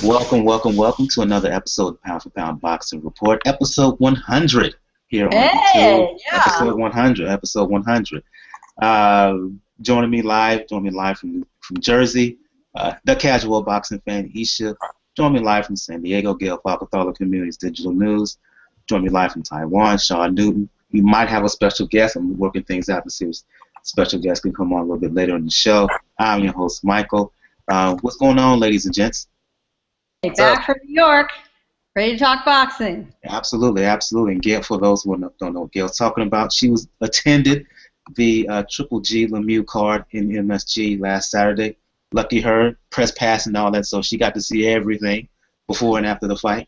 Welcome to another episode of Pound for Pound Boxing Report, episode 100 here on YouTube. Hey, yeah. Episode 100. Joining me live from Jersey, the casual boxing fan, Isha. Joining me live from San Diego, Gail Falcathala Communities Digital News. Joining me live from Taiwan, Sean Newton. We might have a special guest. I'm working things out to see if special guest can come on a little bit later in the show. I'm your host, Michael. What's going on, ladies and gents? Hey, back from New York, ready to talk boxing. Absolutely. And Gail, for those who don't know what Gail's talking about, she attended the Triple G Lemieux card in MSG last Saturday. Lucky her, press pass and all that, so she got to see everything before and after the fight.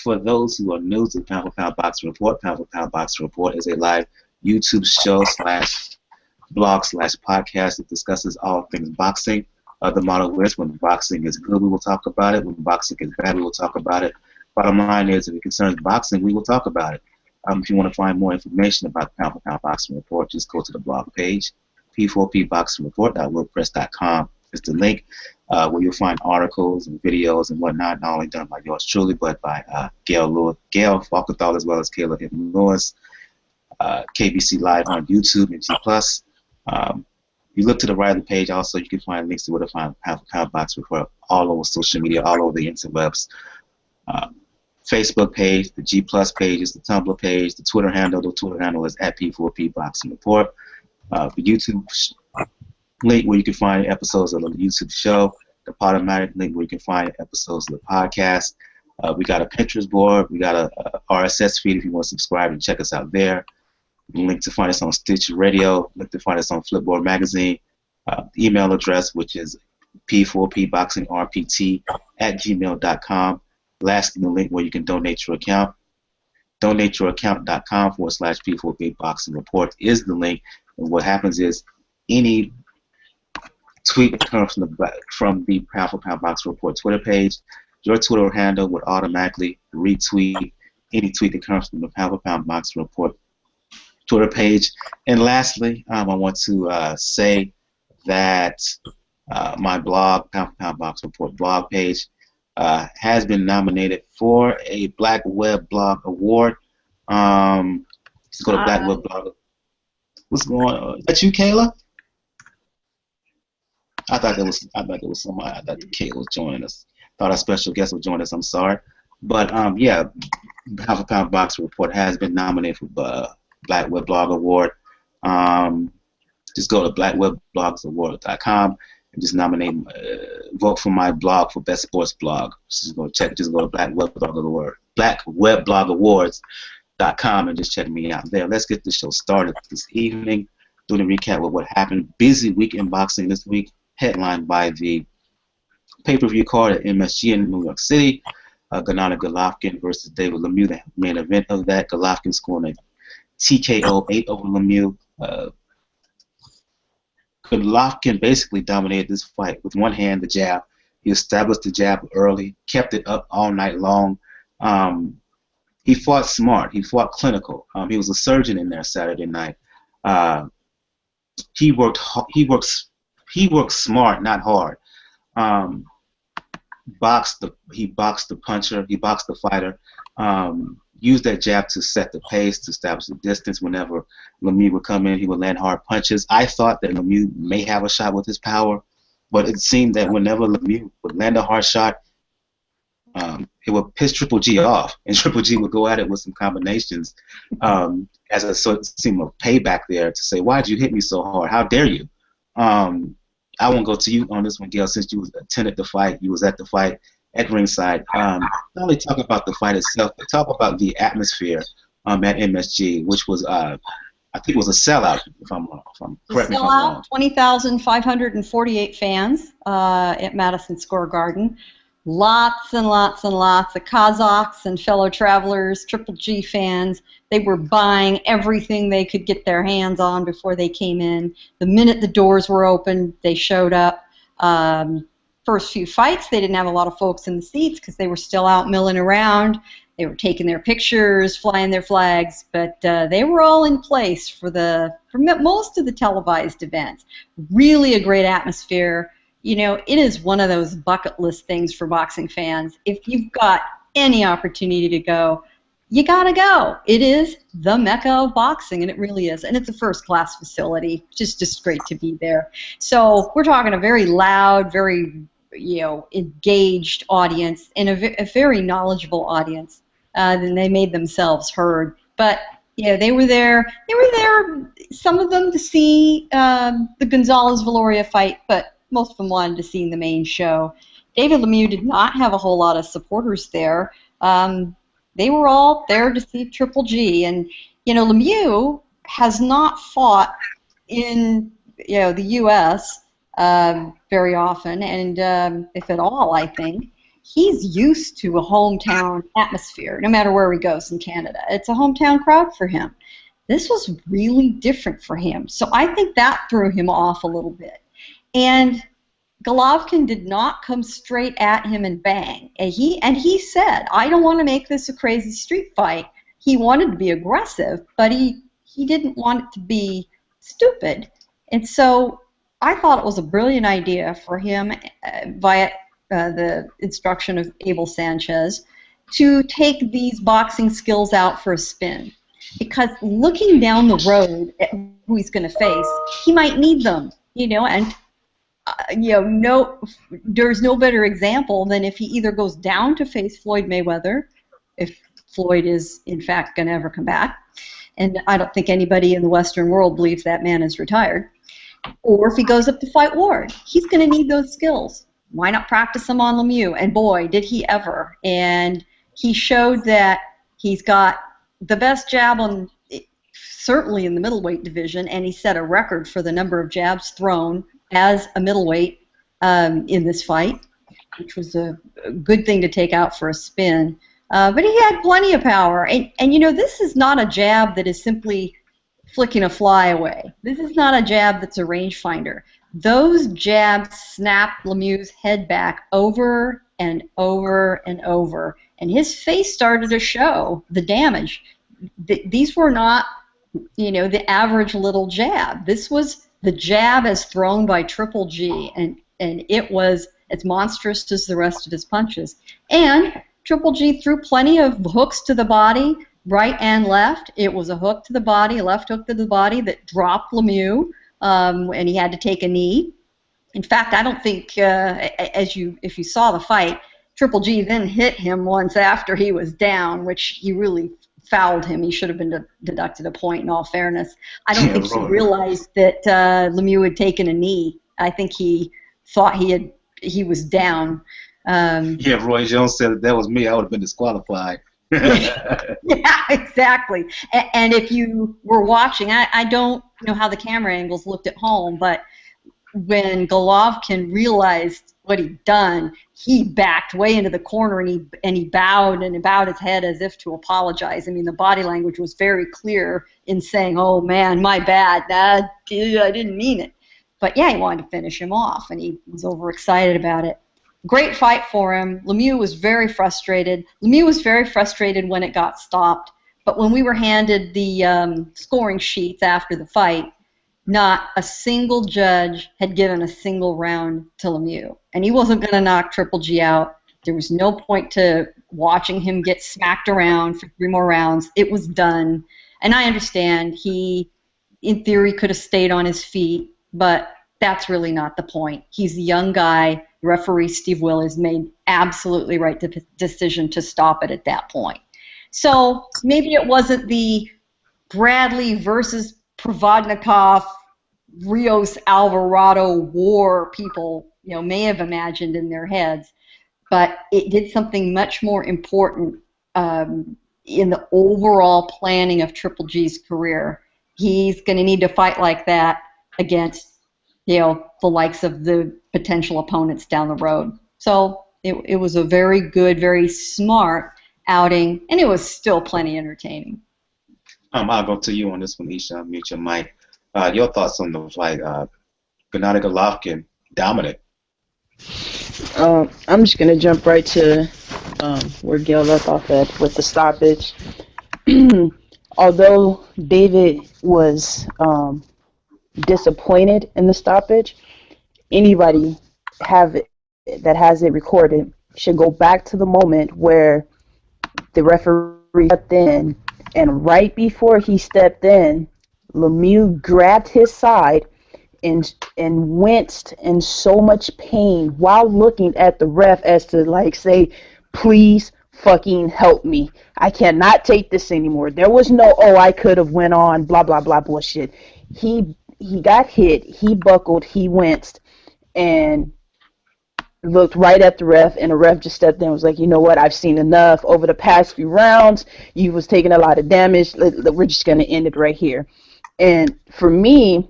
For those who are new to the Pound for Pound Boxing Report, Pound for Pound Boxing Report is a live YouTube show / blog / podcast that discusses all things boxing. The motto is, when boxing is good, we will talk about it. When boxing is bad, we will talk about it. Bottom line is, if it concerns boxing, we will talk about it. If you want to find more information about the Pound for Pound Boxing Report, just go to the blog page, p4pboxingreport.wordpress.com. It's the link where you'll find articles and videos and whatnot, not only done by yours truly, but by Gail Falkenthal, as well as Kayla Lewis, KBC Live on YouTube and G+. You look to the right of the page, also you can find links to where to find Pound for Pound Boxing Report all over social media, all over the interwebs. Facebook page, the G+ pages, the Tumblr page, the Twitter handle. The Twitter handle is at P4P Boxing Report. The YouTube link where you can find episodes of the YouTube show. The Podomatic link where you can find episodes of the podcast. We got a Pinterest board. We got a RSS feed if you want to subscribe and check us out there. Link to find us on Stitcher Radio. Link to find us on Flipboard Magazine. Email address, which is p4pboxingrpt@gmail.com. Lastly, the link where you can donate your account. DonateYourAccount.com/P4P Boxing Report is the link. And what happens is any tweet that comes from the Pound for Pound Boxing Report Twitter page, your Twitter handle would automatically retweet any tweet that comes from the Pound for Pound Boxing Report Twitter page. And lastly, I want to say that my blog, Pound for Pound Boxing Report blog page, has been nominated for a Black Web Blog Award. Just go to Black Web Blog. What's going on? Is that you, Kayla? I thought there was somebody. I thought Kayla was joining us. Thought our special guest would join us. I'm sorry, but yeah, Pound for Pound Boxing Report has been nominated for Black Web Blog Award. Just go to blackwebblogsawards.com and just nominate, vote for my blog for Best Sports Blog. Just go to blackwebblogsawards.com and just check me out there. Let's get the show started this evening. Doing a recap of what happened. Busy week in boxing this week, headlined by the pay-per-view card at MSG in New York City. Golovkin versus David Lemieux, the main event of that. Golovkin scoring a TKO 8 over Lemieux. Golovkin basically dominated this fight with one hand, the jab. He established the jab early, kept it up all night long. He fought smart. He fought clinical. He was a surgeon in there Saturday night. He worked smart, not hard. He boxed the puncher. He boxed the fighter. Used that jab to set the pace, to establish the distance. Whenever Lemieux would come in, he would land hard punches. I thought that Lemieux may have a shot with his power, but it seemed that whenever Lemieux would land a hard shot, it would piss Triple G off, and Triple G would go at it with some combinations as a sort of seem of payback there to say, why did you hit me so hard? How dare you? I won't go to you on this one, Gail, since you attended the fight. You was at the fight at ringside. Not only talk about the fight itself, but talk about the atmosphere at MSG, which was, I think it was a sellout, if I'm correct. Sellout, 20,548 fans at Madison Square Garden. Lots and lots and lots of Kazakhs and fellow travelers, Triple G fans. They were buying everything they could get their hands on before they came in. The minute the doors were open, they showed up. First few fights, they didn't have a lot of folks in the seats because they were still out milling around. They were taking their pictures, flying their flags, but they were all in place for most of the televised events. Really a great atmosphere. it is one of those bucket list things for boxing fans. If you've got any opportunity to go, you gotta go. It is the mecca of boxing, and it really is. And it's a first-class facility. Just great to be there. So we're talking a very loud, very engaged audience, and a very knowledgeable audience. Then they made themselves heard. But they were there. They were there. Some of them to see the Gonzalez-Viloria fight, but most of them wanted to see the main show. David Lemieux did not have a whole lot of supporters there. They were all there to see Triple G, and Lemieux has not fought in the U.S. Very often, and if at all, I think he's used to a hometown atmosphere. No matter where he goes in Canada, it's a hometown crowd for him. This was really different for him, so I think that threw him off a little bit. And Golovkin did not come straight at him and bang. And he said, I don't want to make this a crazy street fight. He wanted to be aggressive, but he didn't want it to be stupid. And so I thought it was a brilliant idea for him, via the instruction of Abel Sanchez, to take these boxing skills out for a spin. Because looking down the road at who he's going to face, he might need them, and there's no better example than if he either goes down to face Floyd Mayweather, if Floyd is in fact going to ever come back, and I don't think anybody in the Western world believes that man is retired, or if he goes up to fight Ward. He's going to need those skills. Why not practice them on Lemieux? And boy, did he ever. And he showed that he's got the best jab certainly in the middleweight division, and he set a record for the number of jabs thrown as a middleweight in this fight, which was a good thing to take out for a spin. But he had plenty of power. And this is not a jab that is simply flicking a fly away. This is not a jab that's a rangefinder. Those jabs snapped Lemieux's head back over and over and over. And his face started to show the damage. These were not, the average little jab. This was the jab as thrown by Triple G, and it was as monstrous as the rest of his punches. And Triple G threw plenty of hooks to the body, right and left. It was a hook to the body, a left hook to the body that dropped Lemieux, and he had to take a knee. In fact, I don't think, if you saw the fight, Triple G then hit him once after he was down, which he really fouled him. He should have been deducted a point, in all fairness. I don't think he realized that Lemieux had taken a knee. I think he thought he was down. Roy Jones said that was me. I would have been disqualified. Yeah, exactly. And if you were watching, I don't know how the camera angles looked at home, but when Golovkin realized what he'd done, he backed way into the corner and he bowed his head as if to apologize. I mean, the body language was very clear in saying, "Oh man, my bad. I didn't mean it." But yeah, he wanted to finish him off, and he was overexcited about it. Great fight for him. Lemieux was very frustrated. Lemieux was very frustrated when it got stopped. But when we were handed the scoring sheets after the fight, not a single judge had given a single round to Lemieux. And he wasn't going to knock Triple G out. There was no point to watching him get smacked around for 3 more rounds. It was done. And I understand he, in theory, could have stayed on his feet, but that's really not the point. He's a young guy. Referee Steve Willis made absolutely right decision to stop it at that point. So maybe it wasn't the Bradley versus Provodnikov, Rios Alvarado war people may have imagined in their heads, but it did something much more important in the overall planning of Triple G's career. He's going to need to fight like that against the likes of the potential opponents down the road. So it was a very good, very smart outing, and it was still plenty entertaining. I'll go to you on this one, Isha. Mute your mic. Your thoughts on the fight? Gennady Golovkin, dominant. I'm just going to jump right to where Gail left off at with the stoppage. Although David was disappointed in the stoppage, anybody has it recorded should go back to the moment where the referee stepped in, and right before he stepped in, Lemieux grabbed his side and winced in so much pain while looking at the ref as to like say, please fucking help me. I cannot take this anymore. There was no, oh, I could have went on, blah, blah, blah bullshit. He got hit, he buckled, he winced, and looked right at the ref, and the ref just stepped in and was like, you know what, I've seen enough. Over the past few rounds, you was taking a lot of damage. We're just going to end it right here. And for me,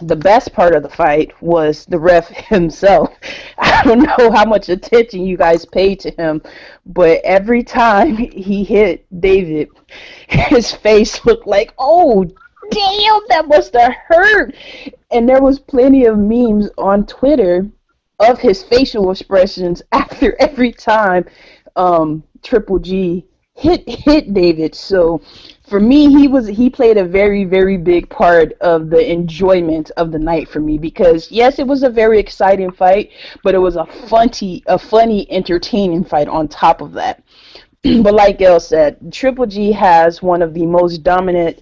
the best part of the fight was the ref himself. I don't know how much attention you guys paid to him, but every time he hit David, his face looked like, oh, damn, that must have hurt. And there was plenty of memes on Twitter of his facial expressions after every time Triple G hit David. So for me, he played a very, very big part of the enjoyment of the night for me, because yes, it was a very exciting fight, but it was a funny, entertaining fight on top of that. But like Gail said, Triple G has one of the most dominant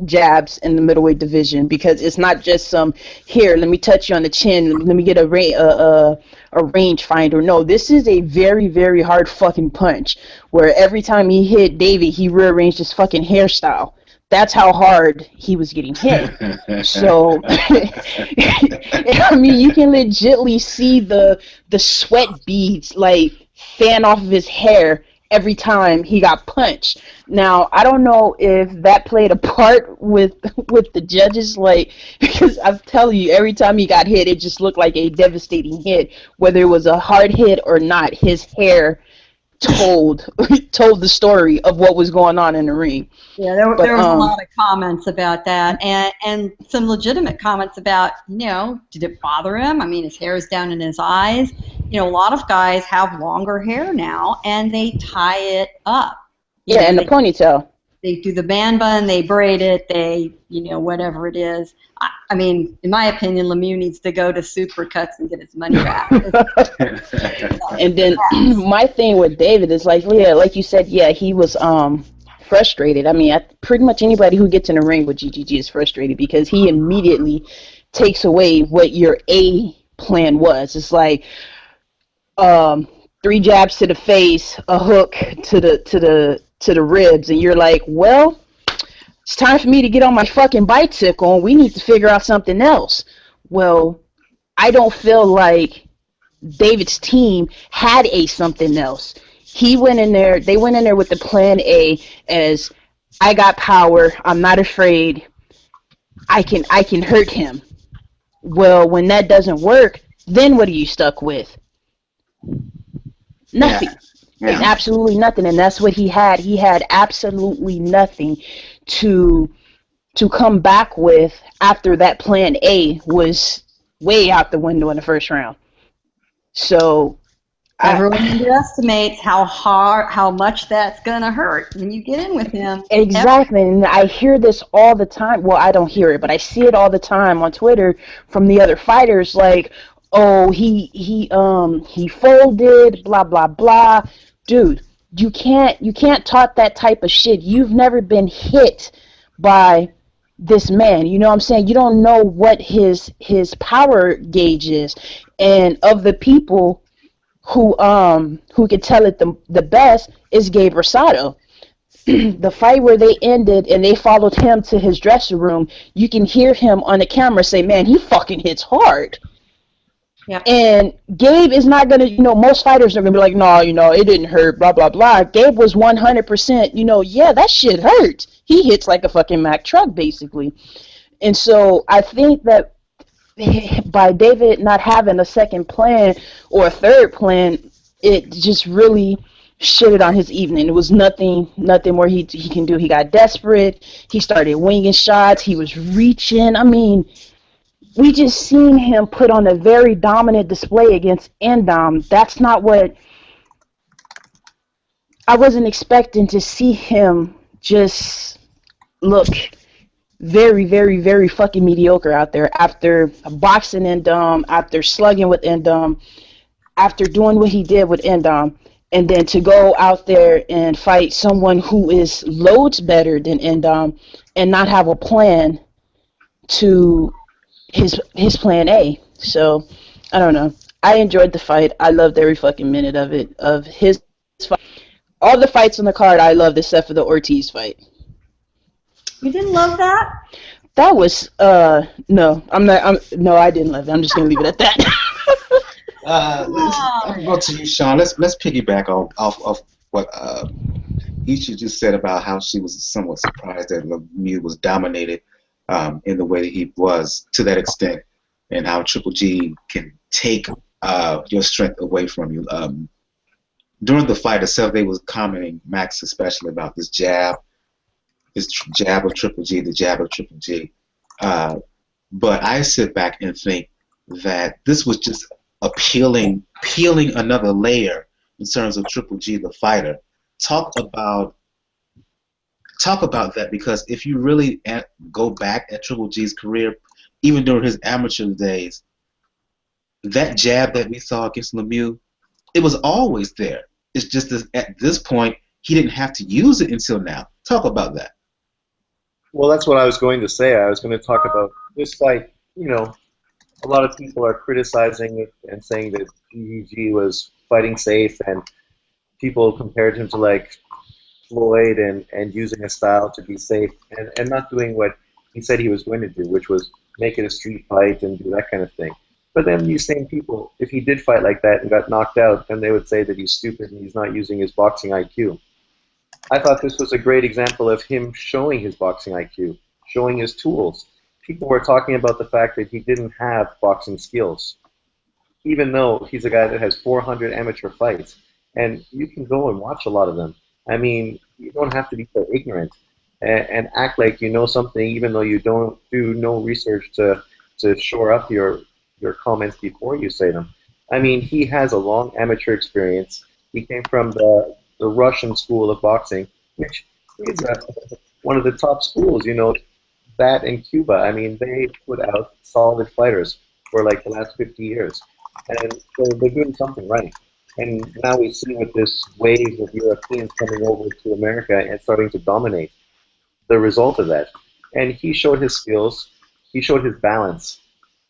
jabs in the middleweight division, because it's not just some, here, let me touch you on the chin, let me get a range finder. No, this is a very, very hard fucking punch, where every time he hit David, he rearranged his fucking hairstyle. That's how hard he was getting hit. So, I mean, you can legitly see the sweat beads like fan off of his hair every time he got punched. Now, I don't know if that played a part with the judges, like, because I'm telling you, every time he got hit, it just looked like a devastating hit. Whether it was a hard hit or not, his hair told the story of what was going on in the ring. Yeah, there was a lot of comments about that, and some legitimate comments about, did it bother him? I mean, his hair is down in his eyes. A lot of guys have longer hair now, and they tie it up. And the ponytail. They do the man bun, they braid it, they, whatever it is. I mean, in my opinion, Lemieux needs to go to Supercuts and get his money back. And then my thing with David is like, yeah, like you said, yeah, he was frustrated. I mean, pretty much anybody who gets in the ring with GGG is frustrated, because he immediately takes away what your A plan was. It's like 3 jabs to the face, a hook to the ribs, and you're like, well, it's time for me to get on my fucking bicycle, and we need to figure out something else. Well, I don't feel like David's team had something else. They went in there with the plan A as, I got power, I'm not afraid, I can hurt him. Well, when that doesn't work, then what are you stuck with? Nothing. Yeah. Absolutely nothing. And that's what he had. He had absolutely nothing to come back with after that plan A was way out the window in the first round. So everyone underestimates how much that's gonna hurt when you get in with him. Exactly. And I hear this all the time. Well, I don't hear it, but I see it all the time on Twitter from the other fighters, like, oh, he folded, blah blah blah. Dude, you can't talk that type of shit. You've never been hit by this man. You know what I'm saying? You don't know what his power gauge is. And of the people who could tell it the best is Gabe Rosado. The fight where they ended and they followed him to his dressing room, you can hear him on the camera say, man, he fucking hits hard. Yeah. And Gabe is not going to, most fighters are going to be like, no, it didn't hurt, blah, blah, blah. Gabe was 100%, yeah, that shit hurt. He hits like a fucking Mack truck, basically. And so I think that by David not having a second plan or a third plan, it just really shitted on his evening. It was nothing more he can do. He got desperate. He started winging shots. He was reaching. I mean, we just seen him put on a very dominant display against Endom. That's not what I wasn't expecting to see him just look very, very, very fucking mediocre out there after boxing Endom, after slugging with Endom, after doing what he did with Endom, and then to go out there and fight someone who is loads better than Endom and not have a plan to his plan A. So, I don't know. I enjoyed the fight. I loved every fucking minute of it. Of his fight. All the fights on the card I loved except for the Ortiz fight. You didn't love that? That was no. No, I didn't love it. I'm just gonna leave it at that. I'll go to you, Sean. Let's piggyback off what Isha just said about how she was somewhat surprised that Lemieux was dominated in the way that he was to that extent, and how Triple G can take your strength away from you. During the fight itself, they was commenting, Max especially, about this jab of Triple G, the jab of Triple G. But I sit back and think that this was just peeling another layer in terms of Triple G, the fighter. Talk about that, because if you really go back at Triple G's career, even during his amateur days, that jab that we saw against Lemieux, it was always there. It's just that at this point, he didn't have to use it until now. Talk about that. Well, that's what I was going to say. I was going to talk about this fight. You know, a lot of people are criticizing it and saying that GG was fighting safe, and people compared him to like Floyd and using a style to be safe and not doing what he said he was going to do, which was make it a street fight and do that kind of thing. But then these same people, if he did fight like that and got knocked out, then they would say that he's stupid and he's not using his boxing IQ. I thought this was a great example of him showing his boxing IQ, showing his tools. People were talking about the fact that he didn't have boxing skills, even though he's a guy that has 400 amateur fights. And you can go and watch a lot of them. I mean, you don't have to be so ignorant and act like you know something, even though you don't do no research to shore up your comments before you say them. I mean, he has a long amateur experience. He came from the Russian school of boxing, which is one of the top schools, you know, that in Cuba. I mean, they put out solid fighters for like the last 50 years. And so they're doing something right. And now we see with this wave of Europeans coming over to America and starting to dominate, the result of that. And he showed his skills. He showed his balance,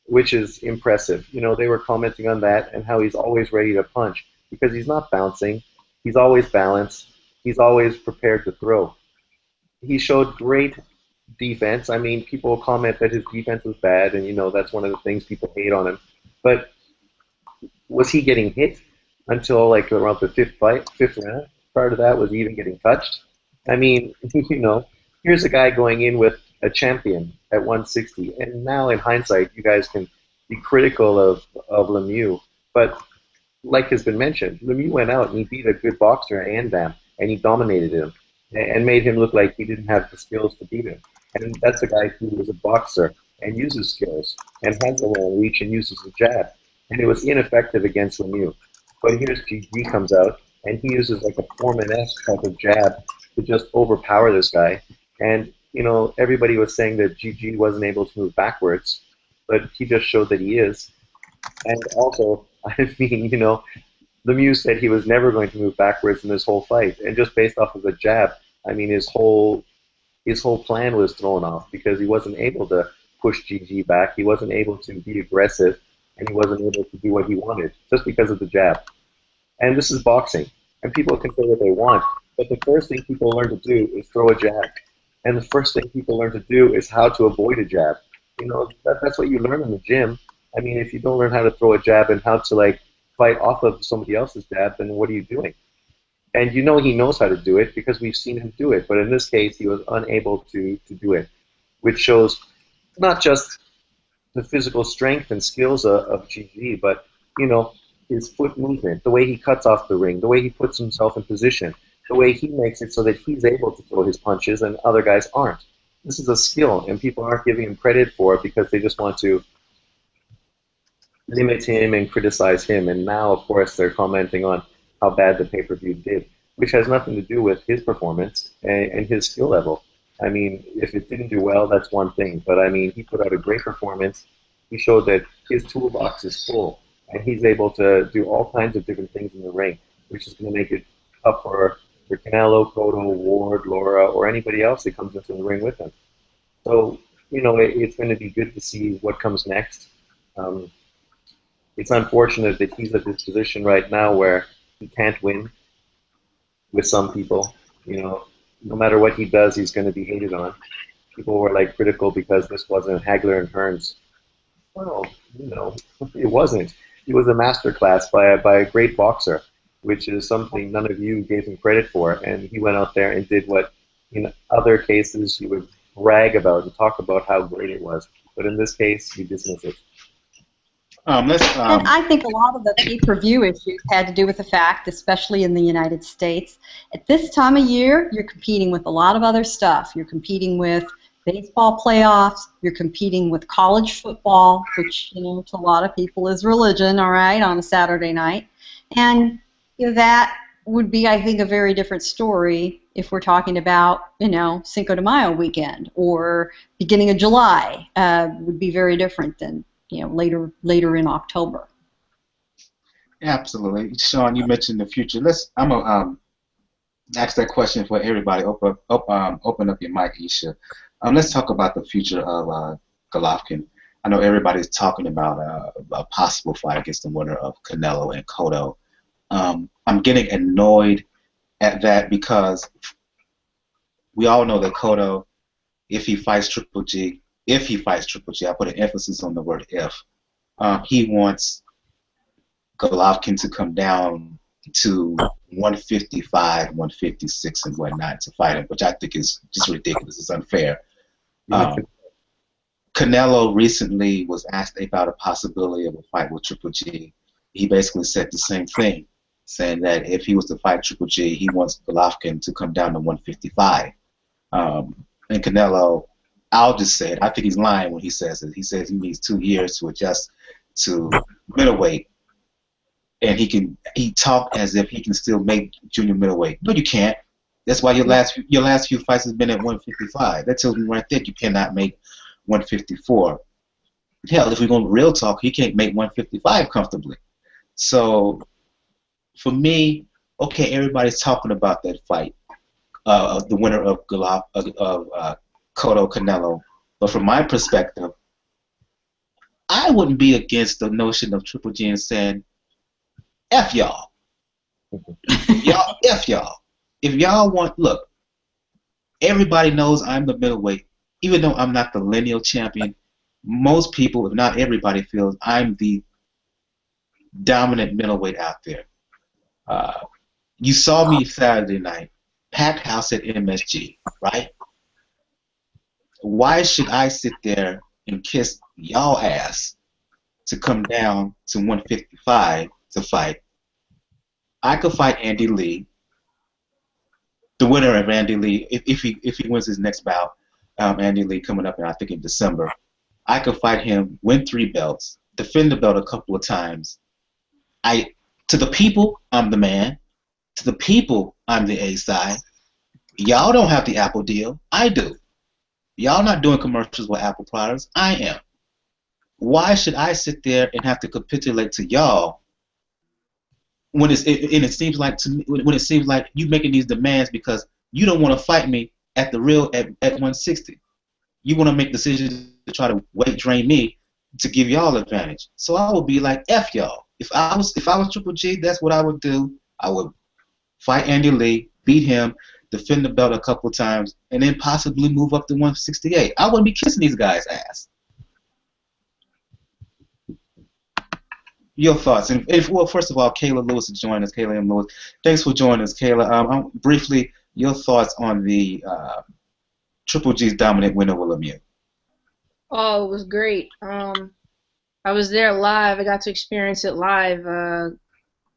which is impressive. You know, they were commenting on that and how he's always ready to punch because he's not bouncing. He's always balanced. He's always prepared to throw. He showed great defense. I mean, people comment that his defense was bad, and, you know, that's one of the things people hate on him. But was he getting hit until, like, around the fifth round? Prior to that, was he even getting touched? I mean, you know, here's a guy going in with a champion at 160, and now in hindsight, you guys can be critical of Lemieux, but like has been mentioned, Lemieux went out and he beat a good boxer, Andam, and he dominated him and made him look like he didn't have the skills to beat him. And that's a guy who was a boxer and uses skills and has a long reach and uses a jab, and it was ineffective against Lemieux. But here's GG comes out and he uses like a Foreman-esque type of jab to just overpower this guy. And you know, everybody was saying that GG wasn't able to move backwards, but he just showed that he is. And also, I mean, you know, Lemieux said he was never going to move backwards in this whole fight, and just based off of the jab, I mean, his whole plan was thrown off because he wasn't able to push GG back, he wasn't able to be aggressive, and he wasn't able to do what he wanted just because of the jab. And this is boxing, and people can say what they want, but the first thing people learn to do is throw a jab. And the first thing people learn to do is how to avoid a jab. You know, that's what you learn in the gym. I mean, if you don't learn how to throw a jab and how to, like, fight off of somebody else's jab, then what are you doing? And you know he knows how to do it because we've seen him do it. But in this case, he was unable to do it, which shows not just the physical strength and skills of GG, but, you know, his foot movement, the way he cuts off the ring, the way he puts himself in position, the way he makes it so that he's able to throw his punches and other guys aren't. This is a skill, and people aren't giving him credit for it because they just want to limit him and criticize him. And now, of course, they're commenting on how bad the pay-per-view did, which has nothing to do with his performance and his skill level. I mean, if it didn't do well, that's one thing. But I mean, he put out a great performance. He showed that his toolbox is full, and he's able to do all kinds of different things in the ring, which is going to make it tough for Canelo, Cotto, Ward, Laura, or anybody else that comes into the ring with him. So, you know, it's going to be good to see what comes next. It's unfortunate that he's at this position right now where he can't win with some people. You know, no matter what he does, he's going to be hated on. People were like critical because this wasn't Hagler and Hearns. Well, you know, it wasn't. He was a masterclass by a great boxer, which is something none of you gave him credit for. And he went out there and did what in other cases you would brag about and talk about how great it was. But in this case, you dismiss it. And I think a lot of the pay-per-view issues had to do with the fact, especially in the United States, at this time of year, you're competing with a lot of other stuff. You're competing with baseball playoffs. You're competing with college football, which, you know, to a lot of people is religion, all right, on a Saturday night. And you know, that would be, I think, a very different story if we're talking about, you know, Cinco de Mayo weekend or beginning of July. Would be very different than, you know, later in October. Absolutely. Sean, you mentioned the future. I'm going to ask that question for everybody. Open up your mic, Isha. Let's talk about the future of Golovkin. I know everybody's talking about a possible fight against the winner of Canelo and Cotto. I'm getting annoyed at that because we all know that Cotto, if he fights Triple G, I put an emphasis on the word if, he wants Golovkin to come down to 155, 156 and whatnot to fight him, which I think is just ridiculous. It's unfair. Canelo recently was asked about a possibility of a fight with Triple G. He basically said the same thing, saying that if he was to fight Triple G, he wants Golovkin to come down to 155. And Canelo, I'll just say it, I think he's lying when he says it. He says he needs 2 years to adjust to middleweight, and he talked as if he can still make junior middleweight. No, you can't. That's why your last few fights has been at 155. That tells me right there you cannot make 154. Hell, if we're going real talk, he can't make 155 comfortably. So for me, okay, everybody's talking about that fight, the winner of Cotto Canelo, but from my perspective, I wouldn't be against the notion of Triple G and saying, F y'all. F y'all. If y'all want, look, everybody knows I'm the middleweight. Even though I'm not the lineal champion, most people, if not everybody, feels I'm the dominant middleweight out there. You saw me Saturday night, packed house at MSG, right? Why should I sit there and kiss y'all ass to come down to 155 to fight? I could fight Andy Lee, the winner of Andy Lee, if he wins his next bout. Andy Lee coming up, I think in December. I could fight him, win 3 belts, defend the belt a couple of times. To the people, I'm the man. To the people, I'm the A side. Y'all don't have the Apple deal. I do. Y'all not doing commercials with Apple products. I am. Why should I sit there and have to capitulate to y'all when it seems like to me, when it seems like you making these demands because you don't want to fight me at 160. You want to make decisions to try to weight drain me to give y'all advantage. So I would be like, F y'all. If I was Triple G, that's what I would do. I would fight Andy Lee, beat him, defend the belt a couple of times, and then possibly move up to 168. I wouldn't be kissing these guys' ass. Your thoughts? Well, first of all, Kayla Lewis has joined us. Kayla M. Lewis, thanks for joining us, Kayla. Briefly, your thoughts on the Triple G's dominant win over Lemieux? Oh, it was great. I was there live. I got to experience it live.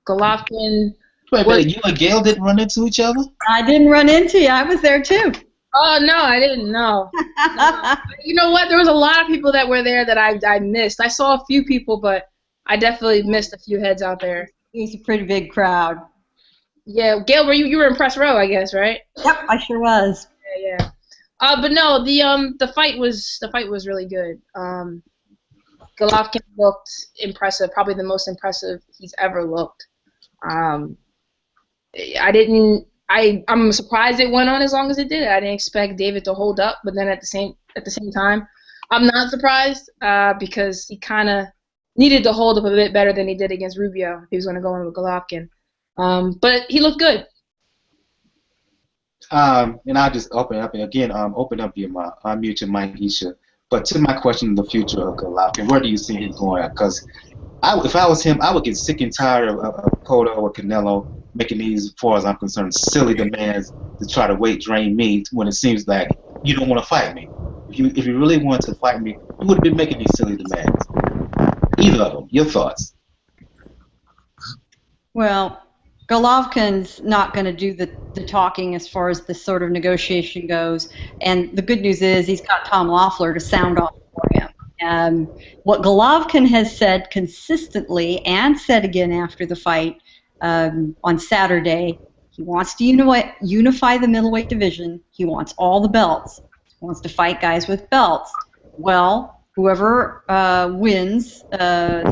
Golovkin. Wait, you and Gail didn't run into each other? I didn't run into you. I was there too. Oh, no, I didn't know. No. You know what? There was a lot of people that were there that I missed. I saw a few people, but I definitely missed a few heads out there. It was a pretty big crowd. Yeah, Gail, you were in press row, I guess, right? Yep, I sure was. Yeah. But no, the fight was really good. Golovkin looked impressive, probably the most impressive he's ever looked. I'm surprised it went on as long as it did. I didn't expect David to hold up, but then at the same time, I'm not surprised because he kind of needed to hold up a bit better than he did against Rubio if he was going to go in with Golovkin. But he looked good. And I'll just open up and again open up your mic, unmute your mic, Isha. But to my question, the future of Golovkin, where do you see him going? Because if I was him, I would get sick and tired of Cotto or Canelo making these, as far as I'm concerned, silly demands to try to weight drain me when it seems like you don't want to fight me. If you really wanted to fight me, you would have been making these silly demands. Either of them. Your thoughts? Well, Golovkin's not going to do the talking as far as this sort of negotiation goes. And the good news is he's got Tom Loeffler to sound off for him. What Golovkin has said consistently and said again after the fight on Saturday, he wants to unify the middleweight division. He wants all the belts. He wants to fight guys with belts. Well, whoever wins the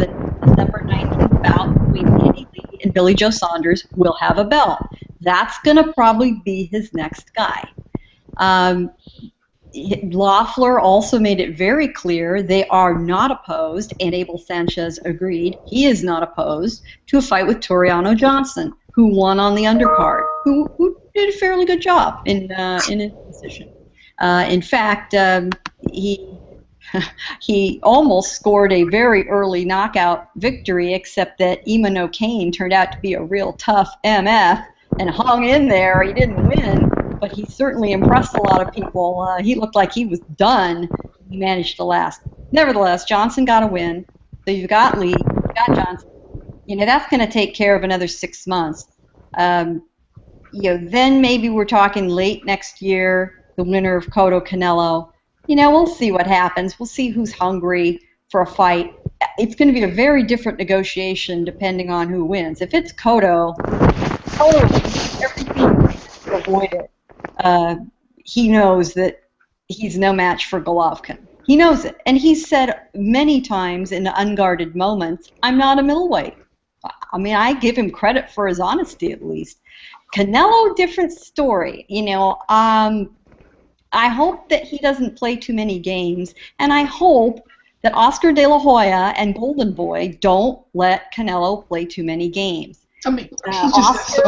December 19th bout between Andy Lee and Billy Joe Saunders will have a belt. That's going to probably be his next guy. Loeffler also made it very clear they are not opposed, and Abel Sanchez agreed, he is not opposed to a fight with Toriano Johnson, who won on the undercard, who did a fairly good job in his position. In fact, he almost scored a very early knockout victory, except that Okaine turned out to be a real tough MF and hung in there. He didn't win, but he certainly impressed a lot of people. He looked like he was done. He managed to last. Nevertheless, Johnson got a win. So you've got Lee, you've got Johnson. That's going to take care of another 6 months. Then maybe we're talking late next year, the winner of Cotto Canelo. We'll see what happens. We'll see who's hungry for a fight. It's going to be a very different negotiation depending on who wins. If it's Cotto everything to avoid it. He knows that he's no match for Golovkin. He knows it. And he's said many times in unguarded moments, I'm not a middleweight. I mean, I give him credit for his honesty at least. Canelo, different story. I hope that he doesn't play too many games, and I hope that Oscar De La Hoya and Golden Boy don't let Canelo play too many games. I mean, he just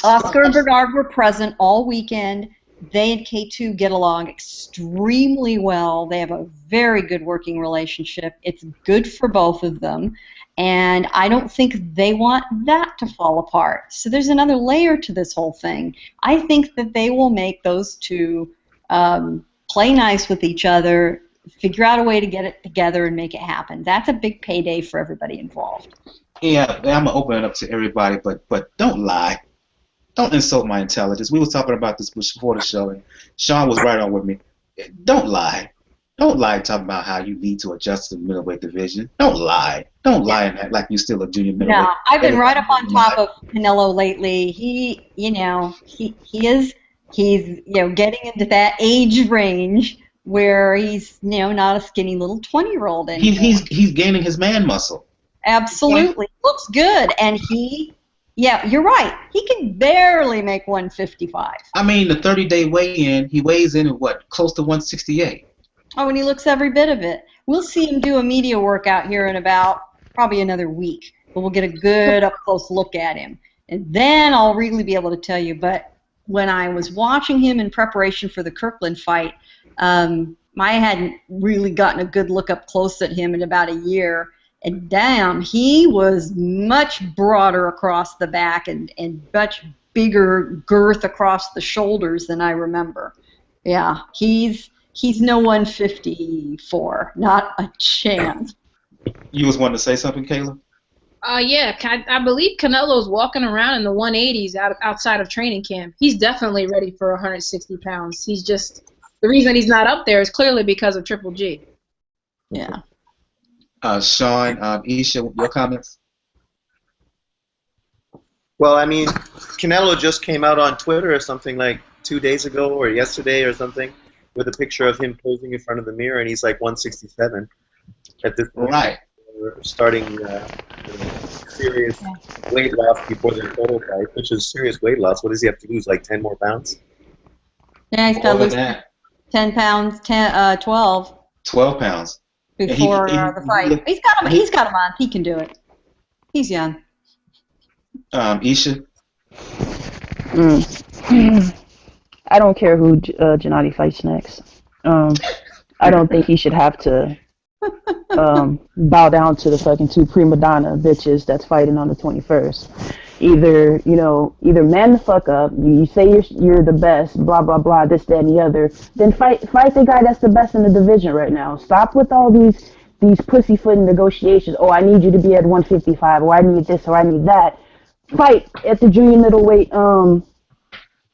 Oscar and Bernard were present all weekend. They and K2 get along extremely well. They have a very good working relationship. It's good for both of them. And I don't think they want that to fall apart. So there's another layer to this whole thing. I think that they will make those two play nice with each other, figure out a way to get it together and make it happen. That's a big payday for everybody involved. Yeah, I'm going to open it up to everybody, but don't lie. Don't insult my intelligence. We were talking about this before the show, and Sean was right on with me. Don't lie. Don't lie talking about how you need to adjust to the middleweight division. Don't lie. Don't lie and act like you're still a junior middleweight. No, I've been right up on top of Canelo lately. He's getting into that age range where he's not a skinny little 20-year-old anymore. He's gaining his man muscle. Absolutely. Looks good. And you're right. He can barely make 155. I mean, the 30-day weigh-in, he weighs in at what, close to 168. Oh, and he looks every bit of it. We'll see him do a media workout here in about probably another week, but we'll get a good up-close look at him. And then I'll really be able to tell you. But when I was watching him in preparation for the Kirkland fight, I hadn't really gotten a good look up close at him in about a year. And damn, he was much broader across the back and much bigger girth across the shoulders than I remember. Yeah, he's no 154, not a chance. You was wanting to say something, Kayla? Yeah, I believe Canelo's walking around in the 180s outside of training camp. He's definitely ready for 160 pounds. He's just, the reason he's not up there is clearly because of Triple G. Yeah. Sean, Isha, your comments? Well, I mean, Canelo just came out on Twitter or something like 2 days ago or yesterday or something with a picture of him posing in front of the mirror, and he's like 167 at this point. Right. We're starting serious weight loss before the total fight, which is serious weight loss. What does he have to lose? Like 10 more pounds? Yeah, he's got to More than lose that. 10 pounds, 12 12 pounds. before the fight. He's got a month. He can do it. He's young. Isha? I don't care who Gennady fights next. I don't think he should have to bow down to the fucking two prima donna bitches that's fighting on the 21st. Either man the fuck up, you say you're the best, blah blah blah, this, that, and the other, then fight the guy that's the best in the division right now. Stop with all these pussyfooting negotiations. Oh, I need you to be at 155, or I need this, or I need that. Fight at the junior middleweight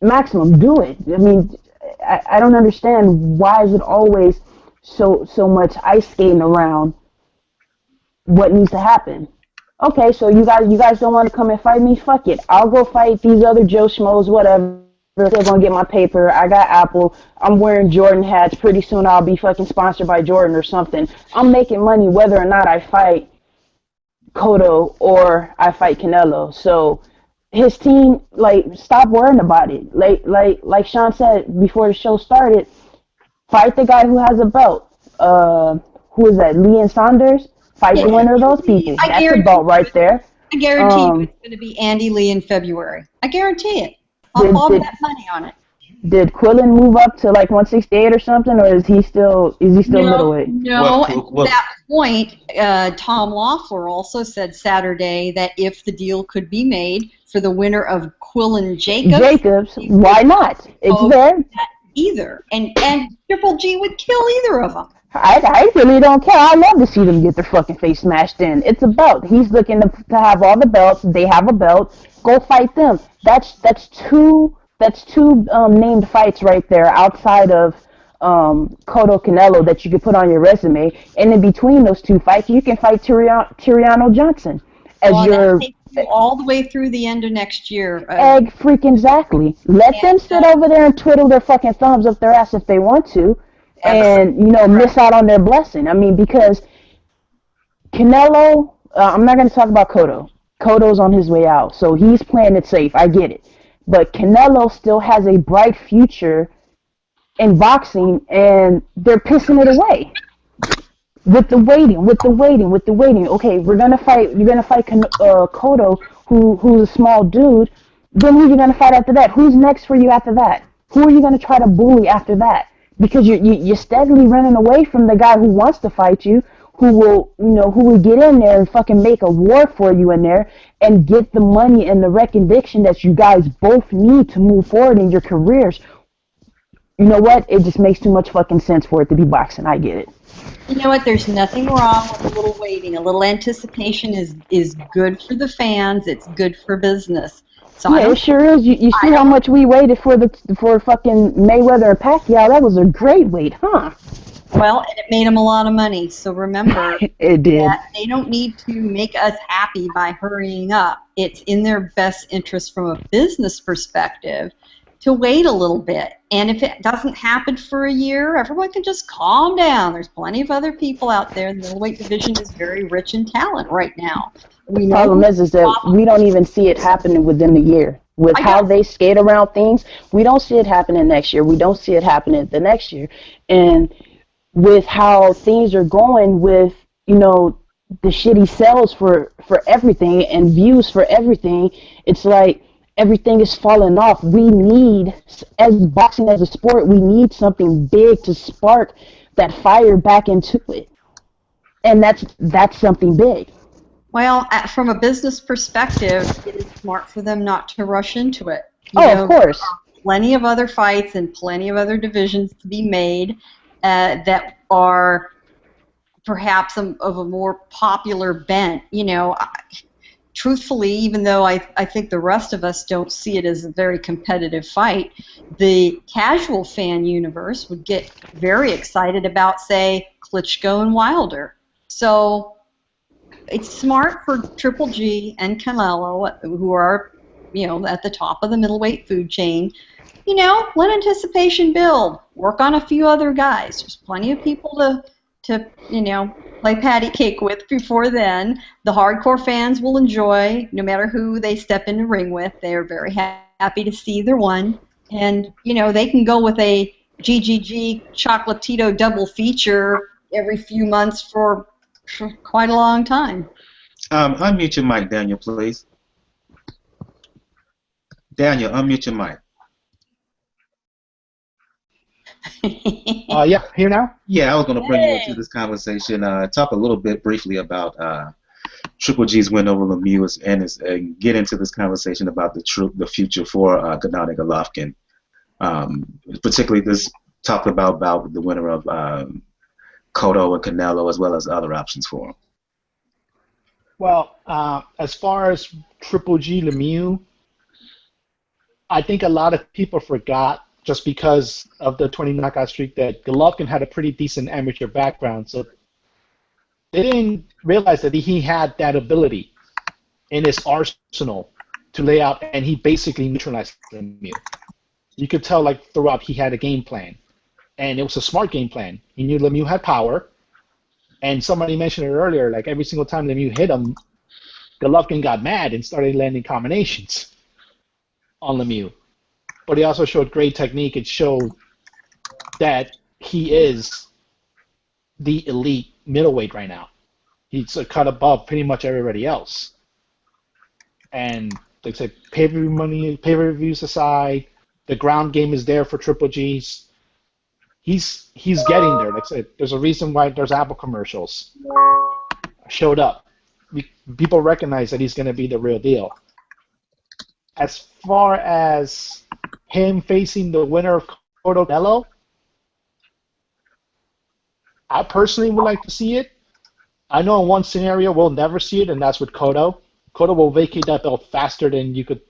maximum. Do it. I mean, I don't understand why is it always so much ice skating around what needs to happen. Okay, so you guys don't want to come and fight me? Fuck it. I'll go fight these other Joe Schmoes, whatever. They're gonna get my paper. I got Apple. I'm wearing Jordan hats. Pretty soon I'll be fucking sponsored by Jordan or something. I'm making money whether or not I fight Cotto or I fight Canelo. So his team, stop worrying about it. Like Sean said before the show started, fight the guy who has a belt. Who is that? Leon Saunders? Fight the winner of those people. That's a belt right there. I guarantee you it's going to be Andy Lee in February. I guarantee it. I'll bet money on it. Did Quillen move up to 168 or something, or is he still middleweight? No. At that point, Tom Loeffler also said Saturday that if the deal could be made for the winner of Quillen Jacobs, why not? It's there. Either, and Triple G would kill either of them. I really don't care. I love to see them get their fucking face smashed in. It's a belt. He's looking to have all the belts. They have a belt. Go fight them. That's two named fights right there outside of Cotto Canelo that you could put on your resume. And in between those two fights, you can fight Tyriano Johnson as your all the way through the end of next year. Egg freaking exactly. Let them sit over there and twiddle their fucking thumbs up their ass if they want to. And, miss out on their blessing. I mean, because Canelo, I'm not going to talk about Cotto. Cotto's on his way out, so he's playing it safe. I get it. But Canelo still has a bright future in boxing, and they're pissing it away. With the waiting. Okay, you're gonna fight Cotto, who's a small dude. Then who are you gonna fight after that? Who's next for you after that? Who are you gonna try to bully after that? Because you're steadily running away from the guy who wants to fight you, who will get in there and fucking make a war for you in there and get the money and the recognition that you guys both need to move forward in your careers. You know what? It just makes too much fucking sense for it to be boxing. I get it. You know what? There's nothing wrong with a little waiting. A little anticipation is good for the fans. It's good for business. So yeah, it sure is. You see how much we waited for fucking Mayweather and Pacquiao? That was a great wait, huh? Well, and it made them a lot of money. So remember, it did. That they don't need to make us happy by hurrying up. It's in their best interest from a business perspective to wait a little bit. And if it doesn't happen for a year, everyone can just calm down. There's plenty of other people out there. The middleweight division is very rich in talent right now. The problem is that we don't even see it happening within the year. With how they skate around things, we don't see it happening next year. We don't see it happening the next year. And with how things are going with, the shitty sales for everything and views for everything, it's like everything is falling off. We need, as boxing as a sport, we need something big to spark that fire back into it. And that's something big. Well, from a business perspective, it is smart for them not to rush into it. Of course. Plenty of other fights and plenty of other divisions to be made that are perhaps of a more popular bent. Truthfully, even though I think the rest of us don't see it as a very competitive fight, the casual fan universe would get very excited about, say, Klitschko and Wilder. So it's smart for Triple G and Canelo, who are, at the top of the middleweight food chain, let anticipation build. Work on a few other guys. There's plenty of people to play patty cake with before then. The hardcore fans will enjoy, no matter who they step in the ring with. They're very happy to see either one. And, they can go with a GGG Chocolatito double feature every few months for quite a long time. Unmute your mic, Daniel, please. Daniel, unmute your mic. Yeah, here now? Yeah, I was going to bring you into this conversation. Talk a little bit briefly about Triple G's win over Lemieux and get into this conversation about the future for Gennady Golovkin. Particularly this talked about the winner of Cotto and Canelo, as well as other options for him. Well, as far as Triple G Lemieux, I think a lot of people forgot, just because of the 20 knockout streak, that Golovkin had a pretty decent amateur background, so they didn't realize that he had that ability in his arsenal to lay out, and he basically neutralized Lemieux. You could tell, throughout, he had a game plan, and it was a smart game plan. He knew Lemieux had power, and somebody mentioned it earlier, every single time Lemieux hit him, Golovkin got mad and started landing combinations on Lemieux. But he also showed great technique. It showed that he is the elite middleweight right now. He's a cut above pretty much everybody else. And like I said, pay-per-views aside, the ground game is there for Triple G's. He's getting there. Like I said, there's a reason why there's Apple commercials. Showed up. People recognize that he's going to be the real deal. As far as him facing the winner of Cotto Canelo, I personally would like to see it. I know in one scenario we'll never see it, and that's with Cotto. Cotto will vacate that belt faster than you could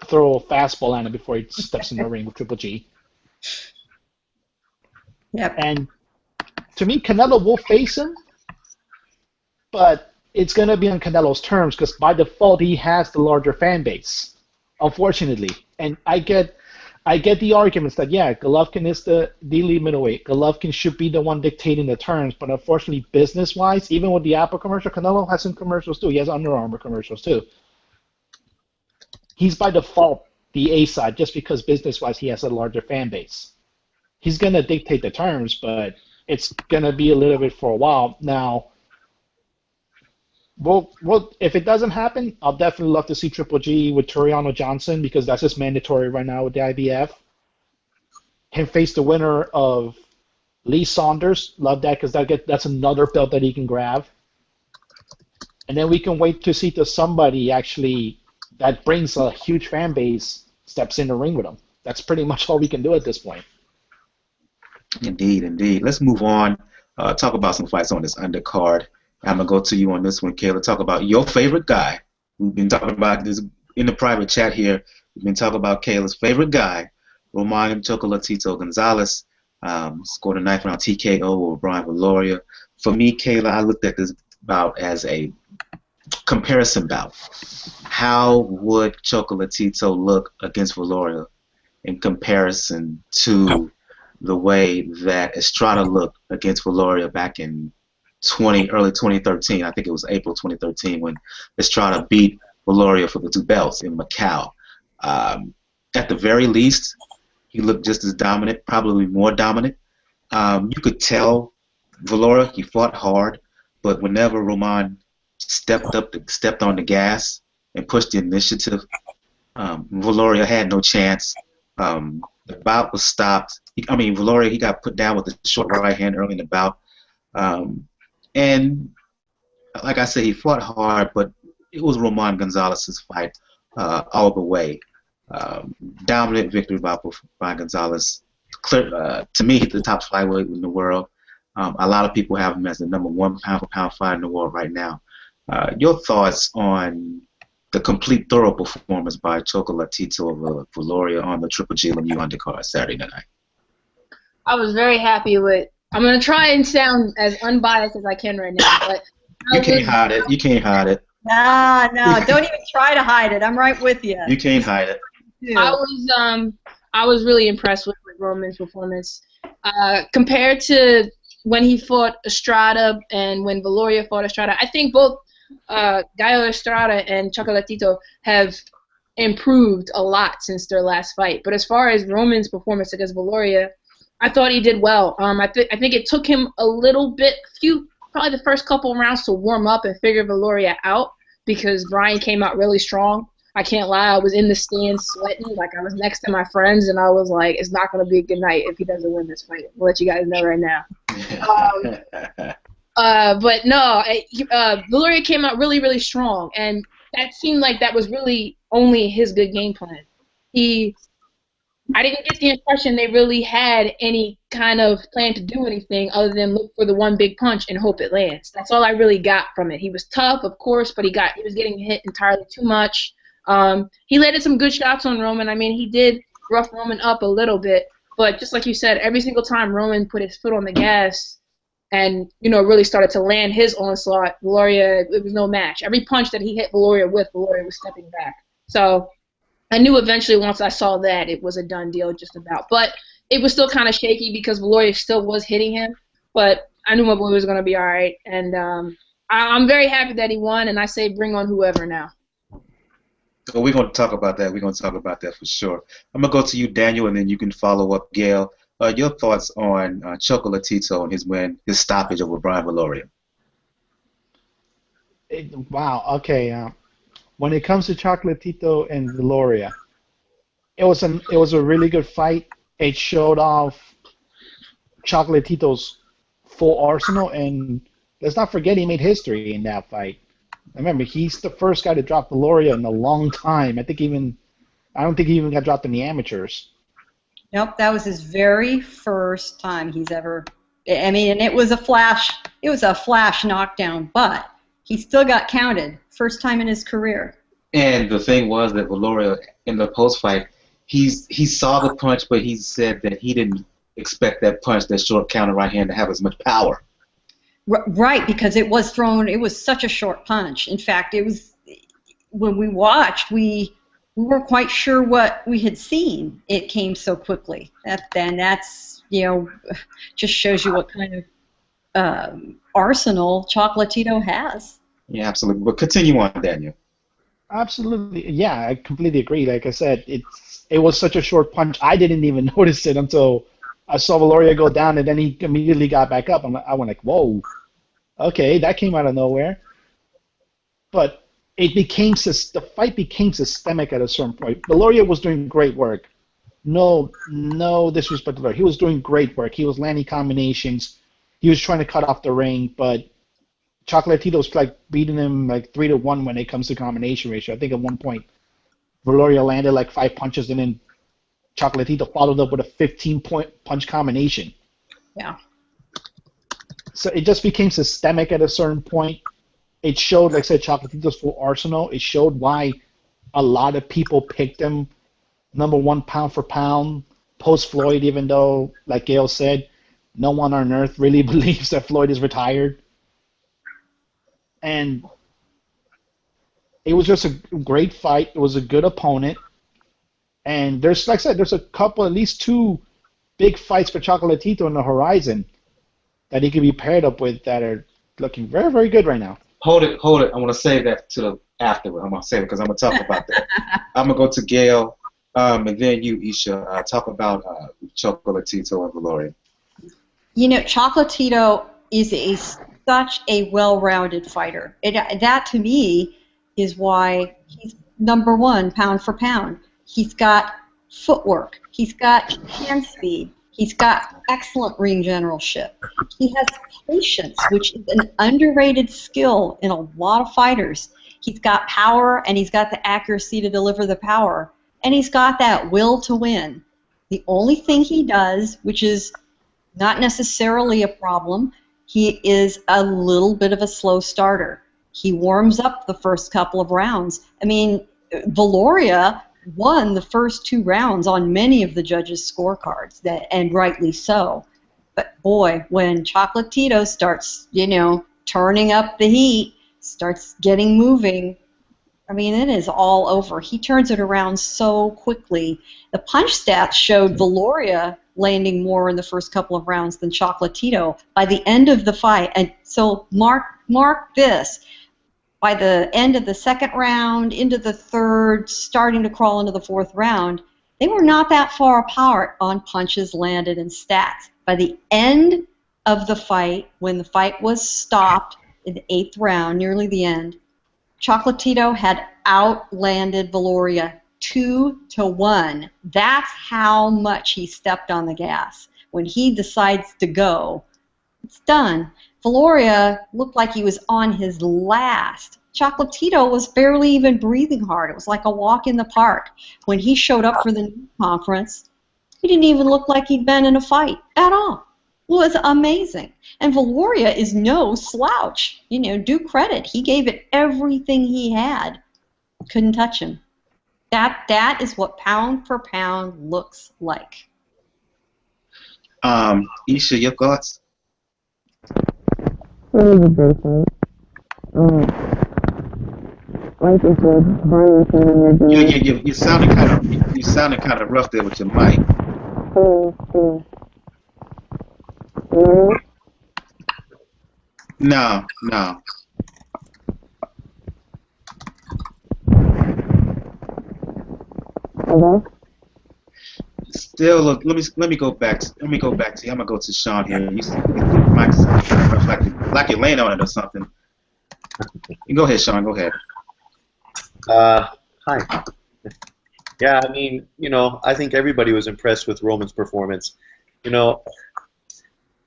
throw a fastball at him before he steps in the ring with Triple G. Yep. And to me, Canelo will face him, but it's going to be on Canelo's terms because by default he has the larger fan base, unfortunately. And I get the arguments that, yeah, Golovkin is the elite middleweight. Golovkin should be the one dictating the terms, but unfortunately, business-wise, even with the Apple commercial, Canelo has some commercials too. He has Under Armour commercials too. He's by default the A side just because business-wise he has a larger fan base. He's going to dictate the terms, but it's going to be a little bit for a while. Now, if it doesn't happen, I'll definitely love to see Triple G with Toriano Johnson because that's just mandatory right now with the IBF. Him face the winner of Lee Saunders. Love that because that's another belt that he can grab. And then we can wait to see if somebody actually that brings a huge fan base steps in the ring with him. That's pretty much all we can do at this point. Indeed, indeed. Let's move on. Talk about some fights on this undercard. I'm going to go to you on this one, Kayla. Talk about your favorite guy. We've been talking about this in the private chat here. We've been talking about Kayla's favorite guy, Roman Chocolatito Gonzalez. Scored a 9th round TKO over Brian Viloria. For me, Kayla, I looked at this bout as a comparison bout. How would Chocolatito look against Viloria in comparison to the way that Estrada looked against Viloria back in early 2013? I think it was April 2013 when Estrada beat Viloria for the 2 belts in Macau. At the very least, he looked just as dominant, probably more dominant. You could tell Viloria, he fought hard, but whenever Roman stepped on the gas and pushed the initiative, Viloria had no chance. The bout was stopped. Viloria, he got put down with a short right hand early in the bout. And like I said, he fought hard, but it was Roman Gonzalez's fight all the way. Dominant victory by Gonzalez. Clear, to me, he's the top flyweight in the world. A lot of people have him as the #1 pound-for-pound fighter in the world right now. Your thoughts on the complete thorough performance by Chocolatito over Viloria on the Triple G Lemieux undercard Saturday night? I was very happy with. I'm gonna try and sound as unbiased as I can right now, but you can't hide it. You can't hide it. No, don't even try to hide it. I'm right with you. You can't hide it. I I was really impressed with Roman's performance. Compared to when he fought Estrada and when Viloria fought Estrada, I think both Gallo Estrada and Chocolatito have improved a lot since their last fight. But as far as Roman's performance against Viloria, I thought he did well. I think it took him a little bit, probably the first couple of rounds to warm up and figure Viloria out because Brian came out really strong. I can't lie, I was in the stands sweating, like I was next to my friends, and I was like, it's not going to be a good night if he doesn't win this fight. I'll let you guys know right now. But no, Viloria came out really, really strong, and that seemed like that was really only his good game plan. I didn't get the impression they really had any kind of plan to do anything other than look for the one big punch and hope it lands. That's all I really got from it. He was tough, of course, but he was getting hit entirely too much. He landed some good shots on Roman. I mean, he did rough Roman up a little bit, but just like you said, every single time Roman put his foot on the gas and, really started to land his onslaught, Viloria, it was no match. Every punch that he hit Viloria with, Viloria was stepping back. So I knew eventually once I saw that it was a done deal just about. But it was still kind of shaky because Viloria still was hitting him, but I knew my boy was going to be all right. And I'm very happy that he won, and I say bring on whoever now. So we're going to talk about that. We're going to talk about that for sure. I'm going to go to you, Daniel, and then you can follow up, Gail. Your thoughts on Chocolatito and his stoppage over Brian Viloria? Wow. Okay. When it comes to Chocolatito and Viloria, it was a really good fight. It showed off Chocolatito's full arsenal, and let's not forget he made history in that fight. Remember, he's the first guy to drop Viloria in a long time. I don't think he even got dropped in the amateurs. Nope, that was his very first time he's ever. I mean, and it was a flash. It was a flash knockdown, but he still got counted. First time in his career. And the thing was that Viloria, in the post-fight, he saw the punch, but he said that he didn't expect that punch, that short counter right hand, to have as much power. Right, because it was thrown. It was such a short punch. In fact, it was when we watched, we weren't quite sure what we had seen. It came so quickly. That's just shows you what kind of arsenal Chocolatito has. Yeah, absolutely. But continue on, Daniel. Absolutely. Yeah, I completely agree. Like I said, it was such a short punch. I didn't even notice it until I saw Viloria go down, and then he immediately got back up. I went like, whoa, okay, that came out of nowhere. But the fight became systemic at a certain point. Viloria was doing great work. No disrespect to Viloria. He was doing great work. He was landing combinations. He was trying to cut off the ring, but Chocolatito's like beating him like 3-1 when it comes to combination ratio. I think at one point Viloria landed like 5 punches, and then Chocolatito followed up with a 15-point punch combination. Yeah. So it just became systemic at a certain point. It showed, like I said, Chocolatito's full arsenal. It showed why a lot of people picked him number one pound for pound post-Floyd, even though, like Gail said, no one on earth really believes that Floyd is retired. And it was just a great fight. It was a good opponent. And there's, like I said, there's a couple, at least 2 big fights for Chocolatito on the horizon that he could be paired up with that are looking very, very good right now. Hold it. I want to save that to afterward. I'm going to save it because I'm going to talk about that. I'm going to go to Gail, and then you, Isha, talk about Chocolatito and Viloria. Chocolatito is such a well-rounded fighter. That, to me, is why he's number 1 pound for pound. He's got footwork. He's got hand speed. He's got excellent ring generalship. He has patience, which is an underrated skill in a lot of fighters. He's got power, and he's got the accuracy to deliver the power. And he's got that will to win. The only thing he does, which is not necessarily a problem, he is a little bit of a slow starter. He warms up the first couple of rounds. I mean, Viloria won the first 2 rounds on many of the judges' scorecards, and rightly so. But boy, when Chocolatito starts, turning up the heat, starts getting moving, I mean, it is all over. He turns it around so quickly. The punch stats showed Viloria landing more in the first couple of rounds than Chocolatito by the end of the fight. And so mark this. By the end of the second round, into the third, starting to crawl into the fourth round, they were not that far apart on punches landed and stats. By the end of the fight, when the fight was stopped in the 8th round, nearly the end, Chocolatito had outlanded Viloria 2-1. That's how much he stepped on the gas. When he decides to go, it's done. Viloria looked like he was on his last. Chocolatito was barely even breathing hard. It was like a walk in the park. When he showed up for the news conference, he didn't even look like he'd been in a fight at all. It was amazing. And Viloria is no slouch. You know, due credit. He gave it everything he had. Couldn't touch him. That is what pound for pound looks like. Isha, your thoughts? Like I said, Brian said You sounded kind of rough there with your mic. No. Hello? Still, look. Let me go back. Let me go back to you. I'm gonna go to Sean here. You mic sounds kind of rough, like you're laying on it or something. You go ahead, Sean. Go ahead. Hi. Yeah, I mean, you know, I think everybody was impressed with Roman's performance. You know,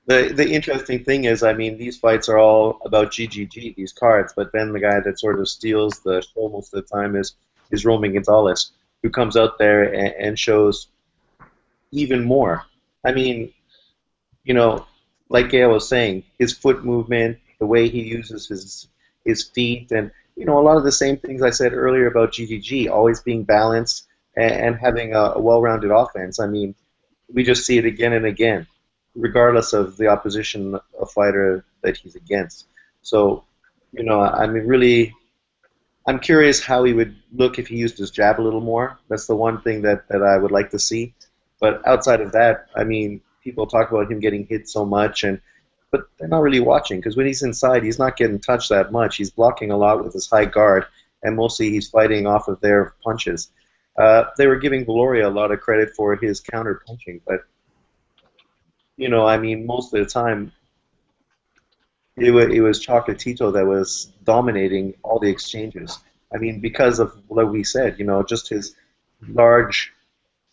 the interesting thing is, I mean, these fights are all about GGG, these cards, but then the guy that sort of steals the show most of the time is Roman Gonzalez, who comes out there and shows even more. I mean, you know, like Gail was saying, his foot movement, the way he uses his feet, and, you know, a lot of the same things I said earlier about GGG, always being balanced and having a well-rounded offense. I mean, we just see it again and again, regardless of the opposition a fighter that he's against. So, you know, I mean, really, I'm curious how he would look if he used his jab a little more. That's the one thing that I would like to see. But outside of that, I mean, people talk about him getting hit so much, but they're not really watching, because when he's inside, he's not getting touched that much. He's blocking a lot with his high guard, and mostly he's fighting off of their punches. They were giving Viloria a lot of credit for his counter punching, but, you know, I mean, most of the time, it was Chocolatito that was dominating all the exchanges. I mean, because of what we said, you know, just his large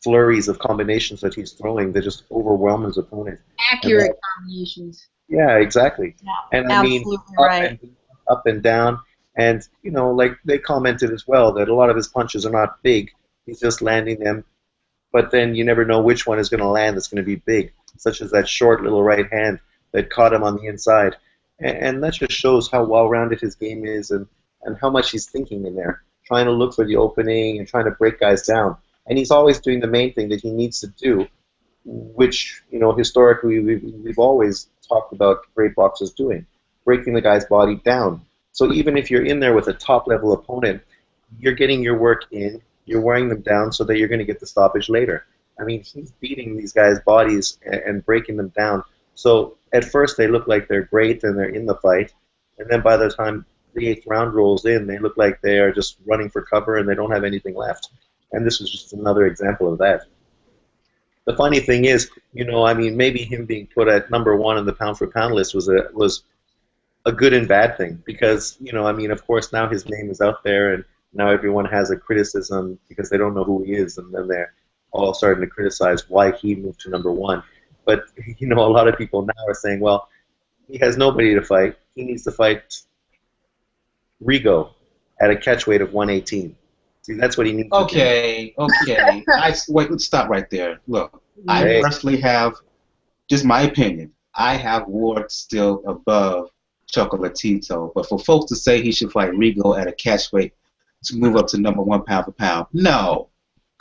flurries of combinations that he's throwing that just overwhelm his opponent. Accurate combinations. Yeah, exactly. Yeah, and I mean, right. up and down, and, you know, like they commented as well that a lot of his punches are not big. He's just landing them, but then you never know which one is going to land that's going to be big, such as that short little right hand that caught him on the inside. And that just shows how well-rounded his game is and how much he's thinking in there, trying to look for the opening and trying to break guys down. And he's always doing the main thing that he needs to do, which, you know, historically we've always talked about great boxers doing, breaking the guy's body down. So even if you're in there with a top-level opponent, you're getting your work in, you're wearing them down so that you're going to get the stoppage later. I mean, he's beating these guys' bodies and breaking them down. So at first they look like they're great and they're in the fight, and then by the time the 8th round rolls in, they look like they are just running for cover and they don't have anything left. And this was just another example of that. The funny thing is, you know, I mean, maybe him being put at #1 in the pound-for-pound list was a good and bad thing, because, you know, I mean, of course, now his name is out there and now everyone has a criticism because they don't know who he is, and then they're all starting to criticize why he moved to #1. But, you know, a lot of people now are saying, well, he has nobody to fight. He needs to fight Rigo at a catch weight of 118. See, that's what he needs to do. Okay. Wait, let's stop right there. Look, I personally have, just my opinion, I have Ward still above Chocolatito. But for folks to say he should fight Rigo at a catch weight to move up to #1 pound for pound, no,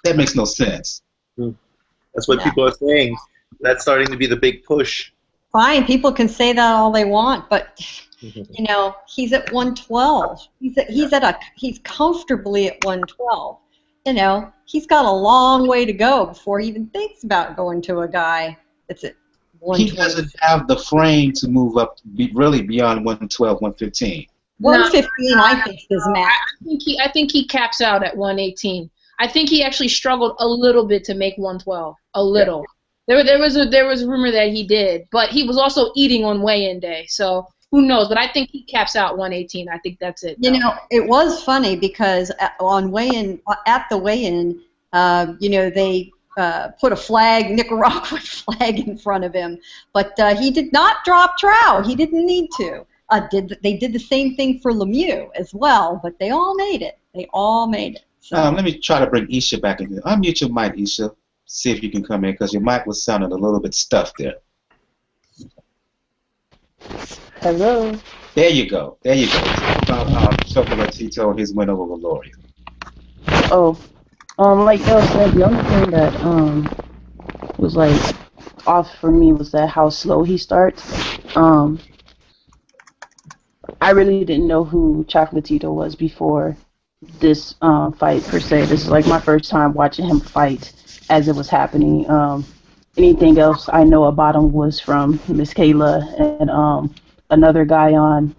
that makes no sense. That's what people are saying. That's starting to be the big push. Fine, people can say that all they want, but You know, he's at 112. He's comfortably at 112. You know, he's got a long way to go before he even thinks about going to a guy that's at 120. He doesn't have the frame to move up really beyond 112, 115. 115, I think, is max. I think he caps out at 118. I think he actually struggled a little bit to make 112. A little. Yeah. There was a rumor that he did, but he was also eating on weigh-in day, so who knows? But I think he caps out 118. I think that's it. You know, it was funny because at the weigh-in, you know, they put a flag, Nicaraguan flag, in front of him, but he did not drop trow. He didn't need to. They did the same thing for Lemieux as well, but they all made it. They all made it. So. Let me try to bring Isha back in here. Unmute your mic, Isha. See if you can come in, because your mic was sounding a little bit stuffed there. Hello. There you go. There you go. About Chocolatito and his win over Viloria. Oh, like Bill said, the only thing that was like off for me was that how slow he starts. I really didn't know who Chocolatito was before this fight per se. This is like my first time watching him fight as it was happening. Anything else I know about him was from Miss Kayla and another guy on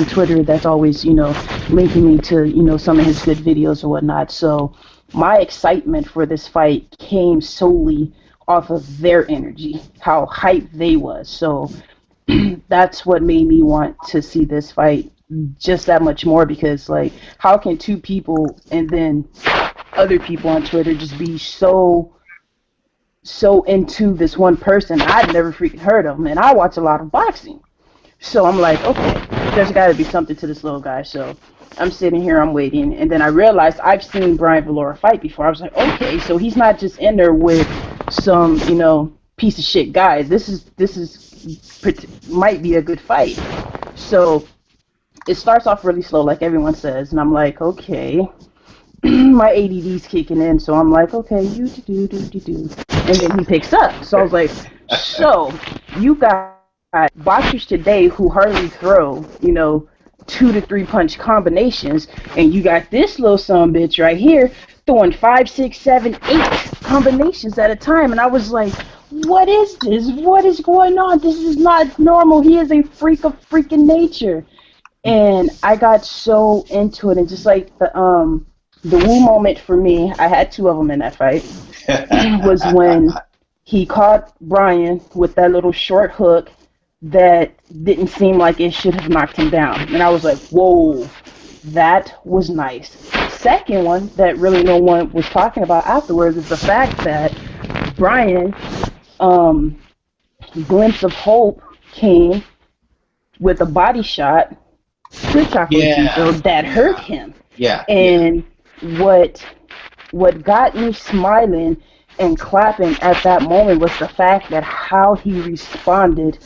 Twitter that's always, you know, linking me to, you know, some of his good videos or whatnot. So my excitement for this fight came solely off of their energy, how hyped they was. So that's what made me want to see this fight just that much more, because like, how can two people and then other people on Twitter just be so into this one person? I'd never freaking heard of him, and I watch a lot of boxing. So I'm like, okay, there's got to be something to this little guy. So I'm sitting here, I'm waiting, and then I realized I've seen Brian Viloria fight before. I was like, okay, so he's not just in there with some, you know, piece of shit guys. This might be a good fight. So it starts off really slow, like everyone says, and I'm like, okay. My ADD's kicking in, so I'm like, okay, you do, and then he picks up. So I was like, so you got boxers today who hardly throw, you know, 2 to 3 punch combinations, and you got this little sumbitch right here throwing 5, 6, 7, 8 combinations at a time, and I was like, what is this? What is going on? This is not normal. He is a freak of freaking nature. And I got so into it, and just like the woo moment for me, I had 2 of them in that fight, was when he caught Brian with that little short hook that didn't seem like it should have knocked him down. And I was like, whoa, that was nice. Second one that really no one was talking about afterwards is the fact that Brian, glimpse of hope came with a body shot to Chocolatito that hurt him. Yeah. And what got me smiling and clapping at that moment was the fact that how he responded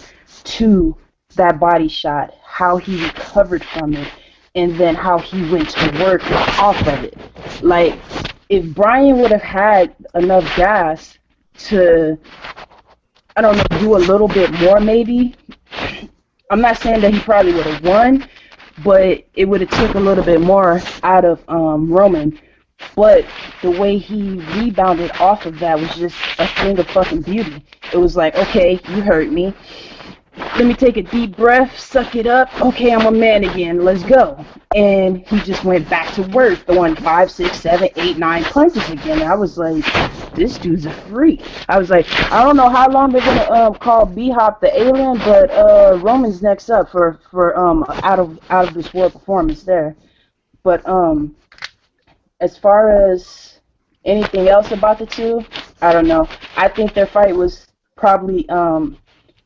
to that body shot, how he recovered from it, and then how he went to work off of it. Like, if Brian would have had enough gas to, I don't know, do a little bit more maybe, I'm not saying that he probably would have won, but it would have took a little bit more out of Roman. But the way he rebounded off of that was just a thing of fucking beauty. It was like, okay, you hurt me. Let me take a deep breath, suck it up. Okay, I'm a man again. Let's go. And he just went back to work, throwing 5, 6, 7, 8, 9 punches again. I was like, this dude's a freak. I was like, I don't know how long they're gonna call B-Hop the alien, but Roman's next up for out of this world performance there. But as far as anything else about the two, I don't know. I think their fight was probably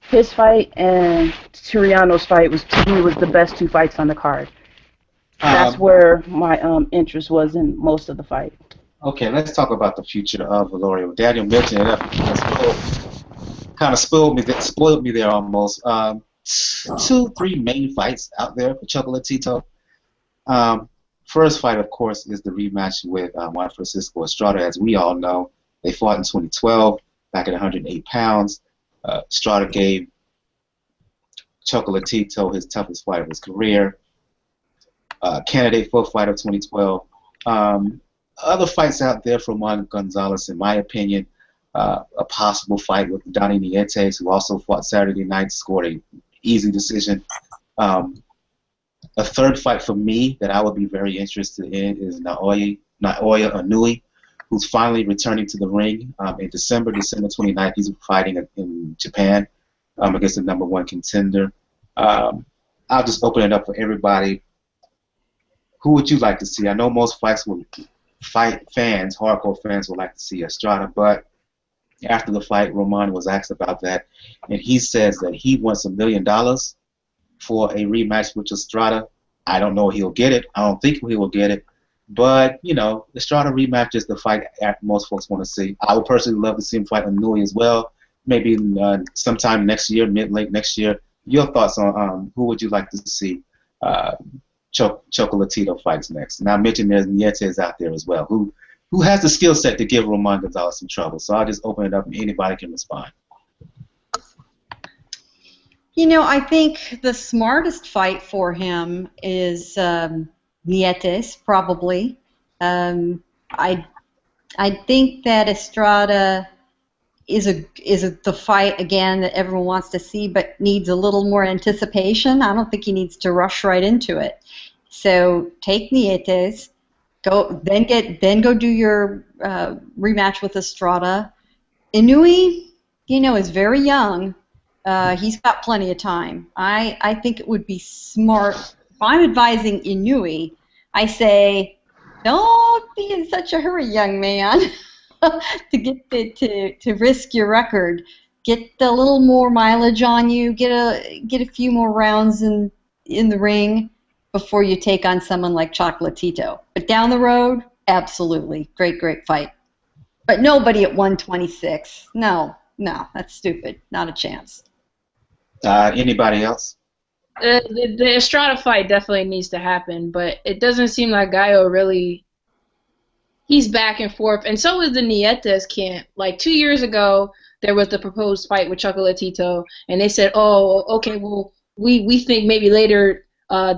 his fight and Turiano's fight was, to me, was the best 2 fights on the card. That's where my interest was in most of the fight. Okay, let's talk about the future of Viloria. Daniel mentioned it, kind of spoiled me there almost. 2, 3 main fights out there for Chocolatito. First fight, of course, is the rematch with Juan Francisco Estrada. As we all know, they fought in 2012, back at 108 pounds. Estrada gave Chocolatito, his toughest fight of his career. Candidate for Fight of 2012. Other fights out there for Juan Gonzalez, in my opinion. A possible fight with Donnie Nietes, who also fought Saturday night, scored an easy decision. A third fight for me that I would be very interested in is Naoya Inoue, who's finally returning to the ring in December 29th. He's fighting in Japan against the #1 contender. I'll just open it up for everybody. Who would you like to see? I know most hardcore fans would like to see Estrada, but after the fight, Roman was asked about that, and he says that he wants $1 million for a rematch with Estrada. I don't know if he'll get it. I don't think he will get it. But, you know, Estrada rematch is the fight most folks want to see. I would personally love to see him fight Inoue as well, maybe sometime next year, late next year. Your thoughts on who would you like to see Chocolatito fights next? And I mentioned there's Nietes out there as well, who has the skill set to give Roman Gonzalez some trouble. So I'll just open it up and anybody can respond. You know, I think the smartest fight for him is Nietes, probably. I think that Estrada is the fight again that everyone wants to see, but needs a little more anticipation. I don't think he needs to rush right into it. So take Nietes, then go do your rematch with Estrada. Inoue, you know, is very young. He's got plenty of time. I think it would be smart. If I'm advising Inoue, I say, don't be in such a hurry, young man, to risk your record. Get a little more mileage on you. Get a few more rounds in the ring before you take on someone like Chocolatito. But down the road, absolutely, great fight. But nobody at 126. No, that's stupid. Not a chance. Anybody else? The Estrada fight definitely needs to happen, but it doesn't seem like Gallo really. He's back and forth, and so is the Nietes camp. Like 2 years ago, there was the proposed fight with Chocolatito, and they said, "Oh, okay, well, we think maybe later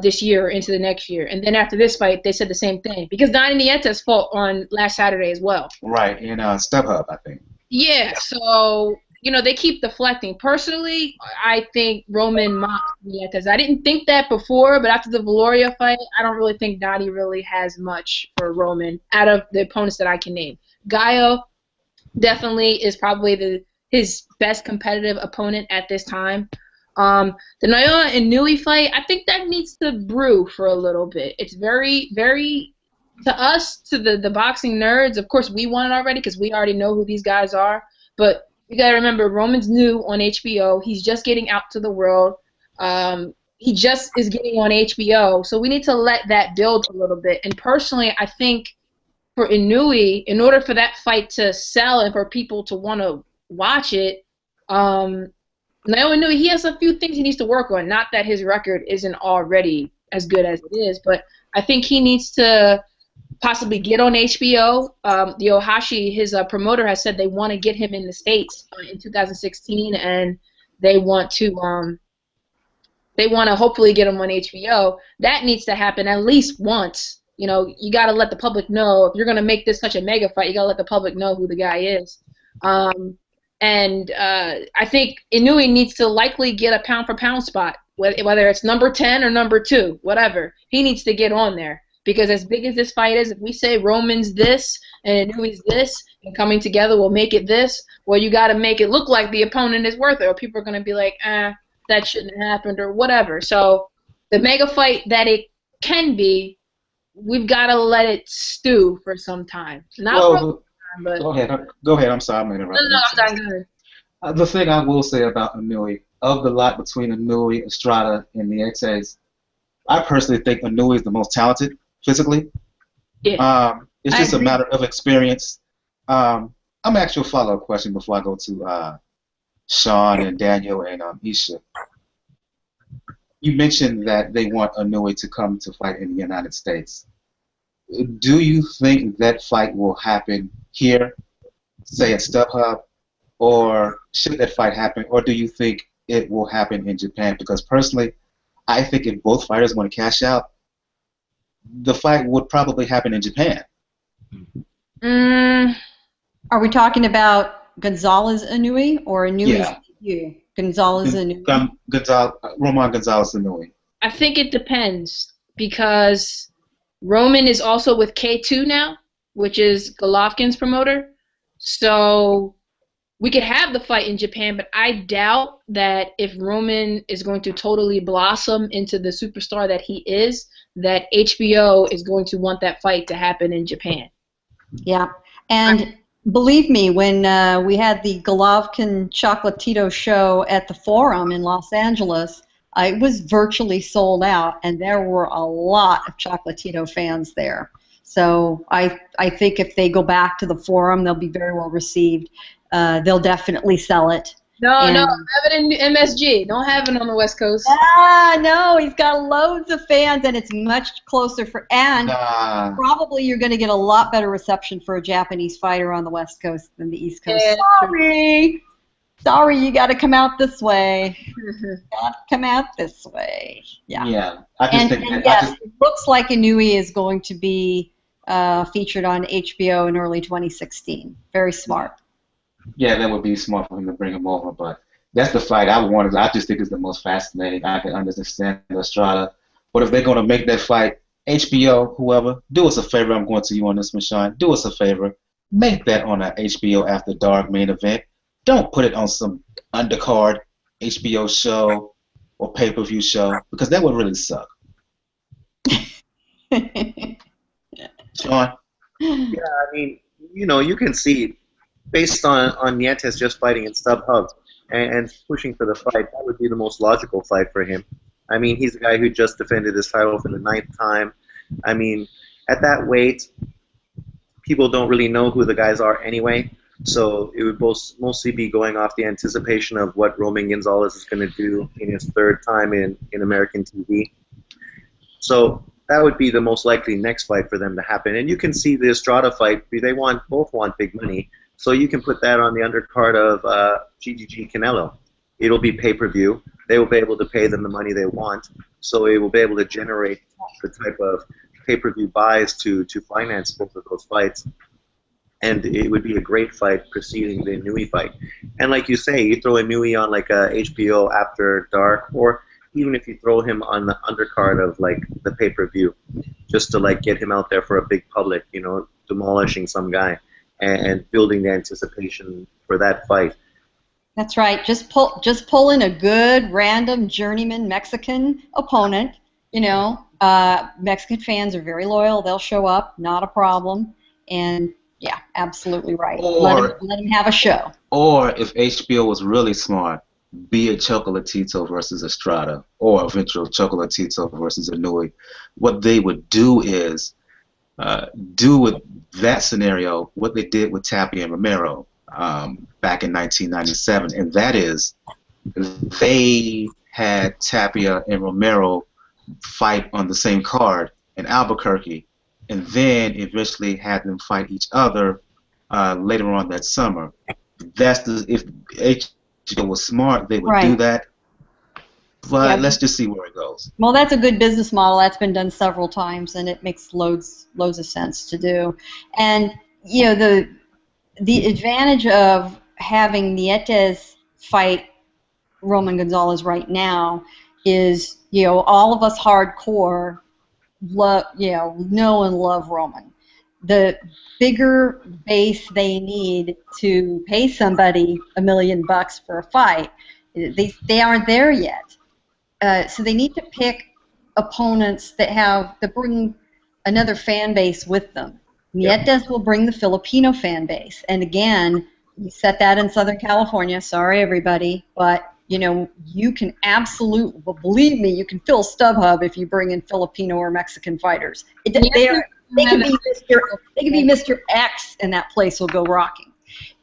this year or into the next year." And then after this fight, they said the same thing because Donnie Nietes fought on last Saturday as well. Right, in StubHub, I think. Yeah, so. You know, they keep deflecting. Personally, I think Roman mocked Nietes. I didn't think that before, but after the Viloria fight, I don't really think Donnie really has much for Roman out of the opponents that I can name. Gallo definitely is probably his best competitive opponent at this time. The Naoya Inoue fight, I think that needs to brew for a little bit. It's very, very, to us, to the boxing nerds, of course we want it already because we already know who these guys are, but you gotta remember, Roman's new on HBO. He's just getting out to the world. He just is getting on HBO, so we need to let that build a little bit. And personally, I think for Inoue, in order for that fight to sell and for people to want to watch it, Naoya Inoue, he has a few things he needs to work on. Not that his record isn't already as good as it is, but I think he needs to possibly get on HBO. The Ohashi, his promoter, has said they want to get him in the States in 2016, and they want to hopefully get him on HBO. That needs to happen at least once. You know, you got to let the public know. If you're going to make this such a mega fight, you got to let the public know who the guy is. And I think Inoue needs to likely get a pound-for-pound spot, whether it's number 10 or number 2, whatever. He needs to get on there. Because as big as this fight is, if we say Roman's this and Inoue's this, and coming together will make it this, well, you got to make it look like the opponent is worth it, or people are going to be like, that shouldn't have happened, or whatever. So the mega fight that it can be, we've got to let it stew for some time. Not for a long time, but... Go ahead. I'm sorry, I'm interrupting. No, I'm done. Go ahead. The thing I will say about Inoue, of the lot between Inoue, Estrada, and Nietes, I personally think Inoue is the most talented. Physically, yeah. It's just a matter of experience. I'm gonna ask you a follow-up question before I go to Sean and Daniel and Isha. You mentioned that they want Inoue to come to fight in the United States. Do you think that fight will happen here, say at StubHub, or should that fight happen, or do you think it will happen in Japan, because personally, I think if both fighters want to cash out, the fight would probably happen in Japan. Are we talking about Gonzalez Inoue or Inoue's debut? Gonzalez Inoue? Roman Gonzalez Inoue. I think it depends, because Roman is also with K2 now, which is Golovkin's promoter. So we could have the fight in Japan, but I doubt that if Roman is going to totally blossom into the superstar that he is, that HBO is going to want that fight to happen in Japan. Yeah, and believe me, when we had the Golovkin Chocolatito show at the Forum in Los Angeles, it was virtually sold out, and there were a lot of Chocolatito fans there. So I think if they go back to the Forum, they'll be very well received. They'll definitely sell it. No, have it in MSG. Don't have it on the West Coast. No, he's got loads of fans, and it's much closer probably you're going to get a lot better reception for a Japanese fighter on the West Coast than the East Coast. Yeah. Sorry, you got to come out this way. Yeah. Yeah. It looks like Inoue is going to be featured on HBO in early 2016. Very smart. Yeah, that would be smart for him to bring him over, but that's the fight I wanted. I just think it's the most fascinating. I can understand Estrada, but if they're going to make that fight, HBO, whoever, do us a favor. I'm going to you on this, Michon. Do us a favor. Make that on an HBO After Dark main event. Don't put it on some undercard HBO show or pay-per-view show, because that would really suck. Sean? Yeah, I mean, you can see, based on Nietes just fighting in StubHub and pushing for the fight, that would be the most logical fight for him. I mean, he's a guy who just defended his title for the 9th time. I mean, at that weight, people don't really know who the guys are anyway, so it would mostly be going off the anticipation of what Roman Gonzalez is going to do in his 3rd time in American TV. So that would be the most likely next fight for them to happen. And you can see the Estrada fight, they both want big money. So you can put that on the undercard of GGG Canelo. It'll be pay-per-view. They will be able to pay them the money they want. So it will be able to generate the type of pay-per-view buys to finance both of those fights. And it would be a great fight preceding the Inoue fight. And like you say, you throw Inoue on like a HBO After Dark, or even if you throw him on the undercard of like the pay-per-view, just to like get him out there for a big public, demolishing some guy. And building the anticipation for that fight. That's right. Just pull in a good random journeyman Mexican opponent. Mexican fans are very loyal. They'll show up, not a problem. And yeah, absolutely right. Let him have a show. Or if HBO was really smart, be a Chocolatito versus Estrada, or eventual Chocolatito versus Inoue. What they would do is do with that scenario what they did with Tapia and Romero back in 1997, and that is they had Tapia and Romero fight on the same card in Albuquerque, and then eventually had them fight each other later on that summer. If HBO was smart, they would do that. But let's just see where it goes. Well, that's a good business model. That's been done several times, and it makes loads of sense to do. And the advantage of having Nietes fight Roman Gonzalez right now is all of us hardcore know and love Roman. The bigger base they need to pay somebody $1 million for a fight, they aren't there yet. So they need to pick opponents that bring another fan base with them. Nietes will bring the Filipino fan base, and again, you set that in Southern California. Sorry, everybody, but you can absolutely, believe me, you can fill StubHub if you bring in Filipino or Mexican fighters. They can be Mr. X, and that place will go rocking.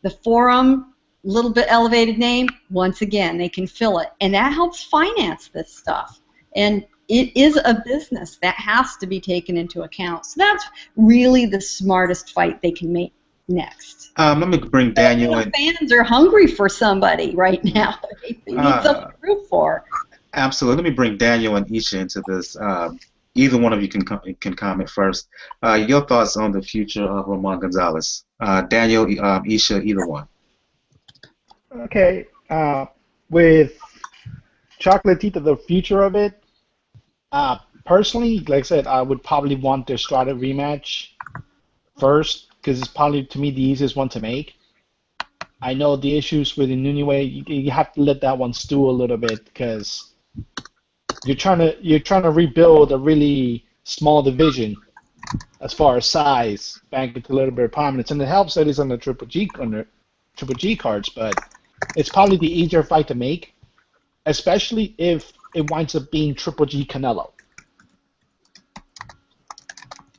The Forum, little bit elevated name, once again, they can fill it. And that helps finance this stuff. And it is a business that has to be taken into account. So that's really the smartest fight they can make next. Let me bring Daniel in. Fans are hungry for somebody right now. They need something to root for. Absolutely. Let me bring Daniel and Isha into this. Either one of you can comment first. Your thoughts on the future of Ramon Gonzalez. Daniel, Isha, either one. Okay. With Chocolatito, the future of it, personally, like I said, I would probably want the Estrada rematch first because it's probably, to me, the easiest one to make. I know the issues with Inoue, you have to let that one stew a little bit because you're trying to rebuild a really small division as far as size back into a little bit of prominence, and it helps that it's on the Triple G cards, but it's probably the easier fight to make, especially if it winds up being Triple G Canelo.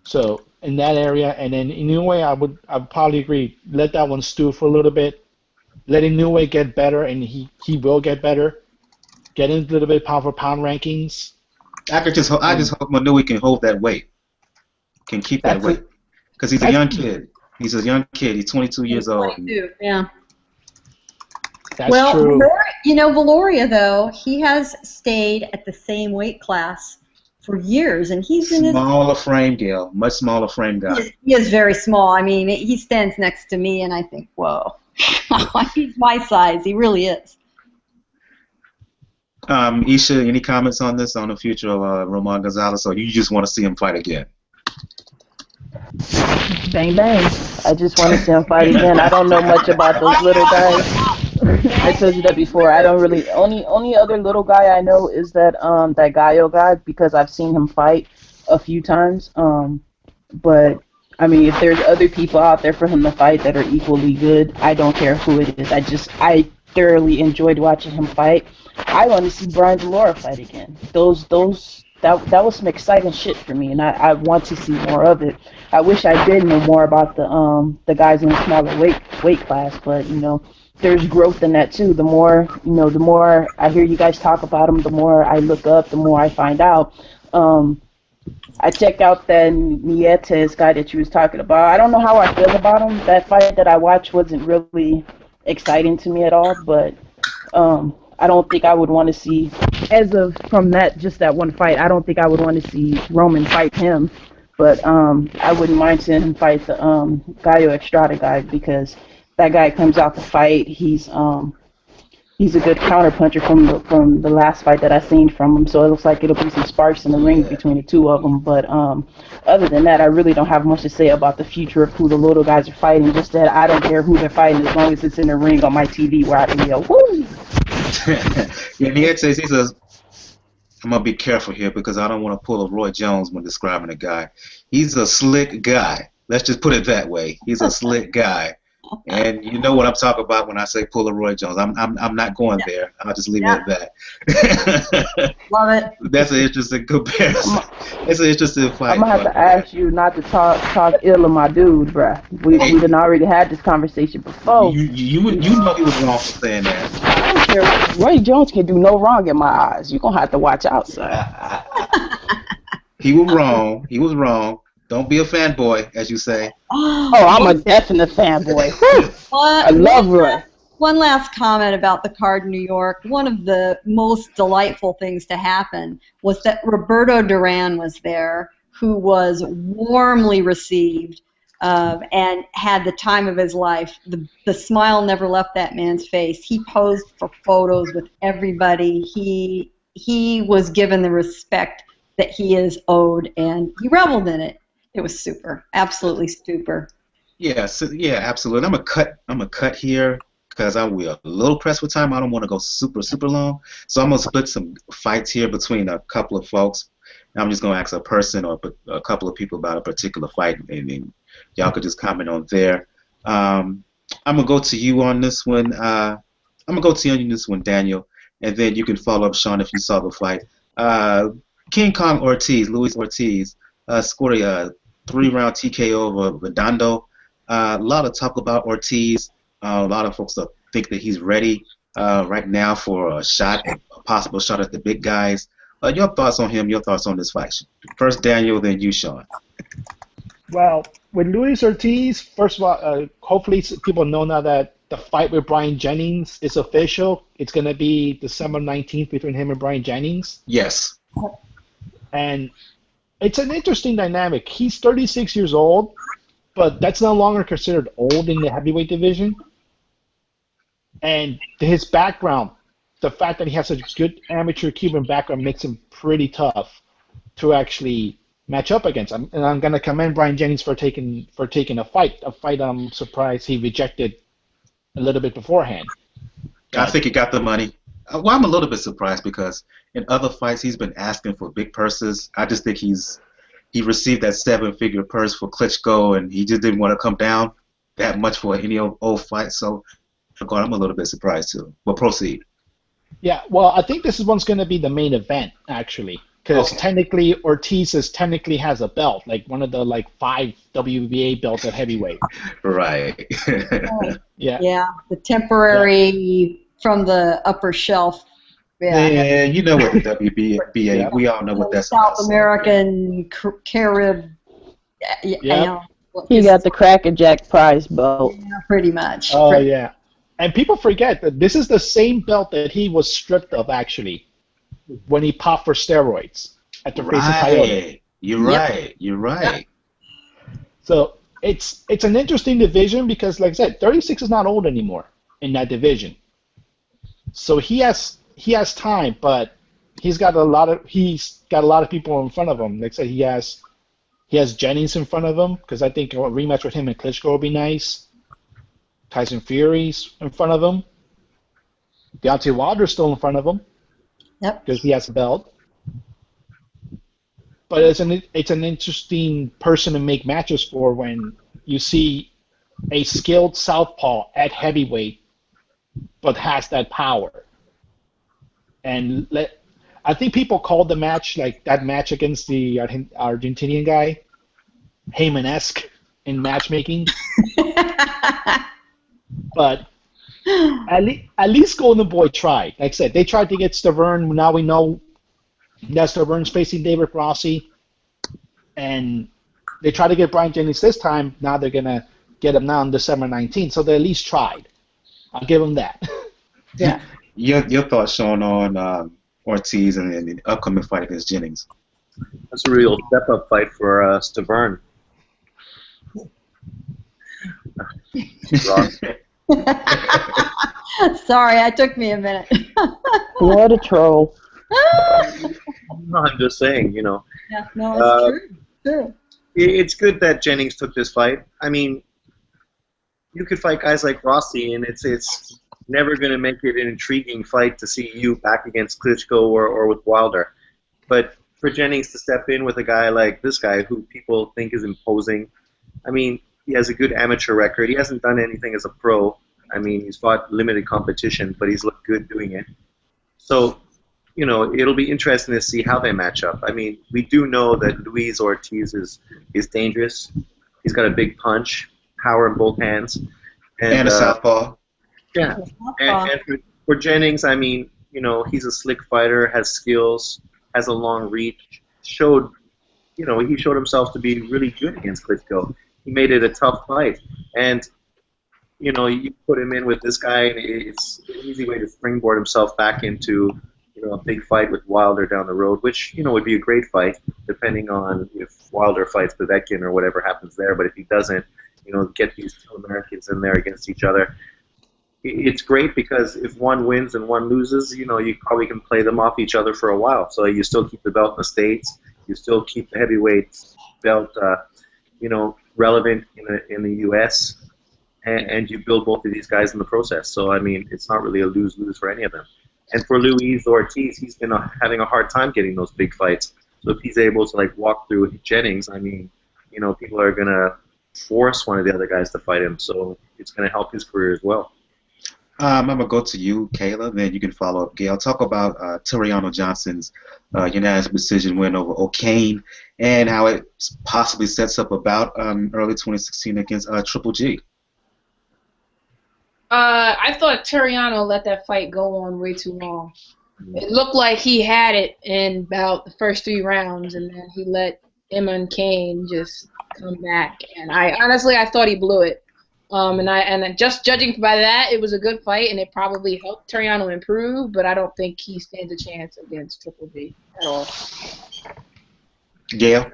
So in that area, and then Inoue, I would probably agree. Let that one stew for a little bit. Let Inoue get better, and he will get better. Get into a little bit pound for pound rankings. I just hope Inoue can hold that weight, can keep that weight, because he's a young kid. He's a young kid. He's 22 years old. 22, yeah. That's true. Viloria, though, he has stayed at the same weight class for years, and he's in his smaller frame, Gail, much smaller frame guy. He is very small. I mean, he stands next to me, and I think, whoa, he's my size. He really is. Isha, any comments on this, on the future of Ramon Gonzalez, or you just want to see him fight again? Bang bang. I just want to see him fight again. I don't know much about those little guys. I told you that before. I don't really. Only other little guy I know is that that Gallo guy, because I've seen him fight a few times. But I mean, if there's other people out there for him to fight that are equally good, I don't care who it is. I thoroughly enjoyed watching him fight. I want to see Brian Viloria fight again. That was some exciting shit for me, and I want to see more of it. I wish I did know more about the guys in the smaller weight class, but there's growth in that too. The more the more I hear you guys talk about them, the more I look up, the more I find out. I checked out that Nietes guy that you was talking about. I don't know how I feel about him. That fight that I watched wasn't really exciting to me at all, but I don't think I would want to see, from that one fight, I don't think I would want to see Roman fight him, but I wouldn't mind seeing him fight the Gallo Estrada guy, because that guy comes out to fight. He's a good counterpuncher from the last fight that I seen from him, so it looks like it'll be some sparks in the ring between the two of them. But other than that, I really don't have much to say about the future of who the little guys are fighting. Just that I don't care who they're fighting as long as it's in the ring on my TV where I can yell, woo! Yeah, Nietes, I'm going to be careful here because I don't want to pull a Roy Jones when describing a guy. He's a slick guy. Let's just put it that way. He's a slick guy. And you know what I'm talking about when I say pull a Roy Jones. I'm not going there. I'll just leave it at that. Love it. That's an interesting comparison. It's an interesting fight. I'm going to have to ask you not to talk ill of my dude, bruh. We done already had this conversation before. You know he was wrong for saying that. I don't care. Roy Jones can do no wrong in my eyes. You're going to have to watch out, sir. He was wrong. He was wrong. Don't be a fanboy, as you say. Oh, I'm a definite fanboy. I love Roy. One last comment about the card in New York. One of the most delightful things to happen was that Roberto Duran was there, who was warmly received and had the time of his life. The smile never left that man's face. He posed for photos with everybody. He was given the respect that he is owed, and he reveled in it. It was super, absolutely super. Yeah, absolutely. I'm gonna cut here because we're a little pressed for time. I don't want to go super long, so I'm gonna split some fights here between a couple of folks. I'm just gonna ask a person or a couple of people about a particular fight, and then y'all could just comment on there. I'm gonna go to you on this one. I'm gonna go to you on this one, Daniel, and then you can follow up, Sean, if you saw the fight. King Kong Ortiz, Luis Ortiz, scored a 3-round TKO over Vando. A lot of talk about Ortiz. A lot of folks think that he's ready right now for a possible shot at the big guys. Your thoughts on him, your thoughts on this fight. First Daniel, then you, Sean. Well, with Luis Ortiz, first of all, hopefully people know now that the fight with Brian Jennings is official. It's going to be December 19th between him and Brian Jennings. Yes. And it's an interesting dynamic. He's 36 years old, but that's no longer considered old in the heavyweight division. And his background, the fact that he has such a good amateur Cuban background makes him pretty tough to actually match up against him. And I'm going to commend Brian Jennings for taking a fight I'm surprised he rejected a little bit beforehand. I think he got the money. Well, I'm a little bit surprised because in other fights he's been asking for big purses. I just think he received that 7-figure purse for Klitschko, and he just didn't want to come down that much for any old fight. So I'm a little bit surprised too. But proceed. Yeah, well, I think this one's going to be the main event actually, because technically Ortiz technically has a belt, like one of the 5 WBA belts at heavyweight. Right. Yeah, the temporary from the upper shelf. Yeah, you know what the WBA. We all know what that's South about. American, Carib. Yeah. He got the Cracker Jack prize belt. Yeah, pretty much. Oh, yeah. And people forget that this is the same belt that he was stripped of, actually, when he popped for steroids at the face of Coyote. You're right. You're right. So it's an interesting division because, like I said, 36 is not old anymore in that division. So he has time, but he's got a lot of people in front of him. Like I said, he has Jennings in front of him because I think a rematch with him and Klitschko would be nice. Tyson Fury's in front of him. Deontay Wilder's still in front of him. Yep. Because he has a belt. But it's an interesting person to make matches for when you see a skilled southpaw at heavyweight, but has that power. And I think people called the match, like that match against the Argentinian guy, Haymon-esque in matchmaking. But at least Golden Boy tried. Like I said, they tried to get Stavern. Now we know that Stavern's facing David Rossi. And they tried to get Brian Jennings this time. Now they're going to get him now on December 19th. So they at least tried. I'll give them that. Yeah. Your thoughts, Sean, on Ortiz and the upcoming fight against Jennings? That's a real step-up fight for Stavern. Sorry, it took me a minute. What a troll. I'm just saying, Yeah, no, it's true. It's good that Jennings took this fight. I mean, you could fight guys like Rossi, and it's never going to make it an intriguing fight to see you back against Klitschko or with Wilder. But for Jennings to step in with a guy like this guy who people think is imposing, I mean, he has a good amateur record. He hasn't done anything as a pro. I mean, he's fought limited competition, but he's looked good doing it. So, you know, it'll be interesting to see how they match up. I mean, we do know that Luis Ortiz is dangerous. He's got a big punch, power in both hands. And a southpaw. Yeah. And for Jennings, I mean, you know, he's a slick fighter, has skills, has a long reach. He showed himself to be really good against Klitschko. He made it a tough fight. And, you know, you put him in with this guy, and it's an easy way to springboard himself back into, you know, a big fight with Wilder down the road, which, you know, would be a great fight, depending on if Wilder fights Povetkin or whatever happens there. But if he doesn't, you know, get these two Americans in there against each other, it's great because if one wins and one loses, you know, you probably can play them off each other for a while. So you still keep the belt in the States, you still keep the heavyweight belt, you know, relevant in the U.S., and you build both of these guys in the process. So, I mean, it's not really a lose-lose for any of them. And for Luis Ortiz, he's been having a hard time getting those big fights. So if he's able to, like, walk through Jennings, I mean, you know, people are going to force one of the other guys to fight him. So it's going to help his career as well. I'm going to go to you, Kayla, then you can follow up, Gail. Talk about Toriano Johnson's unanimous decision win over Okaine and how it possibly sets up about early 2016 against Triple G. I thought Toriano let that fight go on way too long. It looked like he had it in about the first 3 rounds, and then he let him and Kane just come back. And I thought he blew it. And just judging by that, it was a good fight, and it probably helped Toriano improve. But I don't think he stands a chance against Triple G at all. Gail?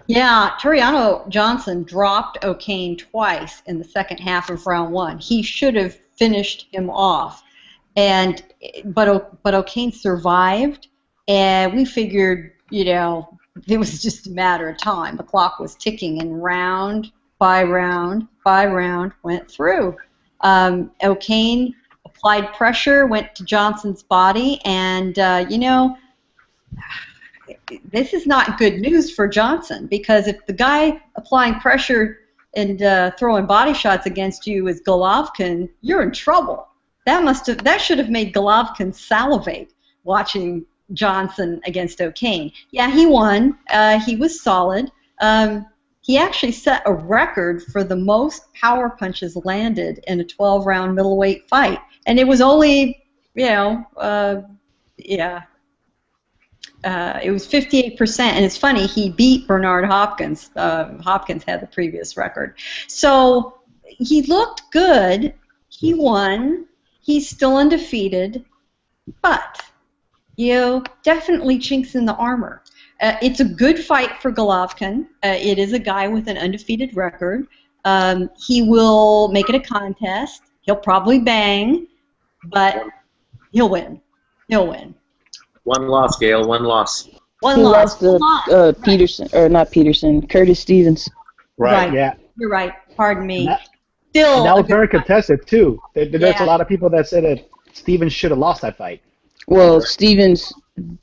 Yeah, Toriano Johnson dropped Okaine twice in the second half of round one. He should have finished him off, but Okaine survived, and we figured, it was just a matter of time. The clock was ticking, and round by round went through. Okaine applied pressure, went to Johnson's body, and this is not good news for Johnson, because if the guy applying pressure and throwing body shots against you is Golovkin, you're in trouble. That should have made Golovkin salivate watching Johnson against Okaine. Yeah, he won. He was solid. He actually set a record for the most power punches landed in a 12-round middleweight fight, and it was only, it was 58%, and it's funny, he beat Bernard Hopkins. Hopkins had the previous record. So he looked good. He won. He's still undefeated, but definitely chinks in the armor. It's a good fight for Golovkin. It is a guy with an undefeated record. He will make it a contest. He'll probably bang, but he'll win. He'll win. One loss, Gail. One loss. One He loss. lost to Peterson, or not Peterson, Curtis Stevens. Right. Yeah. You're right. Pardon me. And Still, that was very contested too. There's Yeah. a lot of people that said that Stevens should have lost that fight. Well, Stevens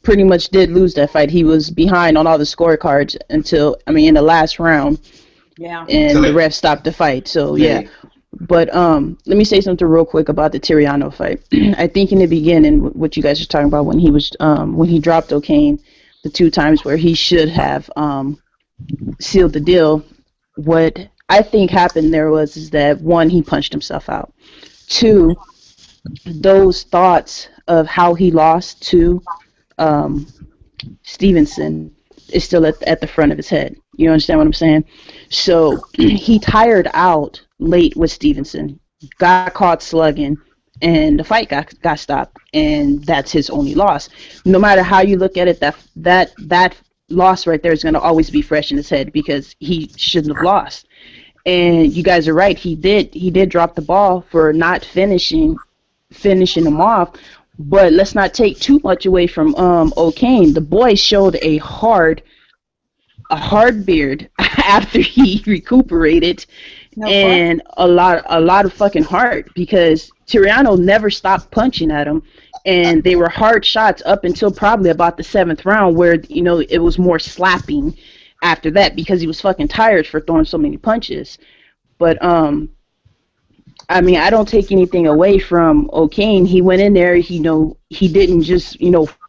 pretty much did lose that fight. He was behind on all the scorecards in the last round, yeah. and the ref stopped the fight. So yeah. But let me say something real quick about the Toriano fight. I think in the beginning, what you guys are talking about when he dropped Okaine, the 2 times where he should have sealed the deal. What I think happened there is that 1, he punched himself out. 2, those thoughts of how he lost to Stevenson is still at the front of his head. You understand what I'm saying? So he tired out late with Stevenson, got caught slugging, and the fight got stopped, and that's his only loss. No matter how you look at it, that loss right there is going to always be fresh in his head because he shouldn't have lost. And you guys are right. He did drop the ball for not finishing him off. But let's not take too much away from Okaine. The boy showed a hard beard after he recuperated, and a lot of fucking heart, because Toriano never stopped punching at him, and they were hard shots up until probably about the 7th round, where it was more slapping after that because he was fucking tired for throwing so many punches. But I don't take anything away from Okaine. He went in there, he didn't just,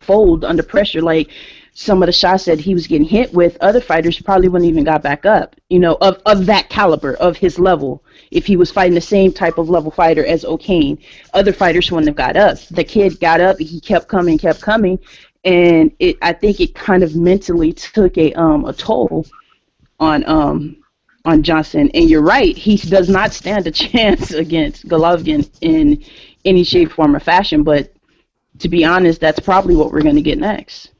fold under pressure. Like some of the shots that he was getting hit with, other fighters probably wouldn't even got back up, of that caliber, of his level. If he was fighting the same type of level fighter as Okaine, other fighters wouldn't have got up. The kid got up, he kept coming, and I think it kind of mentally took a toll on Johnson. And you're right, he does not stand a chance against Golovkin in any shape, form, or fashion. But to be honest, that's probably what we're going to get next.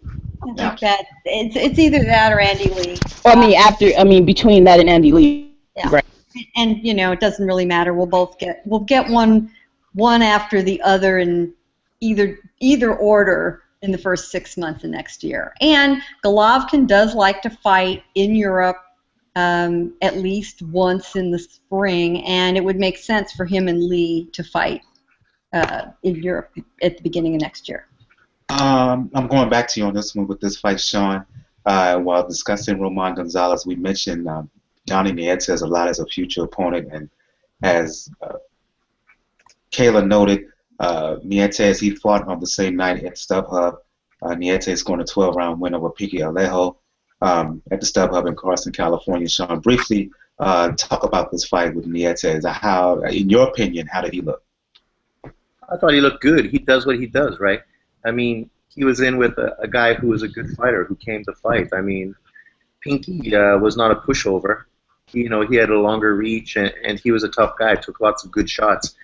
I think that it's either that or Andy Lee. Between that and Andy Lee. Yeah. Right. And it doesn't really matter. We'll get one after the other in either order in the first 6 months of next year. And Golovkin does like to fight in Europe at least once in the spring, and it would make sense for him and Lee to fight in Europe at the beginning of next year. I'm going back to you on this one with this fight, Sean. While discussing Roman Gonzalez, we mentioned Donnie Nietes a lot as a future opponent, and as Kayla noted, Nietes, he fought on the same night at StubHub. Nietes scored a 12-round win over Pique Alejo at the StubHub in Carson, California. Sean, briefly talk about this fight with Nietes. How, in your opinion, how did he look? I thought he looked good. He does what he does, right? I mean, he was in with a guy who was a good fighter who came to fight. I mean, Pinky was not a pushover. He had a longer reach, and he was a tough guy. Took lots of good shots.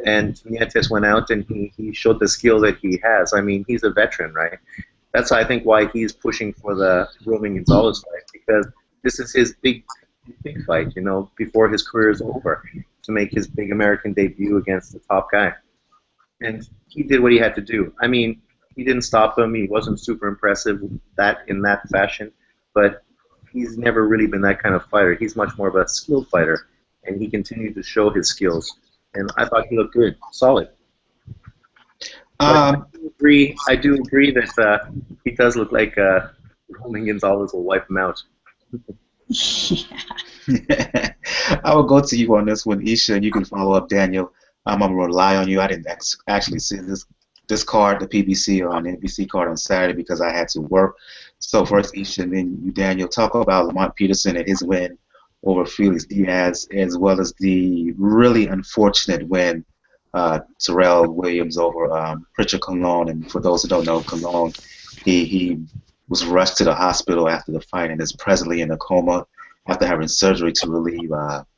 And Nietes went out and he showed the skill that he has. I mean, he's a veteran, right? That's, I think, why he's pushing for the Roman Gonzalez fight, because this is his big fight, before his career is over, to make his big American debut against the top guy. And he did what he had to do. I mean, he didn't stop him. He wasn't super impressive in that fashion, but he's never really been that kind of fighter. He's much more of a skilled fighter, and he continued to show his skills. And I thought he looked good, solid. I do agree that he does look like Roman Gonzalez will wipe him out. I will go to you on this one, Isha, and you can follow up, Daniel. I'm going to rely on you. I didn't actually see this card, the PBC or an NBC card on Saturday because I had to work. So first, Isha, and then you, Daniel, talk about Lamont Peterson and his win over Felix Diaz, as well as the really unfortunate win, Terrell Williams over Prichard Colon. And for those who don't know, Cologne, he was rushed to the hospital after the fight and is presently in a coma after having surgery to relieve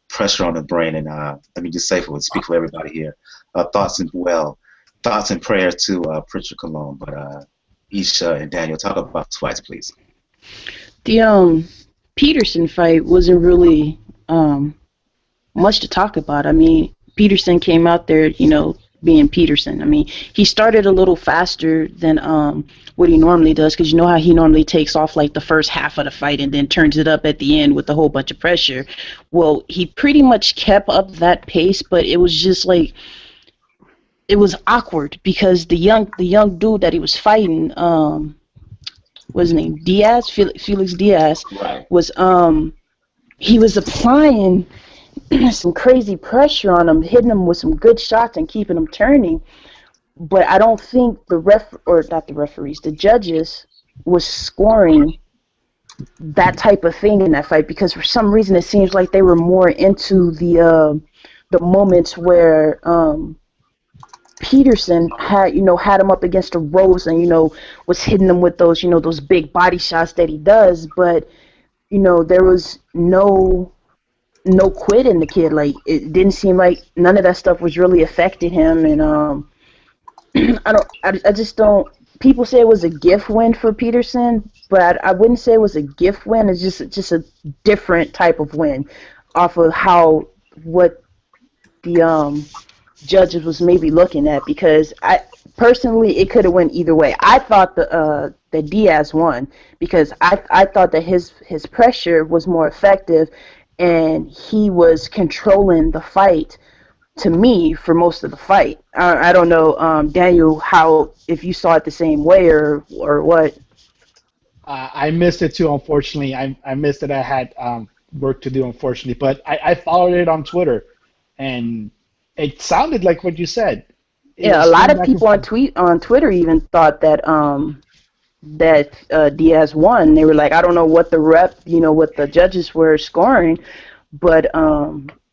pressure on the brain. And let me just say, speak for everybody here, thoughts and prayers to Prichard Colon. But Isha and Daniel, talk about the fights, please. The Peterson fight wasn't really much to talk about. I mean, Peterson came out there, being Peterson. I mean, he started a little faster than what he normally does, because you know how he normally takes off like the first half of the fight and then turns it up at the end with a whole bunch of pressure. Well, he pretty much kept up that pace, but it was just like, it was awkward because the young dude that he was fighting, what's his name, Diaz, Felix Diaz, right, was he was applying some crazy pressure on him, hitting him with some good shots and keeping him turning. But I don't think the judges was scoring that type of thing in that fight, because for some reason it seems like they were more into the moments where Peterson had him up against the ropes and was hitting him with those those big body shots that he does, but there was no quit in the kid. Like, it didn't seem like none of that stuff was really affecting him. And I just don't. People say it was a gift win for Peterson, but I wouldn't say it was a gift win. It's just a different type of win off of what the judges was maybe looking at, because I personally, it could have went either way. I thought that Diaz won because I thought that his pressure was more effective and he was controlling the fight, to me, for most of the fight. I don't know, Daniel, if you saw it the same way or what. I missed it too, unfortunately. I missed it. I had work to do, unfortunately. But I followed it on Twitter, and it sounded like what you said. Yeah, a lot of people on Twitter even thought that Diaz won. They were like, I don't know what what the judges were scoring, but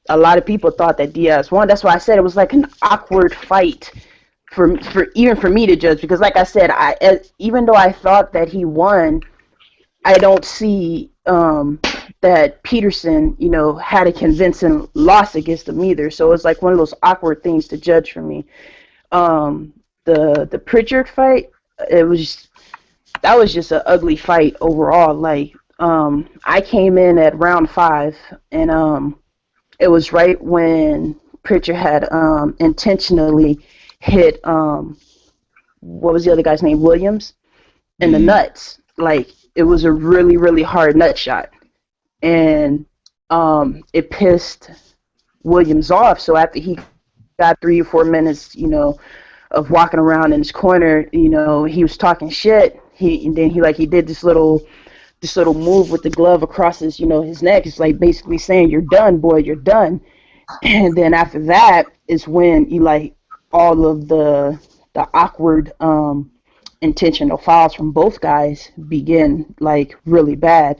a lot of people thought that Diaz won. That's why I said it was like an awkward fight for even for me to judge, because like I said, even though I thought that he won, I don't see that Peterson, had a convincing loss against him either. So it's like one of those awkward things to judge for me. The Prichard fight, that was just an ugly fight overall. Like, I came in at round 5, and it was right when Prichard had intentionally hit what was the other guy's name, Williams, in the nuts. Like, it was a really, really hard nut shot, and it pissed Williams off. So after he got 3 or 4 minutes, of walking around in his corner, he was talking shit. He did this little move with the glove across his his neck. It's like basically saying, "You're done, boy, you're done." And then after that is when all of the awkward intentional fouls from both guys begin, like, really bad.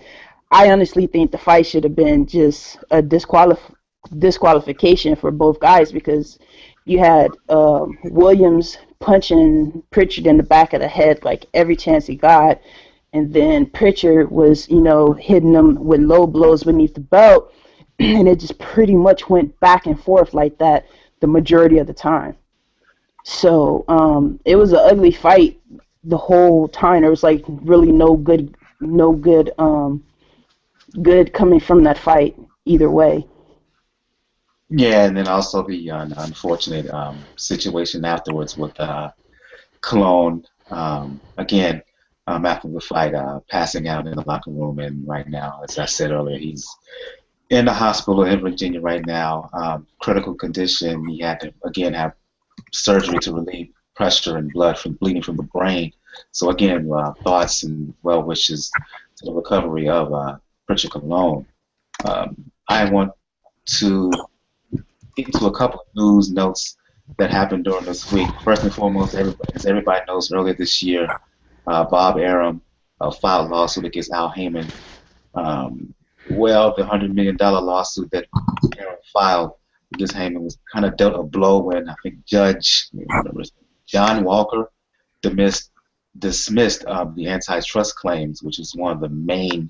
I honestly think the fight should have been just a disqualification for both guys, because you had Williams punching Prichard in the back of the head like every chance he got, and then Prichard was, hitting him with low blows beneath the belt, and it just pretty much went back and forth like that the majority of the time. So it was an ugly fight the whole time. There was like really no good coming from that fight either way. Yeah, and then also the unfortunate situation afterwards with Cologne. Again, after the fight, passing out in the locker room, and right now, as I said earlier, he's in the hospital in Virginia right now, critical condition. He had to again have surgery to relieve pressure and blood from bleeding from the brain. So again, thoughts and well wishes to the recovery of Prichard Colon. I want to get into a couple of news notes that happened during this week. First and foremost, as everybody knows, earlier this year, Bob Arum filed a lawsuit against Al Haymon. The $100 million lawsuit that Arum filed against Haymon was kind of dealt a blow when I think Judge John Walker dismissed the antitrust claims, which is one of the main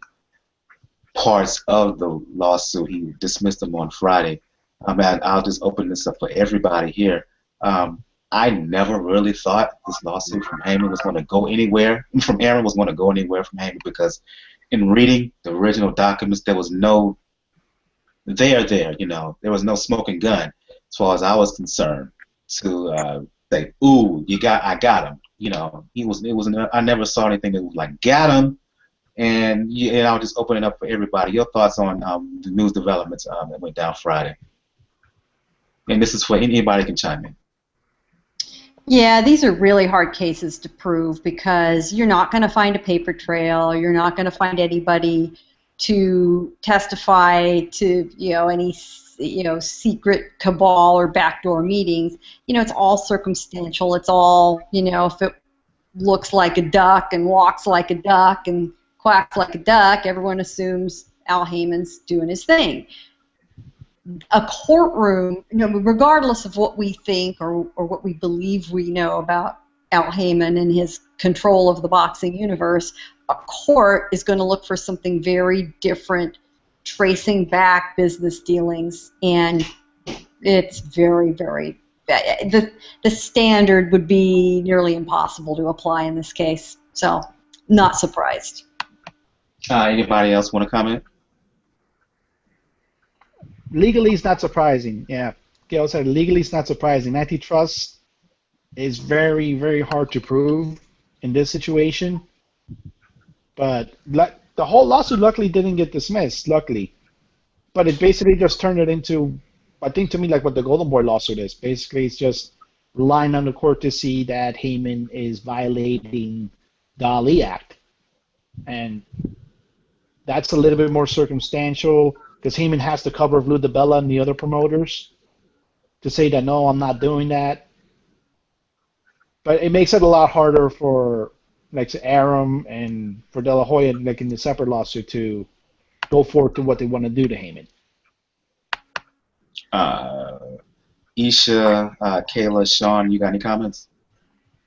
parts of the lawsuit. He dismissed them on Friday. I'll just open this up for everybody here. I never really thought this lawsuit from Haymon was going to go anywhere. From Arum was going to go anywhere from Haymon, because in reading the original documents, there was no there. There was no smoking gun as far as I was concerned to say, "Ooh, I got him." I never saw anything that was like, "Got him." And I'll just open it up for everybody. Your thoughts on the news developments that went down Friday. And this is for anybody can chime in. Yeah, these are really hard cases to prove, because you're not going to find a paper trail. You're not going to find anybody to testify to any secret cabal or backdoor meetings. It's all circumstantial. It's all if it looks like a duck and walks like a duck and quacks like a duck, everyone assumes Al Haymon's doing his thing. A courtroom, regardless of what we think or what we believe we know about Al Haymon and his control of the boxing universe, a court is going to look for something very different, tracing back business dealings, and it's very, very the standard would be nearly impossible to apply in this case. So, not surprised. Anybody else want to comment? Legally, it's not surprising. Yeah, Gail said legally it's not surprising. Antitrust is very, very hard to prove in this situation. But the whole lawsuit luckily didn't get dismissed, luckily. But it basically just turned it into, I think to me, like what the Golden Boy lawsuit is. Basically, it's just relying on the court to see that Haymon is violating the Ali Act. And that's a little bit more circumstantial, because Haymon has the cover of Lou DiBella and the other promoters to say that, no, I'm not doing that. But it makes it a lot harder for Arum and for De La Hoya, in the separate lawsuit, to go forward to what they want to do to Haymon. Isha, Kayla, Sean, you got any comments?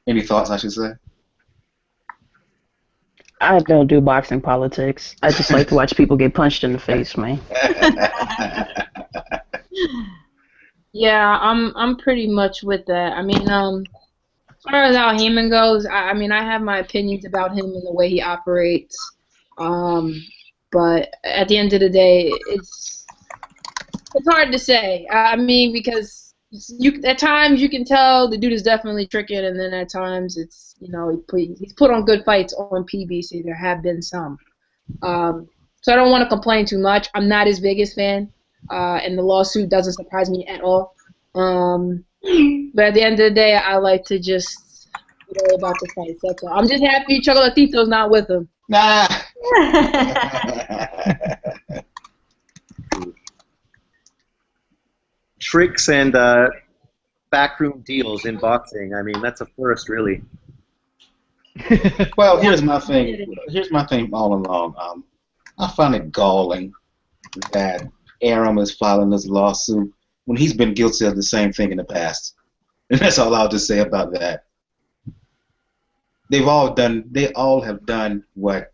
Any thoughts, I should say? I don't do boxing politics. I just like to watch people get punched in the face, man. Yeah, I'm pretty much with that. I mean, as far as Al Haymon goes, I have my opinions about him and the way he operates. But at the end of the day, it's hard to say. Because at times you can tell the dude is definitely tricking, and then at times it's he's put on good fights on PBC. There have been some. So I don't want to complain too much. I'm not his biggest fan, and the lawsuit doesn't surprise me at all. But at the end of the day, I like to just worry about the fights. That's all. I'm just happy Chocolatito's not with him. Nah. Tricks and backroom deals in boxing. I mean, that's a first, really. Well, here's my thing. Here's my thing all along. I find it galling that Arum is filing this lawsuit when he's been guilty of the same thing in the past. And that's all I'll just say about that. They all have done what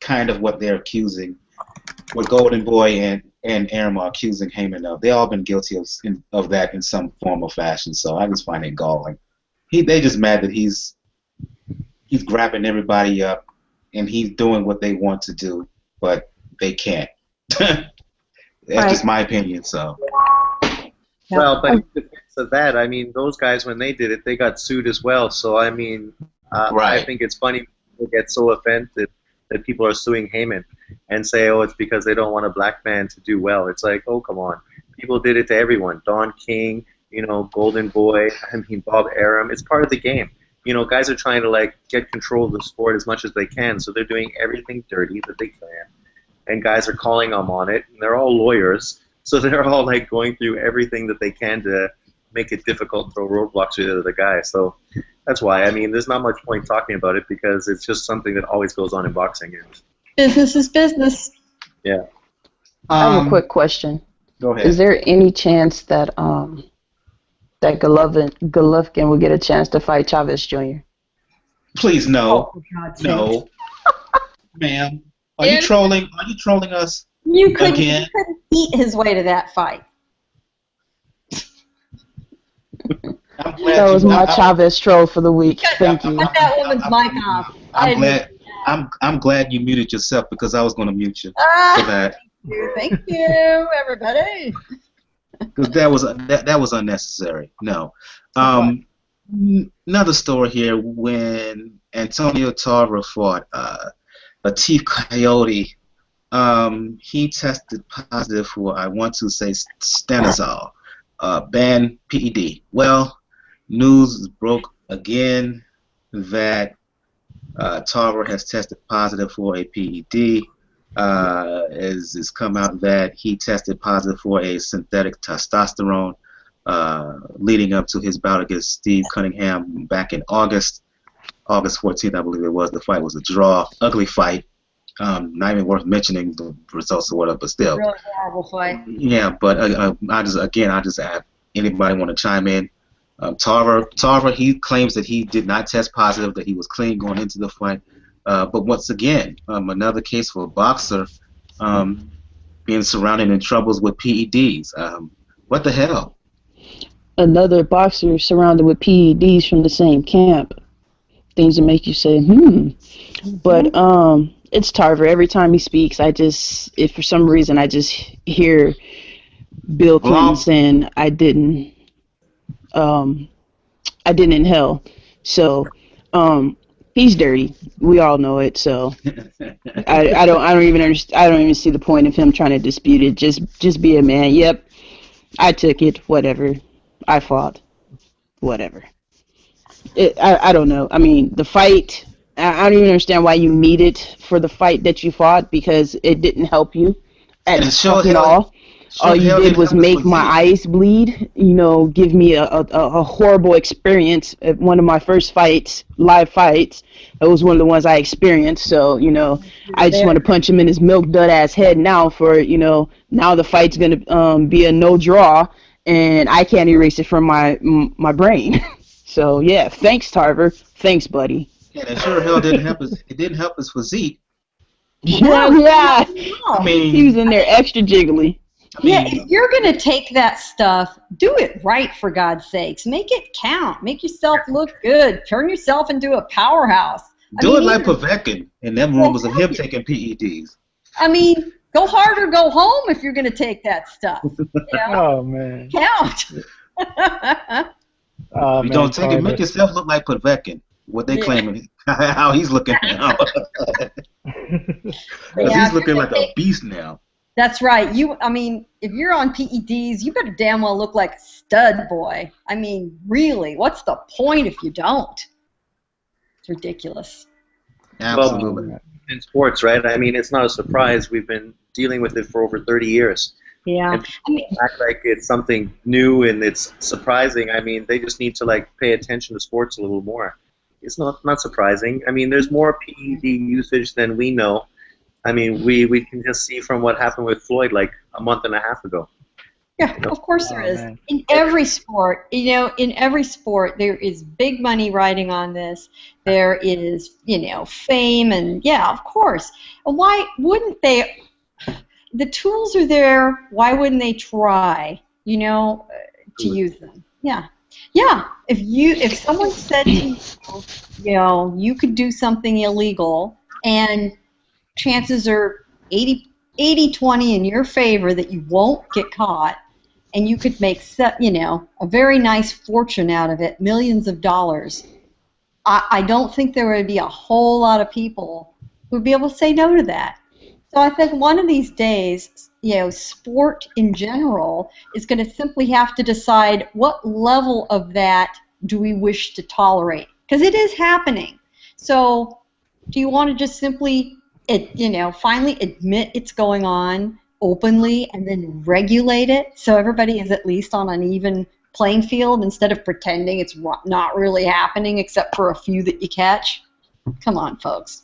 they're accusing, what Golden Boy and Arum are accusing Haymon of. They all been guilty of that in some form or fashion. So I just find it galling. They just mad that he's grabbing everybody up and he's doing what they want to do, but they can't. That's just my opinion. So. Well, but in defense of that, I mean, those guys, when they did it, they got sued as well. So, I mean, I think it's funny people get so offended that people are suing Haymon and say, oh, it's because they don't want a black man to do well. It's like, oh, come on. People did it to everyone. Don King, Golden Boy, Bob Arum. It's part of the game. Guys are trying to, like, get control of the sport as much as they can, so they're doing everything dirty that they can. And guys are calling them on it, and they're all lawyers. So they're all like going through everything that they can to make it difficult to throw roadblocks to the other guy. So that's why. I mean, there's not much point talking about it because it's just something that always goes on in boxing. Business is business. Yeah. I have a quick question. Go ahead. Is there any chance that that Golovkin will get a chance to fight Chavez Jr.? Please no. Oh, for God's No. sake. Ma'am. Are you trolling us? You couldn't eat his way to that fight. That was my Chavez troll for the week. Thank you. Cut that woman's mic off. I'm glad you muted yourself because I was going to mute you for that. Thank you, everybody. Because that was unnecessary. No. Another story here when Antonio Tarver fought Latif Coyote. He tested positive for, I want to say, stanozol, banned PED. Well, news broke again that Tarver has tested positive for a PED. It's come out that he tested positive for a synthetic testosterone leading up to his bout against Steve Cunningham back in August 14th, I believe it was. The fight was a draw, ugly fight. Not even worth mentioning the results or whatever, but still. Really horrible fight. Yeah, but I just ask anybody want to chime in. Tarver, he claims that he did not test positive, that he was clean going into the fight. But once again, another case for a boxer being surrounded in troubles with PEDs. What the hell? Another boxer surrounded with PEDs from the same camp. Things that make you say, But it's Tarver. Every time he speaks, if for some reason I just hear Bill Clinton saying I didn't inhale. So he's dirty. We all know it. So I don't even see the point of him trying to dispute it. Just be a man. Yep, I took it. Whatever. I fought. Whatever. I don't know. I mean, the fight. I don't even understand why you needed for the fight that you fought because it didn't help you at all. All you did was make my eyes bleed. Give me a horrible experience at one of my first fights, live fights. It was one of the ones I experienced. So I just want to punch him in his milk dud ass head now. Now the fight's gonna be a no draw, and I can't erase it from my brain. So yeah, thanks Tarver. Thanks, buddy. Yeah, that sure hell didn't help us. It didn't help his physique. Yeah. I mean, he was in there extra jiggly. If you're gonna take that stuff, do it right for God's sakes. Make it count. Make yourself look good. Turn yourself into a powerhouse. Do it like Povetkin in them rumors of him taking PEDs. I mean, go hard or go home if you're gonna take that stuff. Oh man. Count. You don't take it. Make yourself look like Povetkin. What they claiming, how he's looking now. He's looking like a beast now. That's right. If you're on PEDs, you better damn well look like a stud boy. I mean, really, what's the point if you don't? It's ridiculous. Absolutely. Well, in sports, right? I mean, it's not a surprise. We've been dealing with it for over 30 years. Yeah. And people act like it's something new and it's surprising. I mean, they just need to pay attention to sports a little more. It's not surprising. I mean, there's more PED usage than we know. I mean, we can just see from what happened with Floyd a month and a half ago. Yeah, of course there is. Man. In every sport, in every sport, there is big money riding on this. There is, fame, and yeah, of course. And why wouldn't they? The tools are there. Why wouldn't they try, to use them? Yeah. Yeah. If someone said to you, you could do something illegal, and chances are 80-20 in your favor that you won't get caught, and you could make a very nice fortune out of it, millions of dollars. I don't think there would be a whole lot of people who would be able to say no to that. So I think one of these days, sport in general is going to simply have to decide what level of that do we wish to tolerate, because it is happening. So do you want to just simply finally admit it's going on openly and then regulate it so everybody is at least on an even playing field instead of pretending it's not really happening except for a few that you catch? Come on, folks.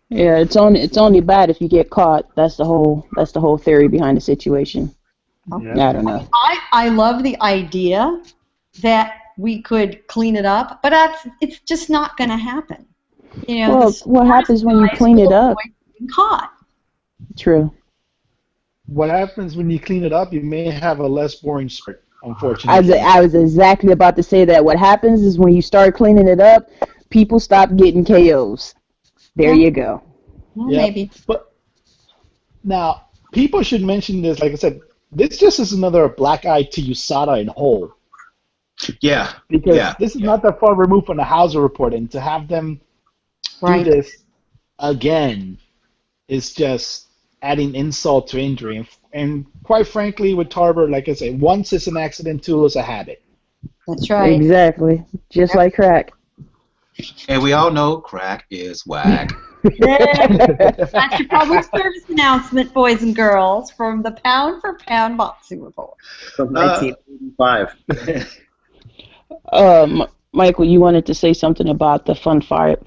Yeah, it's only bad if you get caught. That's the whole theory behind the situation. Yeah. I don't know. I love the idea that we could clean it up, but it's just not going to happen. Well, what happens when you clean it up? Caught. True. What happens when you clean it up? You may have a less boring sport, unfortunately. I was exactly about to say that. What happens is when you start cleaning it up, people stop getting KOs. There you go. Well, maybe. But now, people should mention this. Like I said, this just is another black eye to USADA in whole. Yeah. Because this is not that far removed from the Hauser report, and to have them do this again is just adding insult to injury. And quite frankly, with Tarver, like I say, once it's an accident, two is a habit. That's right. Exactly. Just like crack. And we all know crack is whack. That's your public service announcement, boys and girls, from the Pound for Pound Boxing Report. From 1985. Michael, you wanted to say something about the Fonfara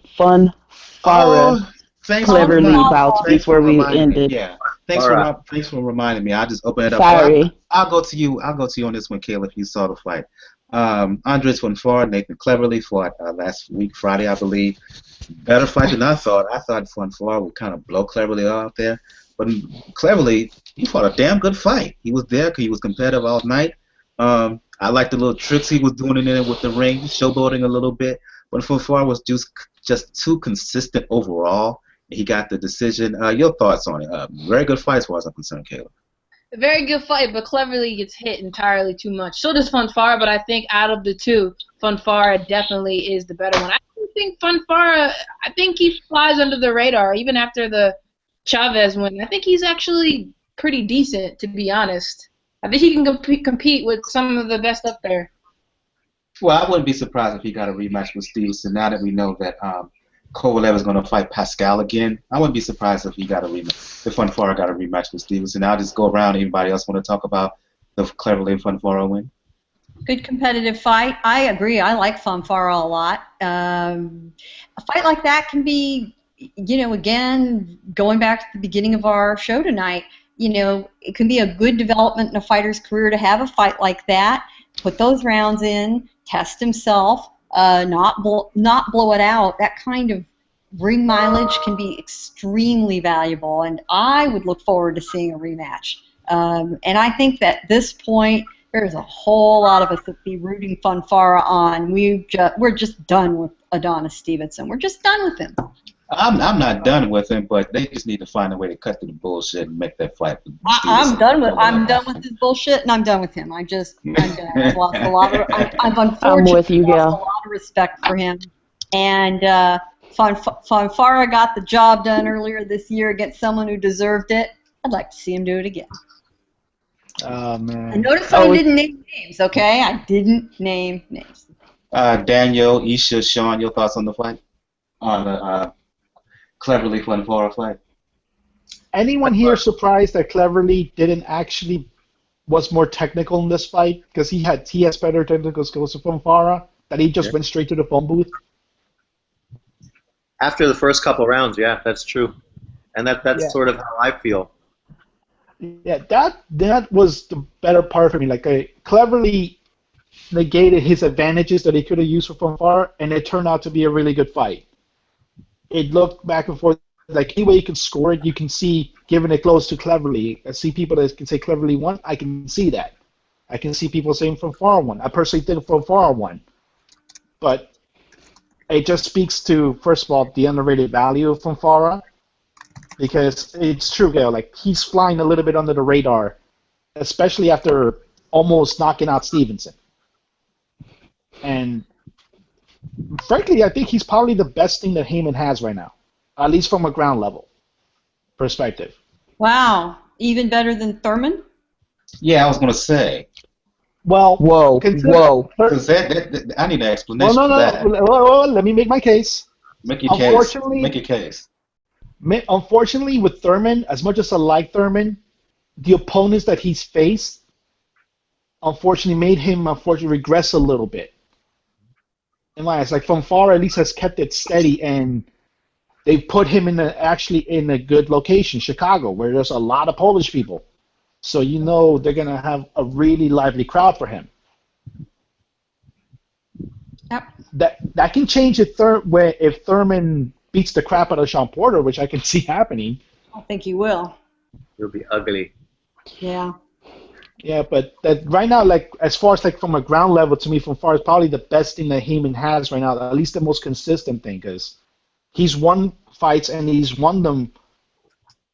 cleverly bouts before we ended. Yeah, thanks for reminding me. I'll just open it up. Sorry. I'll go to you. I'll go to you on this one, Caleb. You saw the fight. Andres Fonfara, Nathan Cleverly fought last week, Friday, I believe. Better fight than I thought. I thought Fonfara would kind of blow Cleverly out there, but Cleverly, he fought a damn good fight. He was there because he was competitive all night. I liked the little tricks he was doing in there with the ring, showboating a little bit. But Fonfara was just too consistent overall. He got the decision. Your thoughts on it? Very good fight as far as I'm concerned, Caleb. A very good fight, but Cleverly gets hit entirely too much. So does Fonfara, but I think out of the two, Fonfara definitely is the better one. I think Fonfara, I think he flies under the radar, even after the Chavez win. I think he's actually pretty decent, to be honest. I think he can compete with some of the best up there. Well, I wouldn't be surprised if he got a rematch with Stevenson. Now that we know that Kovalev is going to fight Pascal again, I wouldn't be surprised if he got a rematch. If Fonfara got a rematch with Stevenson. I'll just go around. Anybody else want to talk about the Cleverly and Fonfara win? Good competitive fight. I agree. I like Fonfara a lot. A fight like that can be, again, going back to the beginning of our show tonight, it can be a good development in a fighter's career to have a fight like that, put those rounds in, test himself, not blow it out. That kind of ring mileage can be extremely valuable, and I would look forward to seeing a rematch. And I think that at this point, there's a whole lot of us that be rooting Fonfara on. We're just done with Adonis Stevenson. We're just done with him. I'm not done with him, but they just need to find a way to cut through the bullshit and make that fight. I'm done with his bullshit, and I'm done with him. I'm done. I've lost a lot of. I've unfortunately lost a lot of respect for him. And Fonfara got the job done earlier this year against someone who deserved it. I'd like to see him do it again. Oh man! And notice I didn't name names. Okay, I didn't name names. Daniel, Isha, Sean, your thoughts on the fight? On the Cleverly Fonfara fight? Anyone here surprised that Cleverly was more technical in this fight? Because he has better technical skills than Fonfara, that he just went straight to the phone booth? After the first couple rounds, yeah, that's true. And that's sort of how I feel. Yeah, that was the better part for me. Like, I cleverly negated his advantages that he could have used for Fonfara, and it turned out to be a really good fight. It looked back and forth. Like, any way you can score it, you can see giving it close to cleverly. I see people that can say cleverly won. I can see that. I can see people saying Fonfara won. I personally think Fonfara won. But it just speaks to, first of all, the underrated value of Fonfara. Because it's true, Gail. Like, he's flying a little bit under the radar, especially after almost knocking out Stevenson. And frankly, I think he's probably the best thing that Haymon has right now, at least from a ground level perspective. Wow, even better than Thurman? Yeah, I was going to say. Well, Whoa. Because I need an explanation for that. Well, let me make my case. Make your case. Make your case. Unfortunately, with Thurman, as much as I like Thurman, the opponents that he's faced, unfortunately, made him regress a little bit. And like Fonfara at least has kept it steady, and they put him actually in a good location, Chicago, where there's a lot of Polish people. So you know they're gonna have a really lively crowd for him. Yep. That can change if Thurman beats the crap out of Sean Porter, which I can see happening. I think he will. It'll be ugly. Yeah. Yeah, but right now, like, as far as like from a ground level, to me, Fonfara is probably the best thing that Haymon has right now. At least the most consistent thing, because he's won fights and he's won them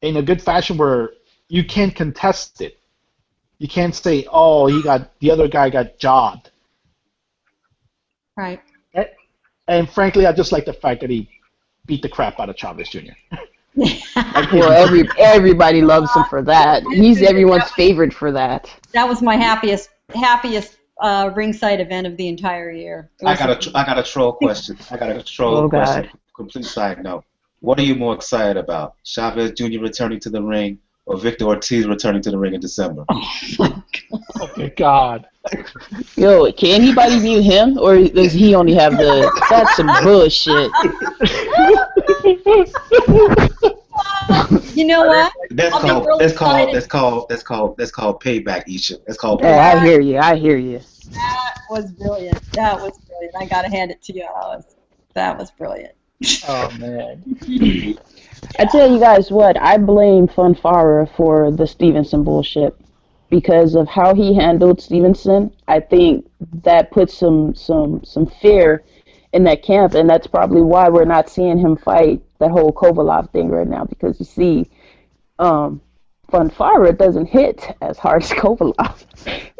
in a good fashion where you can't contest it. You can't say, "Oh, the other guy got jobbed." Right. And frankly, I just like the fact that he beat the crap out of Chavez Jr. Well, everybody loves him for that. He's everyone's favorite for that. That was my happiest ringside event of the entire year. I got a troll question. Question. Complete side note. What are you more excited about? Chavez Jr. returning to the ring or Victor Ortiz returning to the ring in December? Oh my God. Yo, can anybody mute him, or does he only have the? That's some bullshit. You know what? That's called payback, Isha. That's called payback. Hey, I hear you. That was brilliant. I gotta hand it to you, Alice. That was brilliant. Oh man. I tell you guys what, I blame Fonfara for the Stevenson bullshit. Because of how he handled Stevenson, I think that put some fear in that camp, and that's probably why we're not seeing him fight that whole Kovalov thing right now. Because you see, Fonfara doesn't hit as hard as Kovalov,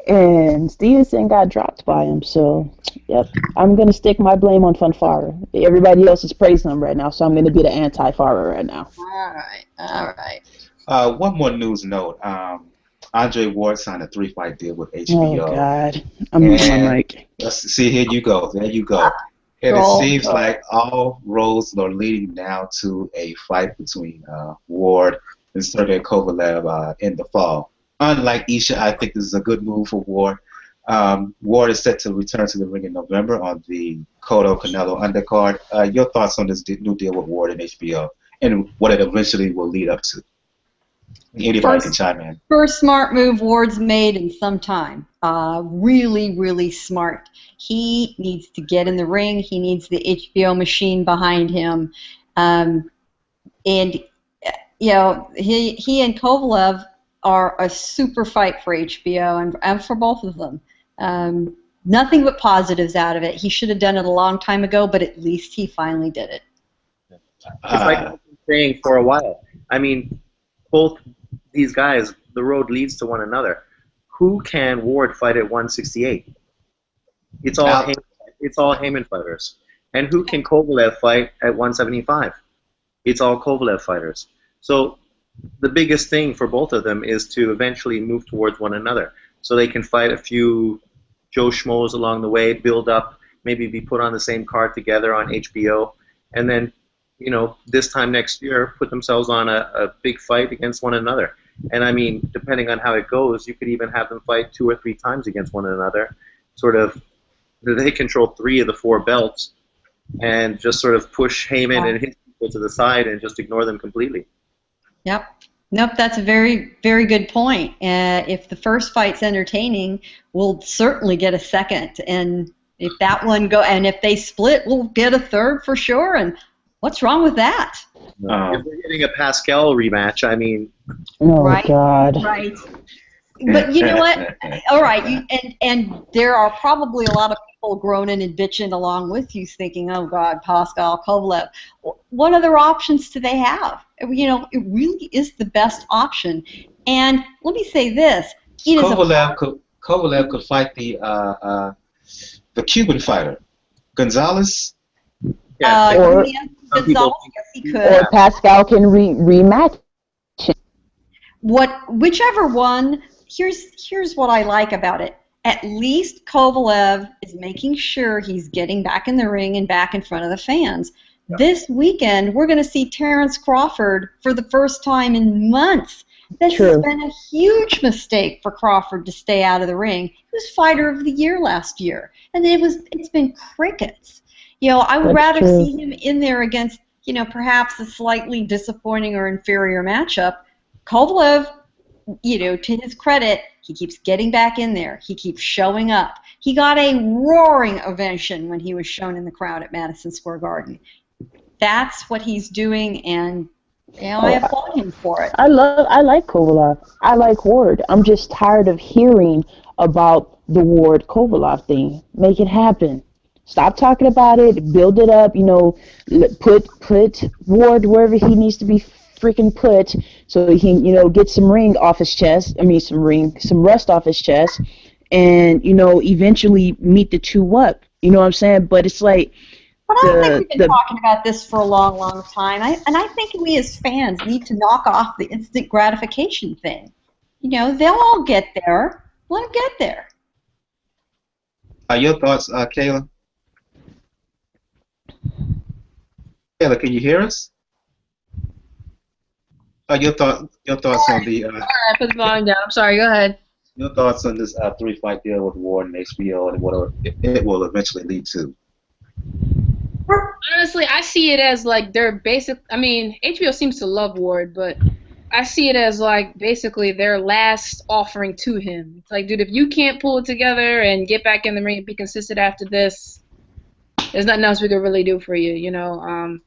and Stevenson got dropped by him. So, yep, I'm gonna stick my blame on Fonfara. Everybody else is praising him right now, so I'm gonna be the anti-Fara right now. All right. One more news note. Andre Ward signed a 3-fight deal with HBO. Oh, God. I'm muting my mic. See, here you go. There you go. And it seems like all roads are leading now to a fight between Ward and Sergey Kovalev in the fall. Unlike Isha, I think this is a good move for Ward. Ward is set to return to the ring in November on the Cotto-Canelo undercard. Your thoughts on this new deal with Ward and HBO and what it eventually will lead up to? Anybody can chime in. First smart move Ward's made in some time. Really, really smart. He needs to get in the ring. He needs the HBO machine behind him. And, you know, he and Kovalev are a super fight for HBO and for both of them. Nothing but positives out of it. He should have done it a long time ago, but at least he finally did it. It's like I've been saying for a while. I mean, both these guys, the road leads to one another. Who can Ward fight at 168? It's all Haymon fighters. And who can Kovalev fight at 175? It's all Kovalev fighters. So the biggest thing for both of them is to eventually move towards one another, so they can fight a few Joe Schmoes along the way, build up, maybe be put on the same card together on HBO, and then, you know, this time next year, put themselves on a big fight against one another. And I mean, depending on how it goes, you could even have them fight 2 or 3 times against one another. Sort of, they control 3 of the 4 belts, and just sort of push Haymon and his people to the side and just ignore them completely. Yep. Nope, that's a very, very good point. If the first fight's entertaining, we'll certainly get a second. And if that one and if they split, we'll get a third for sure. And what's wrong with that? If we're getting a Pascal rematch, I mean... Oh, right, God. Right. But you know what? All right, and there are probably a lot of people groaning and bitching along with you, thinking, "Oh God, Pascal, Kovalev." What other options do they have? You know, it really is the best option. And let me say this: Kovalev could fight the Cuban fighter, Gonzalez. Yeah, Or- Gonzalez, yes, he could. Or Pascal can rematch. Whichever one. Here's what I like about it. At least Kovalev is making sure he's getting back in the ring and back in front of the fans. Yeah. This weekend, we're going to see Terence Crawford for the first time in months. This has been a huge mistake for Crawford to stay out of the ring. He was Fighter of the Year last year, and it's been crickets. You know, I would rather see him in there against, you know, perhaps a slightly disappointing or inferior matchup. Kovalev, you know, to his credit, he keeps getting back in there. He keeps showing up. He got a roaring ovation when he was shown in the crowd at Madison Square Garden. That's what he's doing, and you know, I applaud him for it. I like Kovalev. I like Ward. I'm just tired of hearing about the Ward Kovalev thing. Make it happen. Stop talking about it. Build it up. You know, put Ward wherever he needs to be freaking put, so he can, you know, get some off his chest. I mean, some rust off his chest, and you know, eventually meet the two up. You know what I'm saying? But it's like. But I think we've been talking about this for a long, long time, and I think we as fans need to knock off the instant gratification thing. You know, they'll all get there. Let them get there. Your thoughts, Kayla? Kayla, can you hear us? Your thoughts on the. All right, put the volume down. I'm sorry. Go ahead. Your thoughts on this 3-fight deal with Ward and HBO and what it will eventually lead to? Honestly, I see it as like their basic. I mean, HBO seems to love Ward, but I see it as like basically their last offering to him. It's like, dude, if you can't pull it together and get back in the ring and be consistent after this, there's nothing else we could really do for you. You know,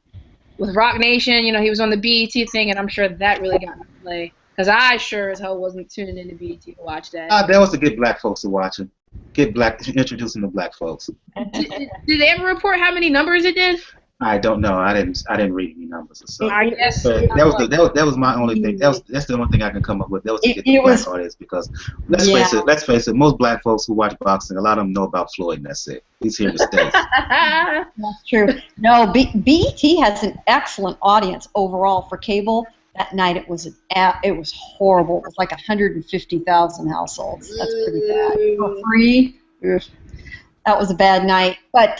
with Rock Nation, you know, he was on the BET thing, and I'm sure that really got into play. Because I sure as hell wasn't tuning into BET to watch that. That was to get black folks to watch him. Introducing the black folks. Did they ever report how many numbers it did? I don't know. I didn't read any numbers. So. I guess that was my only thing. That's the only thing I can come up with. That was to get the black audience, because let's face it, most black folks who watch boxing, a lot of them know about Floyd, and that's it. He's here to stay. That's true. No, BET has an excellent audience overall for cable. That night it was horrible. It was like 150,000 households. That's pretty bad. For free. Ugh. That was a bad night. But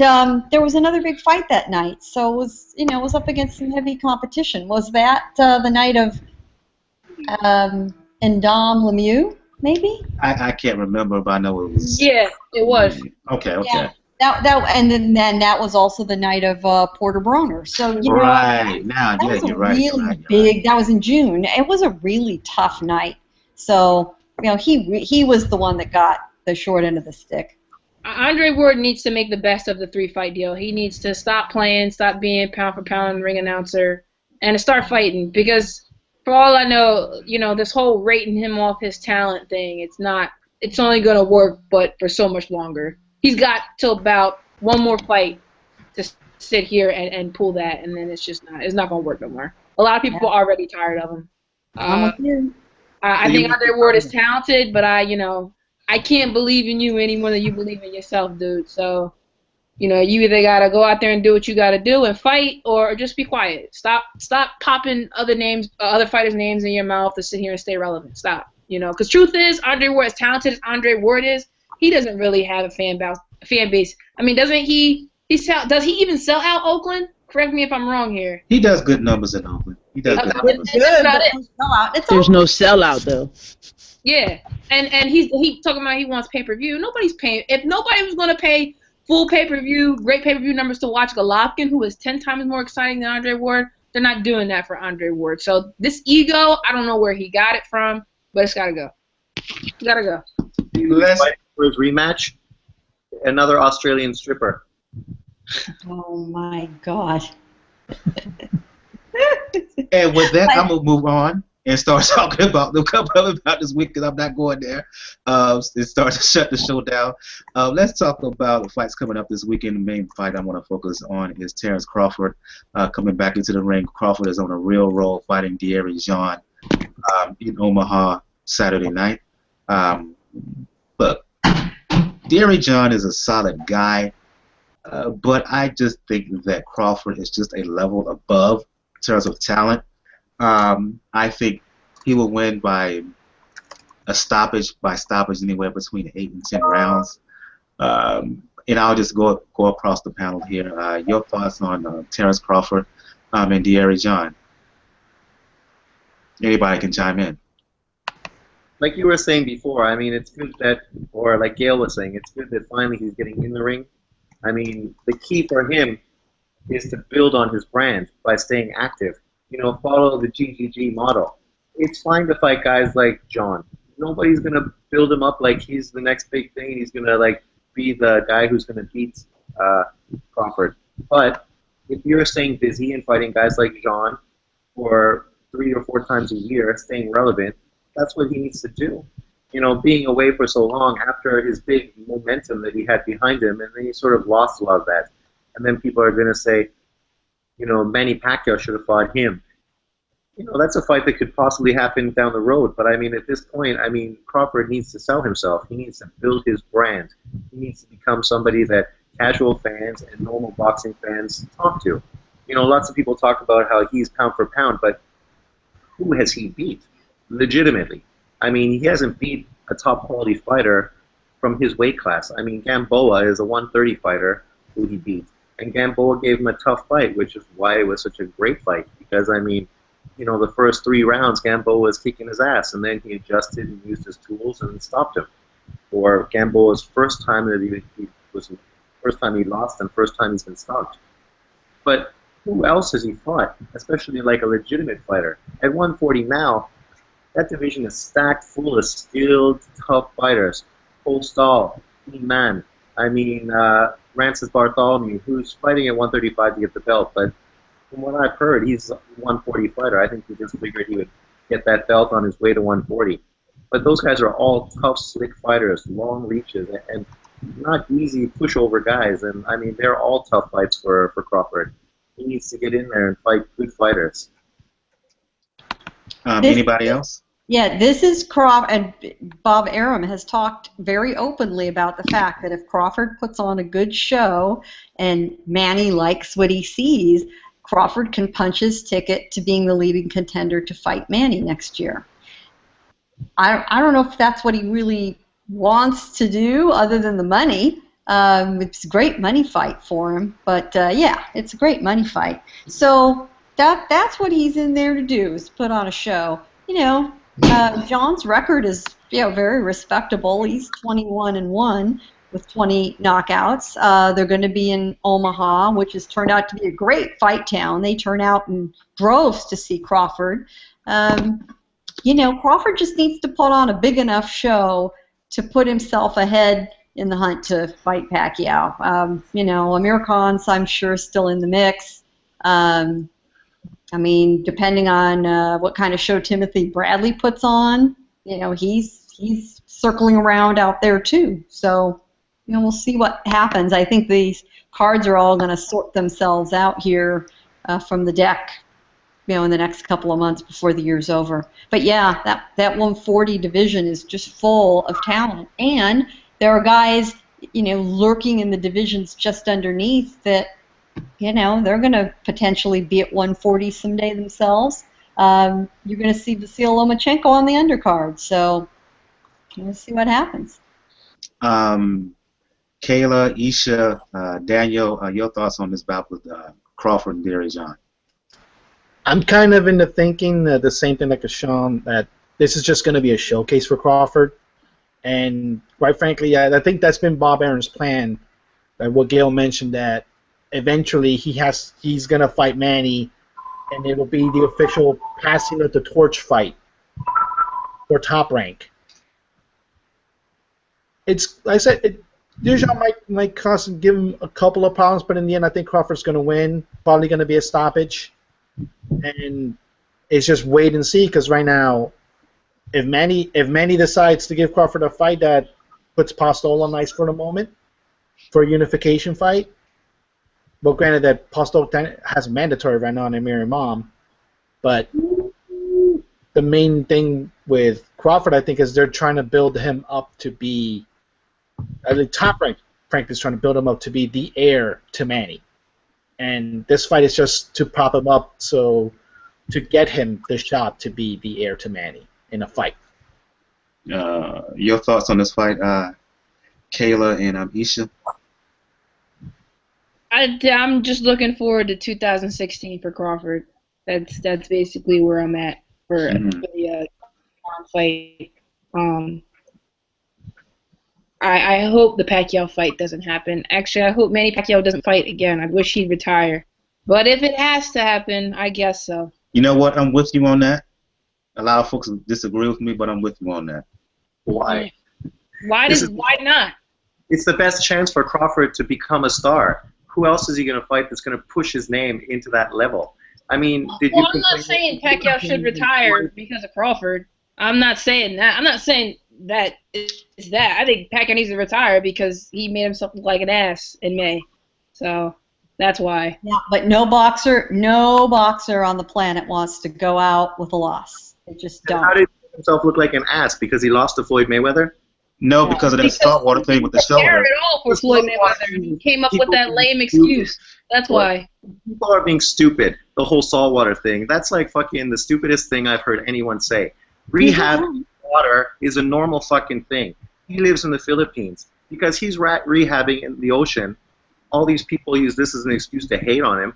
there was another big fight that night, so it was up against some heavy competition. Was that the night of Ndam Lemieux, maybe? I can't remember, but I know it was. Yeah, it was. Okay. Yeah. And then that was also the night of Porter Broner. So you know, right now, yeah, you're right. Really big. That was in June. It was a really tough night. So you know, he was the one that got the short end of the stick. Andre Ward needs to make the best of the 3-fight deal. He needs to stop playing, stop being pound for pound ring announcer, and to start fighting. Because for all I know, you know, this whole rating him off his talent thing, it's only gonna work, but for so much longer. He's got till about one more fight to sit here and pull that, and then it's not going to work no more. A lot of people are already tired of him. I think Andre Ward is talented, but I can't believe in you any more than you believe in yourself, dude. So, you know, you either got to go out there and do what you got to do and fight, or just be quiet. Stop popping other fighters' names in your mouth to sit here and stay relevant. Stop. You know, because truth is, Andre Ward, as talented as Andre Ward is, he doesn't really have a fan base. I mean, doesn't he? Does he even sell out Oakland? Correct me if I'm wrong here. He does good numbers in Oakland. He does good numbers. There's no sellout though. Yeah, and he talking about he wants pay-per-view. Nobody's paying. If nobody was going to pay full pay-per-view, great pay-per-view numbers to watch Golovkin, who is 10 times more exciting than Andre Ward, They're not doing that for Andre Ward. So this ego, I don't know where he got it from, but it's gotta go. It's gotta go. Let's fight for his rematch. Another Australian stripper. Oh my God. And with that, I'm gonna move on and start talking about this week because I'm not going there. It starts to shut the show down. Let's talk about the fights coming up this weekend. The main fight I want to focus on is Terence Crawford coming back into the ring. Crawford is on a real roll, fighting Dierry Jean in Omaha Saturday night. Look, Dierry Jean is a solid guy, but I just think that Crawford is just a level above in terms of talent. I think he will win by stoppage anywhere between 8 and 10 rounds. And I'll just go across the panel here. Your thoughts on Terence Crawford and Dierry Jean? Anybody can chime in. Like you were saying before, I mean, it's good that, or like Gail was saying, it's good that finally he's getting in the ring. I mean, the key for him is to build on his brand by staying active. You know, follow the GGG model. It's fine to fight guys like John. Nobody's going to build him up like he's the next big thing. He's going to, like, be the guy who's going to beat Crawford. But if you're staying busy and fighting guys like John for 3 or 4 times a year, staying relevant, that's what he needs to do. You know, being away for so long after his big momentum that he had behind him, and then he sort of lost a lot of that. And then people are going to say, you know, Manny Pacquiao should have fought him. You know, that's a fight that could possibly happen down the road. But, I mean, at this point, I mean, Crawford needs to sell himself. He needs to build his brand. He needs to become somebody that casual fans and normal boxing fans talk to. You know, lots of people talk about how he's pound for pound, but who has he beat? Legitimately. I mean, he hasn't beat a top-quality fighter from his weight class. I mean, Gamboa is a 130 fighter who he beat. And Gamboa gave him a tough fight, which is why it was such a great fight. Because, I mean, you know, the first 3 rounds, Gamboa was kicking his ass, and then he adjusted and used his tools and stopped him. Or Gamboa's first time that he lost and first time he's been stopped. But who else has he fought, especially like a legitimate fighter? At 140 now, that division is stacked full of skilled, tough fighters. Postall, E-Man, I mean, Francis Bartholomew, who's fighting at 135 to get the belt, but from what I've heard, he's a 140 fighter. I think he just figured he would get that belt on his way to 140. But those guys are all tough, slick fighters, long reaches, and not easy pushover guys. And, I mean, they're all tough fights for Crawford. He needs to get in there and fight good fighters. Anybody else? Yeah, this is Crawford, and Bob Arum has talked very openly about the fact that if Crawford puts on a good show and Manny likes what he sees, Crawford can punch his ticket to being the leading contender to fight Manny next year. I don't know if that's what he really wants to do other than the money. It's a great money fight for him, but yeah, it's a great money fight. So that's what he's in there to do, is put on a show. You know, John's record is, you know, very respectable. He's 21-1 with 20 knockouts. They're going to be in Omaha, which has turned out to be a great fight town. They turn out in droves to see Crawford. You know, Crawford just needs to put on a big enough show to put himself ahead in the hunt to fight Pacquiao. You know, Amir Khan's, I'm sure, still in the mix. I mean, depending on what kind of show Timothy Bradley puts on, you know, he's circling around out there too. So, you know, we'll see what happens. I think these cards are all going to sort themselves out here from the deck, you know, in the next couple of months before the year's over. But yeah, that 140 division is just full of talent, and there are guys, you know, lurking in the divisions just underneath that, you know, they're going to potentially be at 140 someday themselves. You're going to see Vasyl Lomachenko on the undercard, so we'll see what happens. Kayla, Isha, Daniel, your thoughts on this bout with Crawford and Dierry Jean? I'm kind of into thinking the same thing like Sean, that this is just going to be a showcase for Crawford. And quite frankly, I think that's been Bob Arum's plan. What Gail mentioned, that eventually he's going to fight Manny and it will be the official passing of the torch fight for Top Rank. It's, like I said, Dijon might give him a couple of problems, but in the end, I think Crawford's going to win. Probably going to be a stoppage, and it's just wait and see. Because right now, if Manny decides to give Crawford a fight that puts Postol on ice for the moment for a unification fight, well, granted that Postol has mandatory right now on Amir Imam, but the main thing with Crawford, I think, is they're trying to build him up to be. I think Top Rank, frankly, is trying to build him up to be the heir to Manny. And this fight is just to prop him up to get him the shot to be the heir to Manny in a fight. Your thoughts on this fight, Kayla and Isha? I'm just looking forward to 2016 for Crawford. That's basically where I'm at for the fight. I hope the Pacquiao fight doesn't happen. Actually, I hope Manny Pacquiao doesn't fight again. I wish he'd retire. But if it has to happen, I guess so. You know what? I'm with you on that. A lot of folks disagree with me, but I'm with you on that. Why? Why not? It's the best chance for Crawford to become a star. Who else is he going to fight that's going to push his name into that level? I mean, I'm not saying Pacquiao should retire because of Crawford. I'm not saying that. I'm not saying that is that. I think Pacquiao needs to retire because he made himself look like an ass in May. So that's why. Yeah, but no boxer on the planet wants to go out with a loss. They just don't. How did he make himself look like an ass? Because he lost to Floyd Mayweather? No, because of that saltwater thing with the shoulder. Care at all for Floyd Mayweather. He came up with that lame excuse. That's why. People are being stupid. The whole saltwater thing. That's like fucking the stupidest thing I've heard anyone say. Rehab water is a normal fucking thing. He lives in the Philippines because he's rehabbing in the ocean. All these people use this as an excuse to hate on him,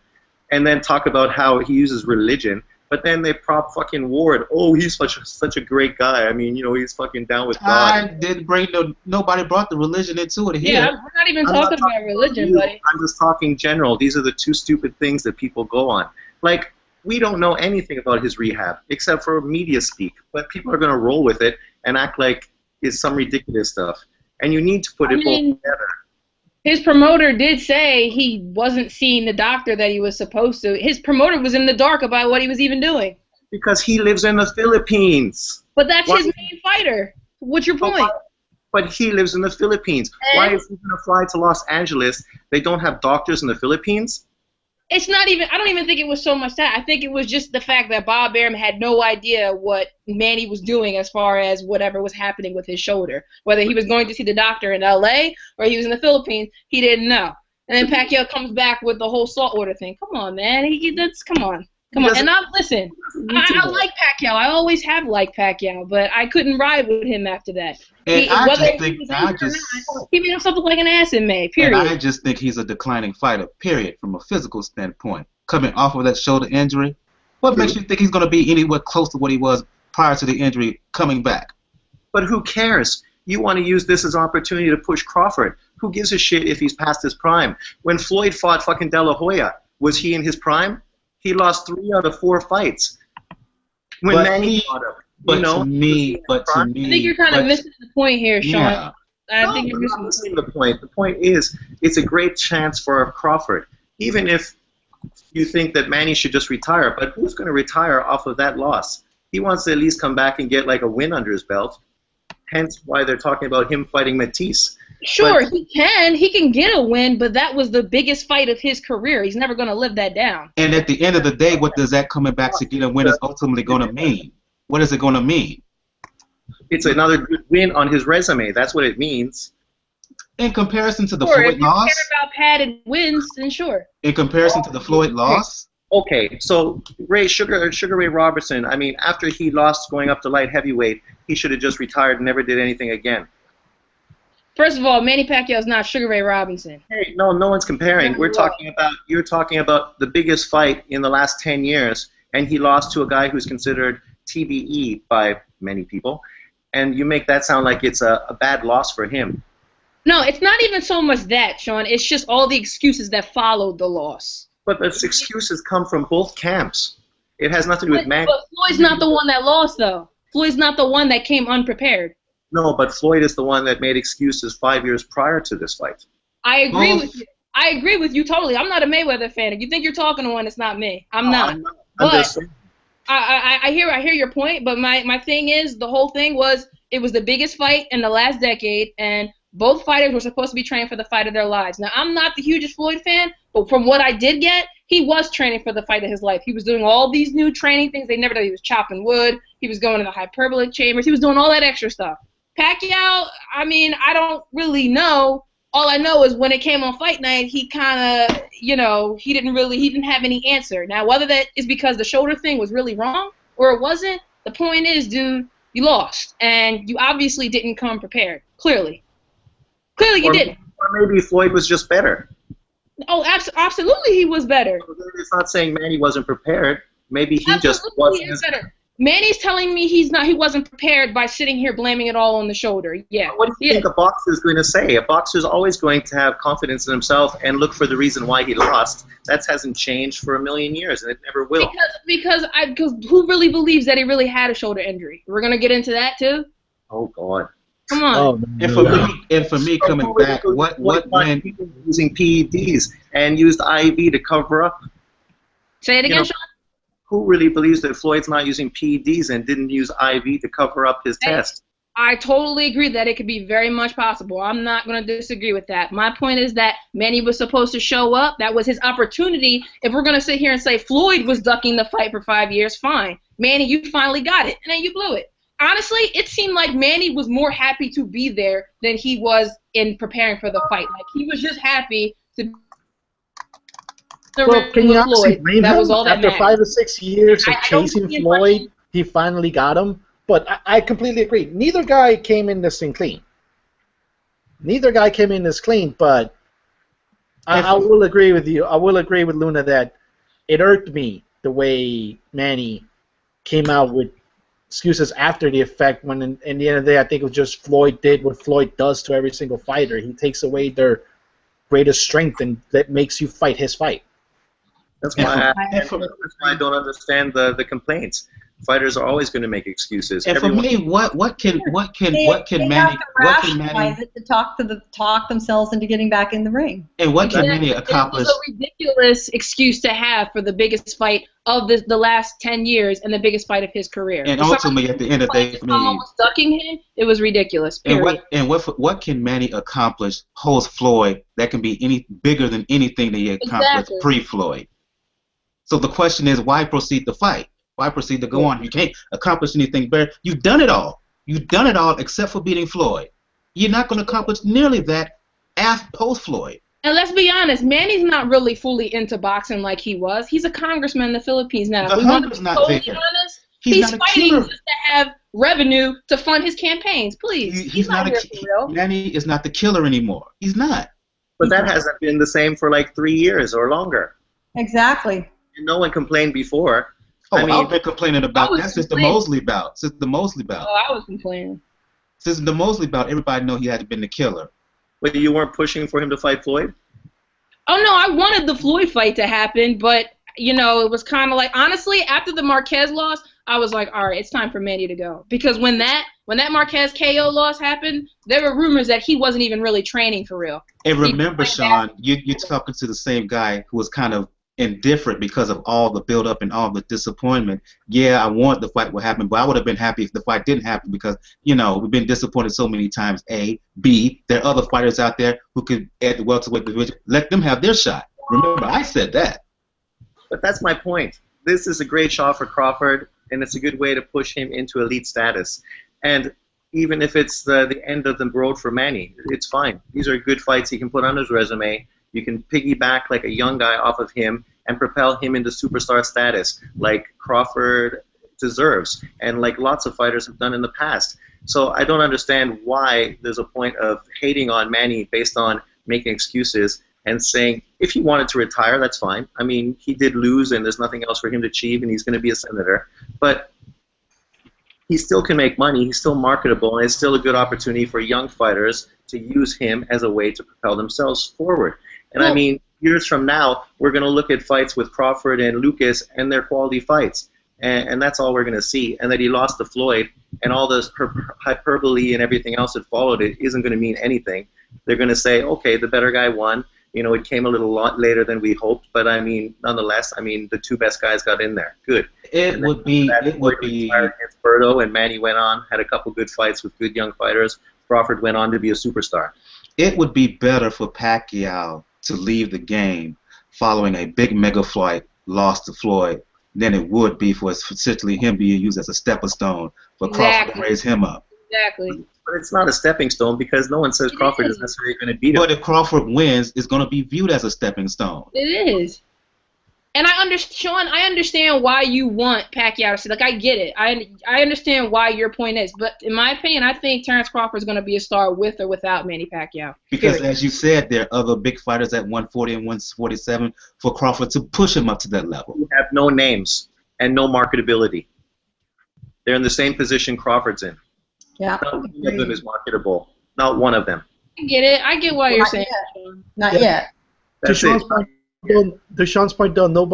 and then talk about how he uses religion. But then they prop fucking Ward. Oh, he's such a great guy. I mean, you know, he's fucking down with God. I didn't bring nobody brought the religion into it here. Yeah, we're not even talking about religion, buddy. I'm just talking general. These are the two stupid things that people go on. Like, we don't know anything about his rehab except for media speak, but people are going to roll with it and act like it's some ridiculous stuff. And you need to put it all together. His promoter did say he wasn't seeing the doctor that he was supposed to. His promoter was in the dark about what he was even doing. Because he lives in the Philippines. But that's his main fighter. What's your point? But he lives in the Philippines. Why is he going to fly to Los Angeles? They don't have doctors in the Philippines? It's not even, I don't even think it was so much that. I think it was just the fact that Bob Arum had no idea what Manny was doing as far as whatever was happening with his shoulder. Whether he was going to see the doctor in L.A. or he was in the Philippines, he didn't know. And then Pacquiao comes back with the whole saltwater thing. Come on, man. Come on. And listen, I like Pacquiao. I always have liked Pacquiao, but I couldn't ride with him after that. And he made himself look like an ass in May, period. And I just think he's a declining fighter, period, from a physical standpoint. Coming off of that shoulder injury, what makes you think he's going to be anywhere close to what he was prior to the injury coming back? But who cares? You want to use this as an opportunity to push Crawford. Who gives a shit if he's past his prime? When Floyd fought fucking De La Hoya, was he in his prime? He lost 3 out of 4 fights. When Manny fought him. To me, I think you're kind of missing the point here, Sean. Yeah. I think you're missing the point. The point is, it's a great chance for Crawford. Even if you think that Manny should just retire, but who's going to retire off of that loss? He wants to at least come back and get like a win under his belt. Hence why they're talking about him fighting Matisse. Sure, he can get a win, but that was the biggest fight of his career. He's never going to live that down. And at the end of the day, what does that coming back to get a win is ultimately going to mean? What is it going to mean? It's another good win on his resume. That's what it means. In comparison to the Floyd loss? If you care about padded wins, then sure. In comparison to the Floyd loss? Okay, so Sugar Ray Robertson, I mean, after he lost going up to light heavyweight, he should have just retired and never did anything again. First of all, Manny Pacquiao is not Sugar Ray Robinson. Hey, no one's comparing. You're talking about the biggest fight in the last 10 years, and he lost to a guy who's considered TBE by many people, and you make that sound like it's a bad loss for him. No, it's not even so much that, Sean. It's just all the excuses that followed the loss. But those excuses come from both camps. It has nothing to do with Manny. But Floyd's not the one that lost, though. Floyd's not the one that came unprepared. No, but Floyd is the one that made excuses 5 years prior to this fight. I agree with you. I agree with you totally. I'm not a Mayweather fan. If you think you're talking to one, it's not me. I'm not. I'm just saying. I hear your point, but my thing is, the whole thing was, it was the biggest fight in the last decade, and both fighters were supposed to be training for the fight of their lives. Now, I'm not the hugest Floyd fan, but from what I did get, he was training for the fight of his life. He was doing all these new training things they never did. He was chopping wood. He was going to the hyperbolic chambers. He was doing all that extra stuff. Pacquiao, I mean, I don't really know. All I know is when it came on fight night, he kind of, he didn't have any answer. Now, whether that is because the shoulder thing was really wrong or it wasn't, the point is, dude, you lost. And you obviously didn't come prepared. Clearly. Clearly you didn't. Or maybe Floyd was just better. Oh, absolutely he was better. It's not saying Manny wasn't prepared. Maybe he Absolutely just wasn't he is better. Manny's telling me he wasn't prepared by sitting here blaming it all on the shoulder. Yeah. What do you think a boxer is going to say? A boxer is always going to have confidence in himself and look for the reason why he lost. That hasn't changed for a million years, and it never will. Because who really believes that he really had a shoulder injury? We're gonna get into that too. Oh God. Come on. Oh, and for me coming back, what when using PEDs and used IV to cover up? Say it again, Sean. Who really believes that Floyd's not using PEDs and didn't use IV to cover up his test? I totally agree that it could be very much possible. I'm not going to disagree with that. My point is that Manny was supposed to show up. That was his opportunity. If we're going to sit here and say Floyd was ducking the fight for 5 years, fine. Manny, you finally got it, and then you blew it. Honestly, it seemed like Manny was more happy to be there than he was in preparing for the fight. Like, he was just happy to Well, can you honestly blame that him? was all that After mattered. 5 or 6 years of I don't chasing see Floyd, he finally got him. But I completely agree. Neither guy came in this thing clean. Neither guy came in this clean, but I will agree with you. I will agree with Luna that it irked me the way Manny came out with excuses after the effect when in the end of the day I think it was just Floyd did what Floyd does to every single fighter. He takes away their greatest strength and that makes you fight his fight. That's why I don't understand the complaints. Fighters are always going to make excuses. And for me, what can Manny to talk themselves into getting back in the ring? And what can Manny accomplish? It's a ridiculous excuse to have for the biggest fight of the last 10 years and the biggest fight of his career. And ultimately, at the end of the day, for me, was ducking him. It was ridiculous. Period. And what can Manny accomplish post Floyd that can be any bigger than anything that he accomplished pre-Floyd? So the question is, why proceed to fight? Why proceed to go on? You can't accomplish anything better. You've done it all. You've done it all except for beating Floyd. You're not going to accomplish nearly that post Floyd. And let's be honest, Manny's not really fully into boxing like he was. He's a congressman in the Philippines now. The hunger's not there. Honest, He's fighting killer. just to have revenue to fund his campaigns. Please, he's not Manny is not the killer anymore. He's not. But that hasn't been the same for like 3 years or longer. Exactly. And no one complained before. Oh, I mean, I've been complaining about that since the Mosley bout. Oh, I was complaining. Since the Mosley bout, everybody know he had been the killer. But you weren't pushing for him to fight Floyd? Oh, no, I wanted the Floyd fight to happen, but, it was kind of like, honestly, after the Marquez loss, I was like, all right, it's time for Manny to go. Because when that Marquez KO loss happened, there were rumors that he wasn't even really training for real. And remember, Sean, you're talking to the same guy who was kind of indifferent because of all the build-up and all the disappointment. Yeah, I want the fight would happen, but I would have been happy if the fight didn't happen because, we've been disappointed so many times, A. B, there are other fighters out there who could add the welterweight division. Let them have their shot. Remember, I said that. But that's my point. This is a great shot for Crawford, and it's a good way to push him into elite status. And even if it's the end of the road for Manny, it's fine. These are good fights he can put on his resume. You can piggyback like a young guy off of him and propel him into superstar status like Crawford deserves and like lots of fighters have done in the past. So I don't understand why there's a point of hating on Manny based on making excuses and saying if he wanted to retire, that's fine. I mean, he did lose and there's nothing else for him to achieve and he's going to be a senator. But he still can make money. He's still marketable and it's still a good opportunity for young fighters to use him as a way to propel themselves forward. And years from now, we're going to look at fights with Crawford and Lucas, and they're quality fights. and that's all we're going to see. And that he lost to Floyd, and all this hyperbole and everything else that followed it isn't going to mean anything. They're going to say, okay, the better guy won. You know, it came a little lot later than we hoped, but I mean, nonetheless, I mean, the two best guys got in there. Good. It would be against Berto, and Manny went on, had a couple good fights with good young fighters. Crawford went on to be a superstar. It would be better for Pacquiao to leave the game following a big mega fight loss to Floyd than it would be for essentially him being used as a stepping stone for Crawford to raise him up. Exactly. But it's not a stepping stone because no one says Crawford is necessarily going to beat him. But if Crawford wins, it's going to be viewed as a stepping stone. It is. And Sean, I understand why you want Pacquiao to see. Like, I get it. I understand why your point is. But in my opinion, I think Terence Crawford is going to be a star with or without Manny Pacquiao. Because, as you said, there are other big fighters at 140 and 147 for Crawford to push him up to that level. You have no names and no marketability. They're in the same position Crawford's in. Yeah. Not one of them is marketable. Not one of them. I get it. I get why you're saying that. Not yet. To Sean's point, though, no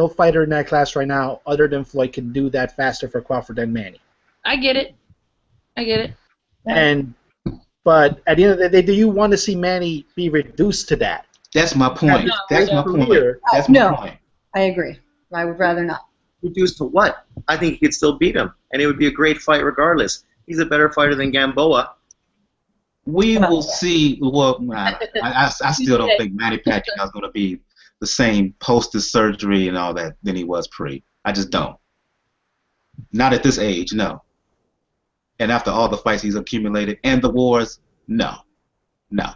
fighter in that class right now, other than Floyd, can do that faster for Crawford than Manny. I get it. But at the end of the day, do you want to see Manny be reduced to that? That's my point. That's my point. I agree. I would rather not. Reduced to what? I think he could still beat him, and it would be a great fight regardless. He's a better fighter than Gamboa. We will see. Well, I still don't think Manny Pacquiao is going to be the same post the surgery and all that than he was pre. I just don't. Not at this age, no. And after all the fights he's accumulated and the wars, no. No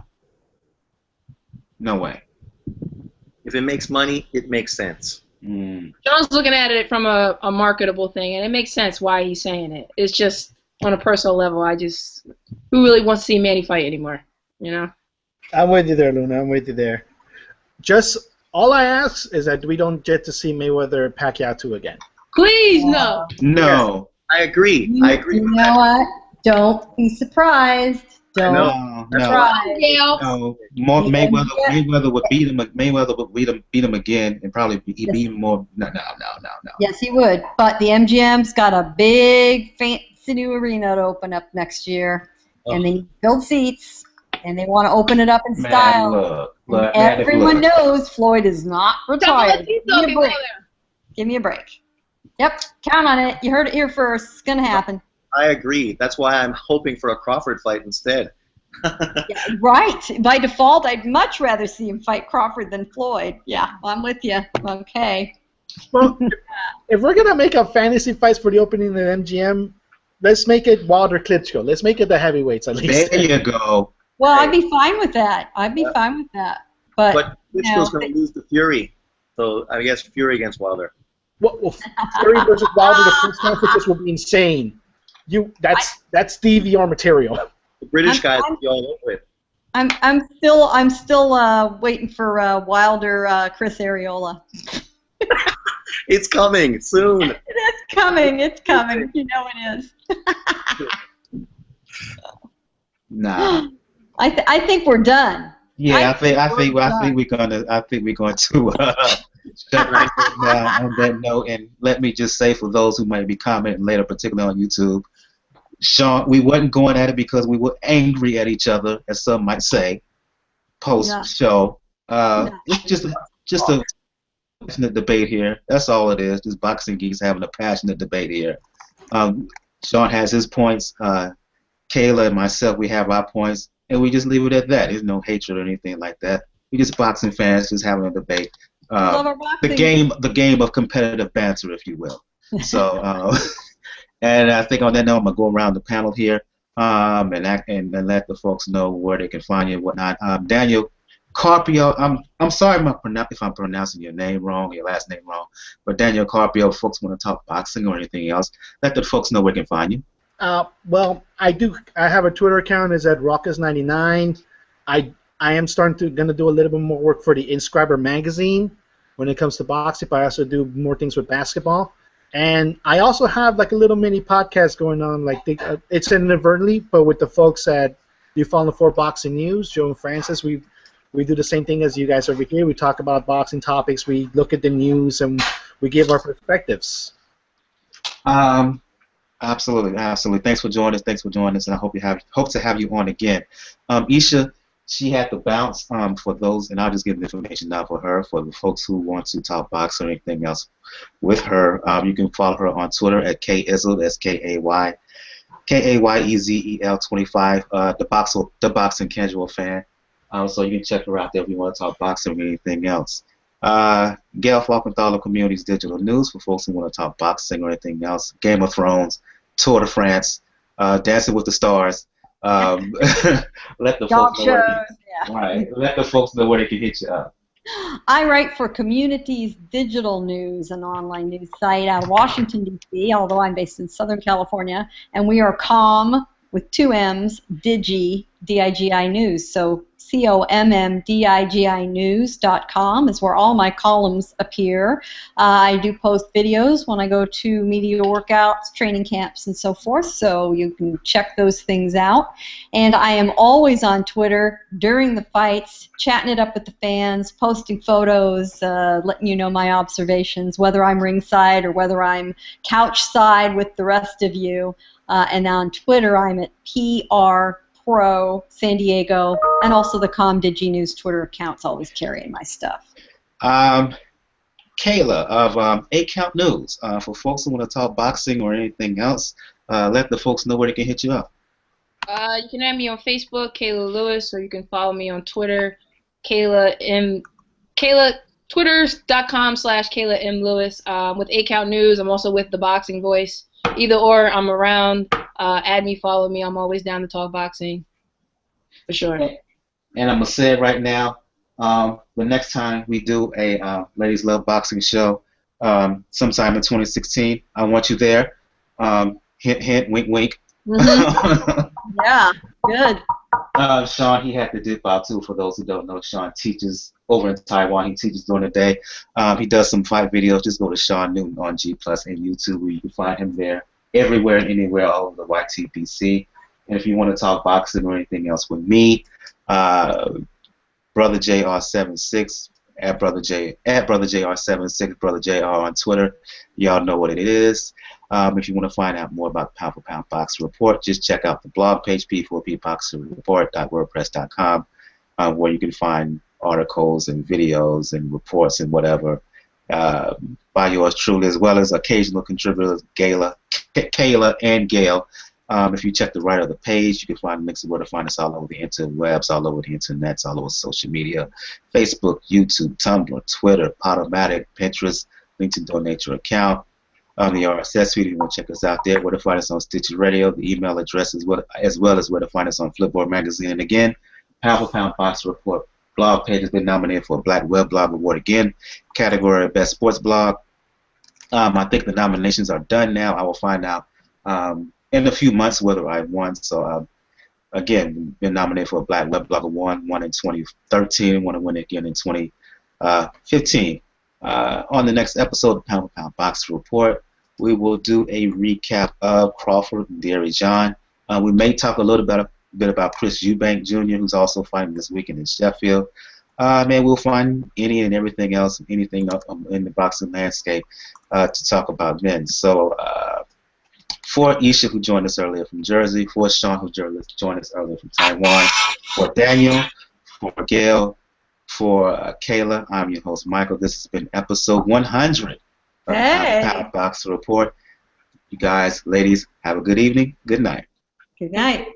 way. If it makes money, it makes sense. John's looking at it from a marketable thing, and it makes sense why he's saying it. It's just on a personal level, who really wants to see Manny fight anymore, you know? I'm with you there, Luna. I'm with you there. Just all I ask is that we don't get to see Mayweather Pacquiao 2 again. Please, no. No. Yes, I agree. You know what? Don't be surprised. Don't try. No. Mayweather would beat him. Mayweather would beat him again, and probably he'd beat him more. No. Yes, he would. But the MGM's got a big, fancy new arena to open up next year, and they build seats, and they want to open it up in style. Look, everyone knows Floyd is not retired. Give me a break. Yep, count on it. You heard it here first. It's gonna happen. I agree. That's why I'm hoping for a Crawford fight instead. Yeah, right. By default, I'd much rather see him fight Crawford than Floyd. Yeah, I'm with you. Okay. Well, if we're going to make up fantasy fights for the opening of the MGM, let's make it Wilder Klitschko. Let's make it the heavyweights at least. There you go. Well, I'd be fine with that. But Klitschko's going to lose to Fury. So I guess Fury against Wilder. Well, Fury versus Wilder, the press conferences will be insane. That's DVR material. The British guys will be all over it. I'm still waiting for Wilder Chris Areola. It's coming soon. It's coming. You know it is. Nah. I think we're done. Yeah, I think we're going to shut right down on that note. And let me just say, for those who might be commenting later, particularly on YouTube, Sean, we wasn't going at it because we were angry at each other, as some might say, post-show. It's just a passionate debate here. That's all it is. Just boxing geeks having a passionate debate here. Sean has his points. Kayla and myself, we have our points, and we just leave it at that. There's no hatred or anything like that. We just boxing fans just having a debate. The game of competitive banter, if you will. So, and I think on that note, I'm gonna go around the panel here, and let the folks know where they can find you and whatnot. Daniel Carpio, I'm sorry if I'm pronouncing your name wrong, your last name wrong, but Daniel Carpio, if folks want to talk boxing or anything else, let the folks know where they can find you. Well, I do. I have a Twitter account. It's at Raucus99. I am gonna do a little bit more work for the Inscriber magazine when it comes to boxing, but I also do more things with basketball. And I also have like a little mini podcast going on. Like it's inadvertently, but with the folks at You Fallen for Boxing News, Joe and Francis, we do the same thing as you guys over here. We talk about boxing topics. We look at the news and we give our perspectives. Um, absolutely, absolutely. Thanks for joining us. Thanks for joining us, and I hope to have you on again. Isha, she had to bounce. For those, and I'll just give the information now for her. For the folks who want to talk boxing or anything else with her, you can follow her on Twitter at Kizel. That's KAYEZEL 25. The boxing casual fan. So you can check her out there if you want to talk boxing or anything else. Gail Falkenthaler Communities Digital News for folks who want to talk boxing or anything else. Game of Thrones, Tour de France, Dancing with the Stars. Let the Dog folks know where shows. Yeah. right. Let the folks know where they can hit you up. I write for Communities Digital News, an online news site out of Washington, D.C., although I'm based in Southern California, and we are COM with two M's, Digi, D-I-G-I News. So COMMDIGI News.com is where all my columns appear. I do post videos when I go to media workouts, training camps, and so forth, so you can check those things out. And I am always on Twitter during the fights, chatting it up with the fans, posting photos, letting you know my observations, whether I'm ringside or whether I'm couch side with the rest of you. And on Twitter, I'm at PR Pro San Diego, and also the ComDigi News Twitter account's always carrying my stuff. Kayla of 8 Count News. For folks who want to talk boxing or anything else, let the folks know where they can hit you up. You can add me on Facebook, Kayla Lewis, or you can follow me on Twitter, Twitter.com/Kayla M. Lewis. With 8 Count News, I'm also with The Boxing Voice. Either or, I'm around. Add me, follow me. I'm always down to talk boxing. For sure. And I'm going to say it right now. The next time we do a Ladies Love Boxing show, sometime in 2016, I want you there. Hint, hint, wink, wink. Mm-hmm. Yeah, good. Sean, he had to dip out too. For those who don't know, Sean teaches over in Taiwan. He teaches during the day. He does some fight videos. Just go to Sean Newton on G Plus and YouTube, where you can find him there, everywhere and anywhere, all over the YTBC. And if you want to talk boxing or anything else with me, Brother JR76 at Brother JR76, Brother JR on Twitter. Y'all know what it is. If you want to find out more about the Pound for Pound Boxing Report, just check out the blog page, p4pboxingreport.wordpress.com, where you can find articles and videos and reports and whatever by yours truly, as well as occasional contributors, Kayla and Gail. If you check the right of the page, you can find links to where to find us all over the interwebs, all over the internets, all over social media, Facebook, YouTube, Tumblr, Twitter, Podomatic, Pinterest, link to donate your account. The RSS feed, if you want to check us out there, where to find us on Stitcher Radio, the email address as well as where to find us on Flipboard Magazine. And again, Pound for Pound Boxing Report blog page has been nominated for a Black Web Blog Award again, category Best Sports Blog. I think the nominations are done now. I will find out in a few months whether I won. So again, been nominated for a Black Web Blog Award, won in 2013, want to win again in 2015. On the next episode of Pound for Pound Boxing Report, we will do a recap of Crawford and Dierry John. We may talk a little bit about Chris Eubank Jr., who's also fighting this weekend in Sheffield. And we'll find any and everything else, anything in the boxing landscape to talk about then. So for Isha, who joined us earlier from Jersey, for Sean, who joined us earlier from Taiwan, for Daniel, for Gail, for Kayla, I'm your host, Michael. This has been episode 100 of Pound Boxing Report. You guys, ladies, have a good evening. Good night. Good night.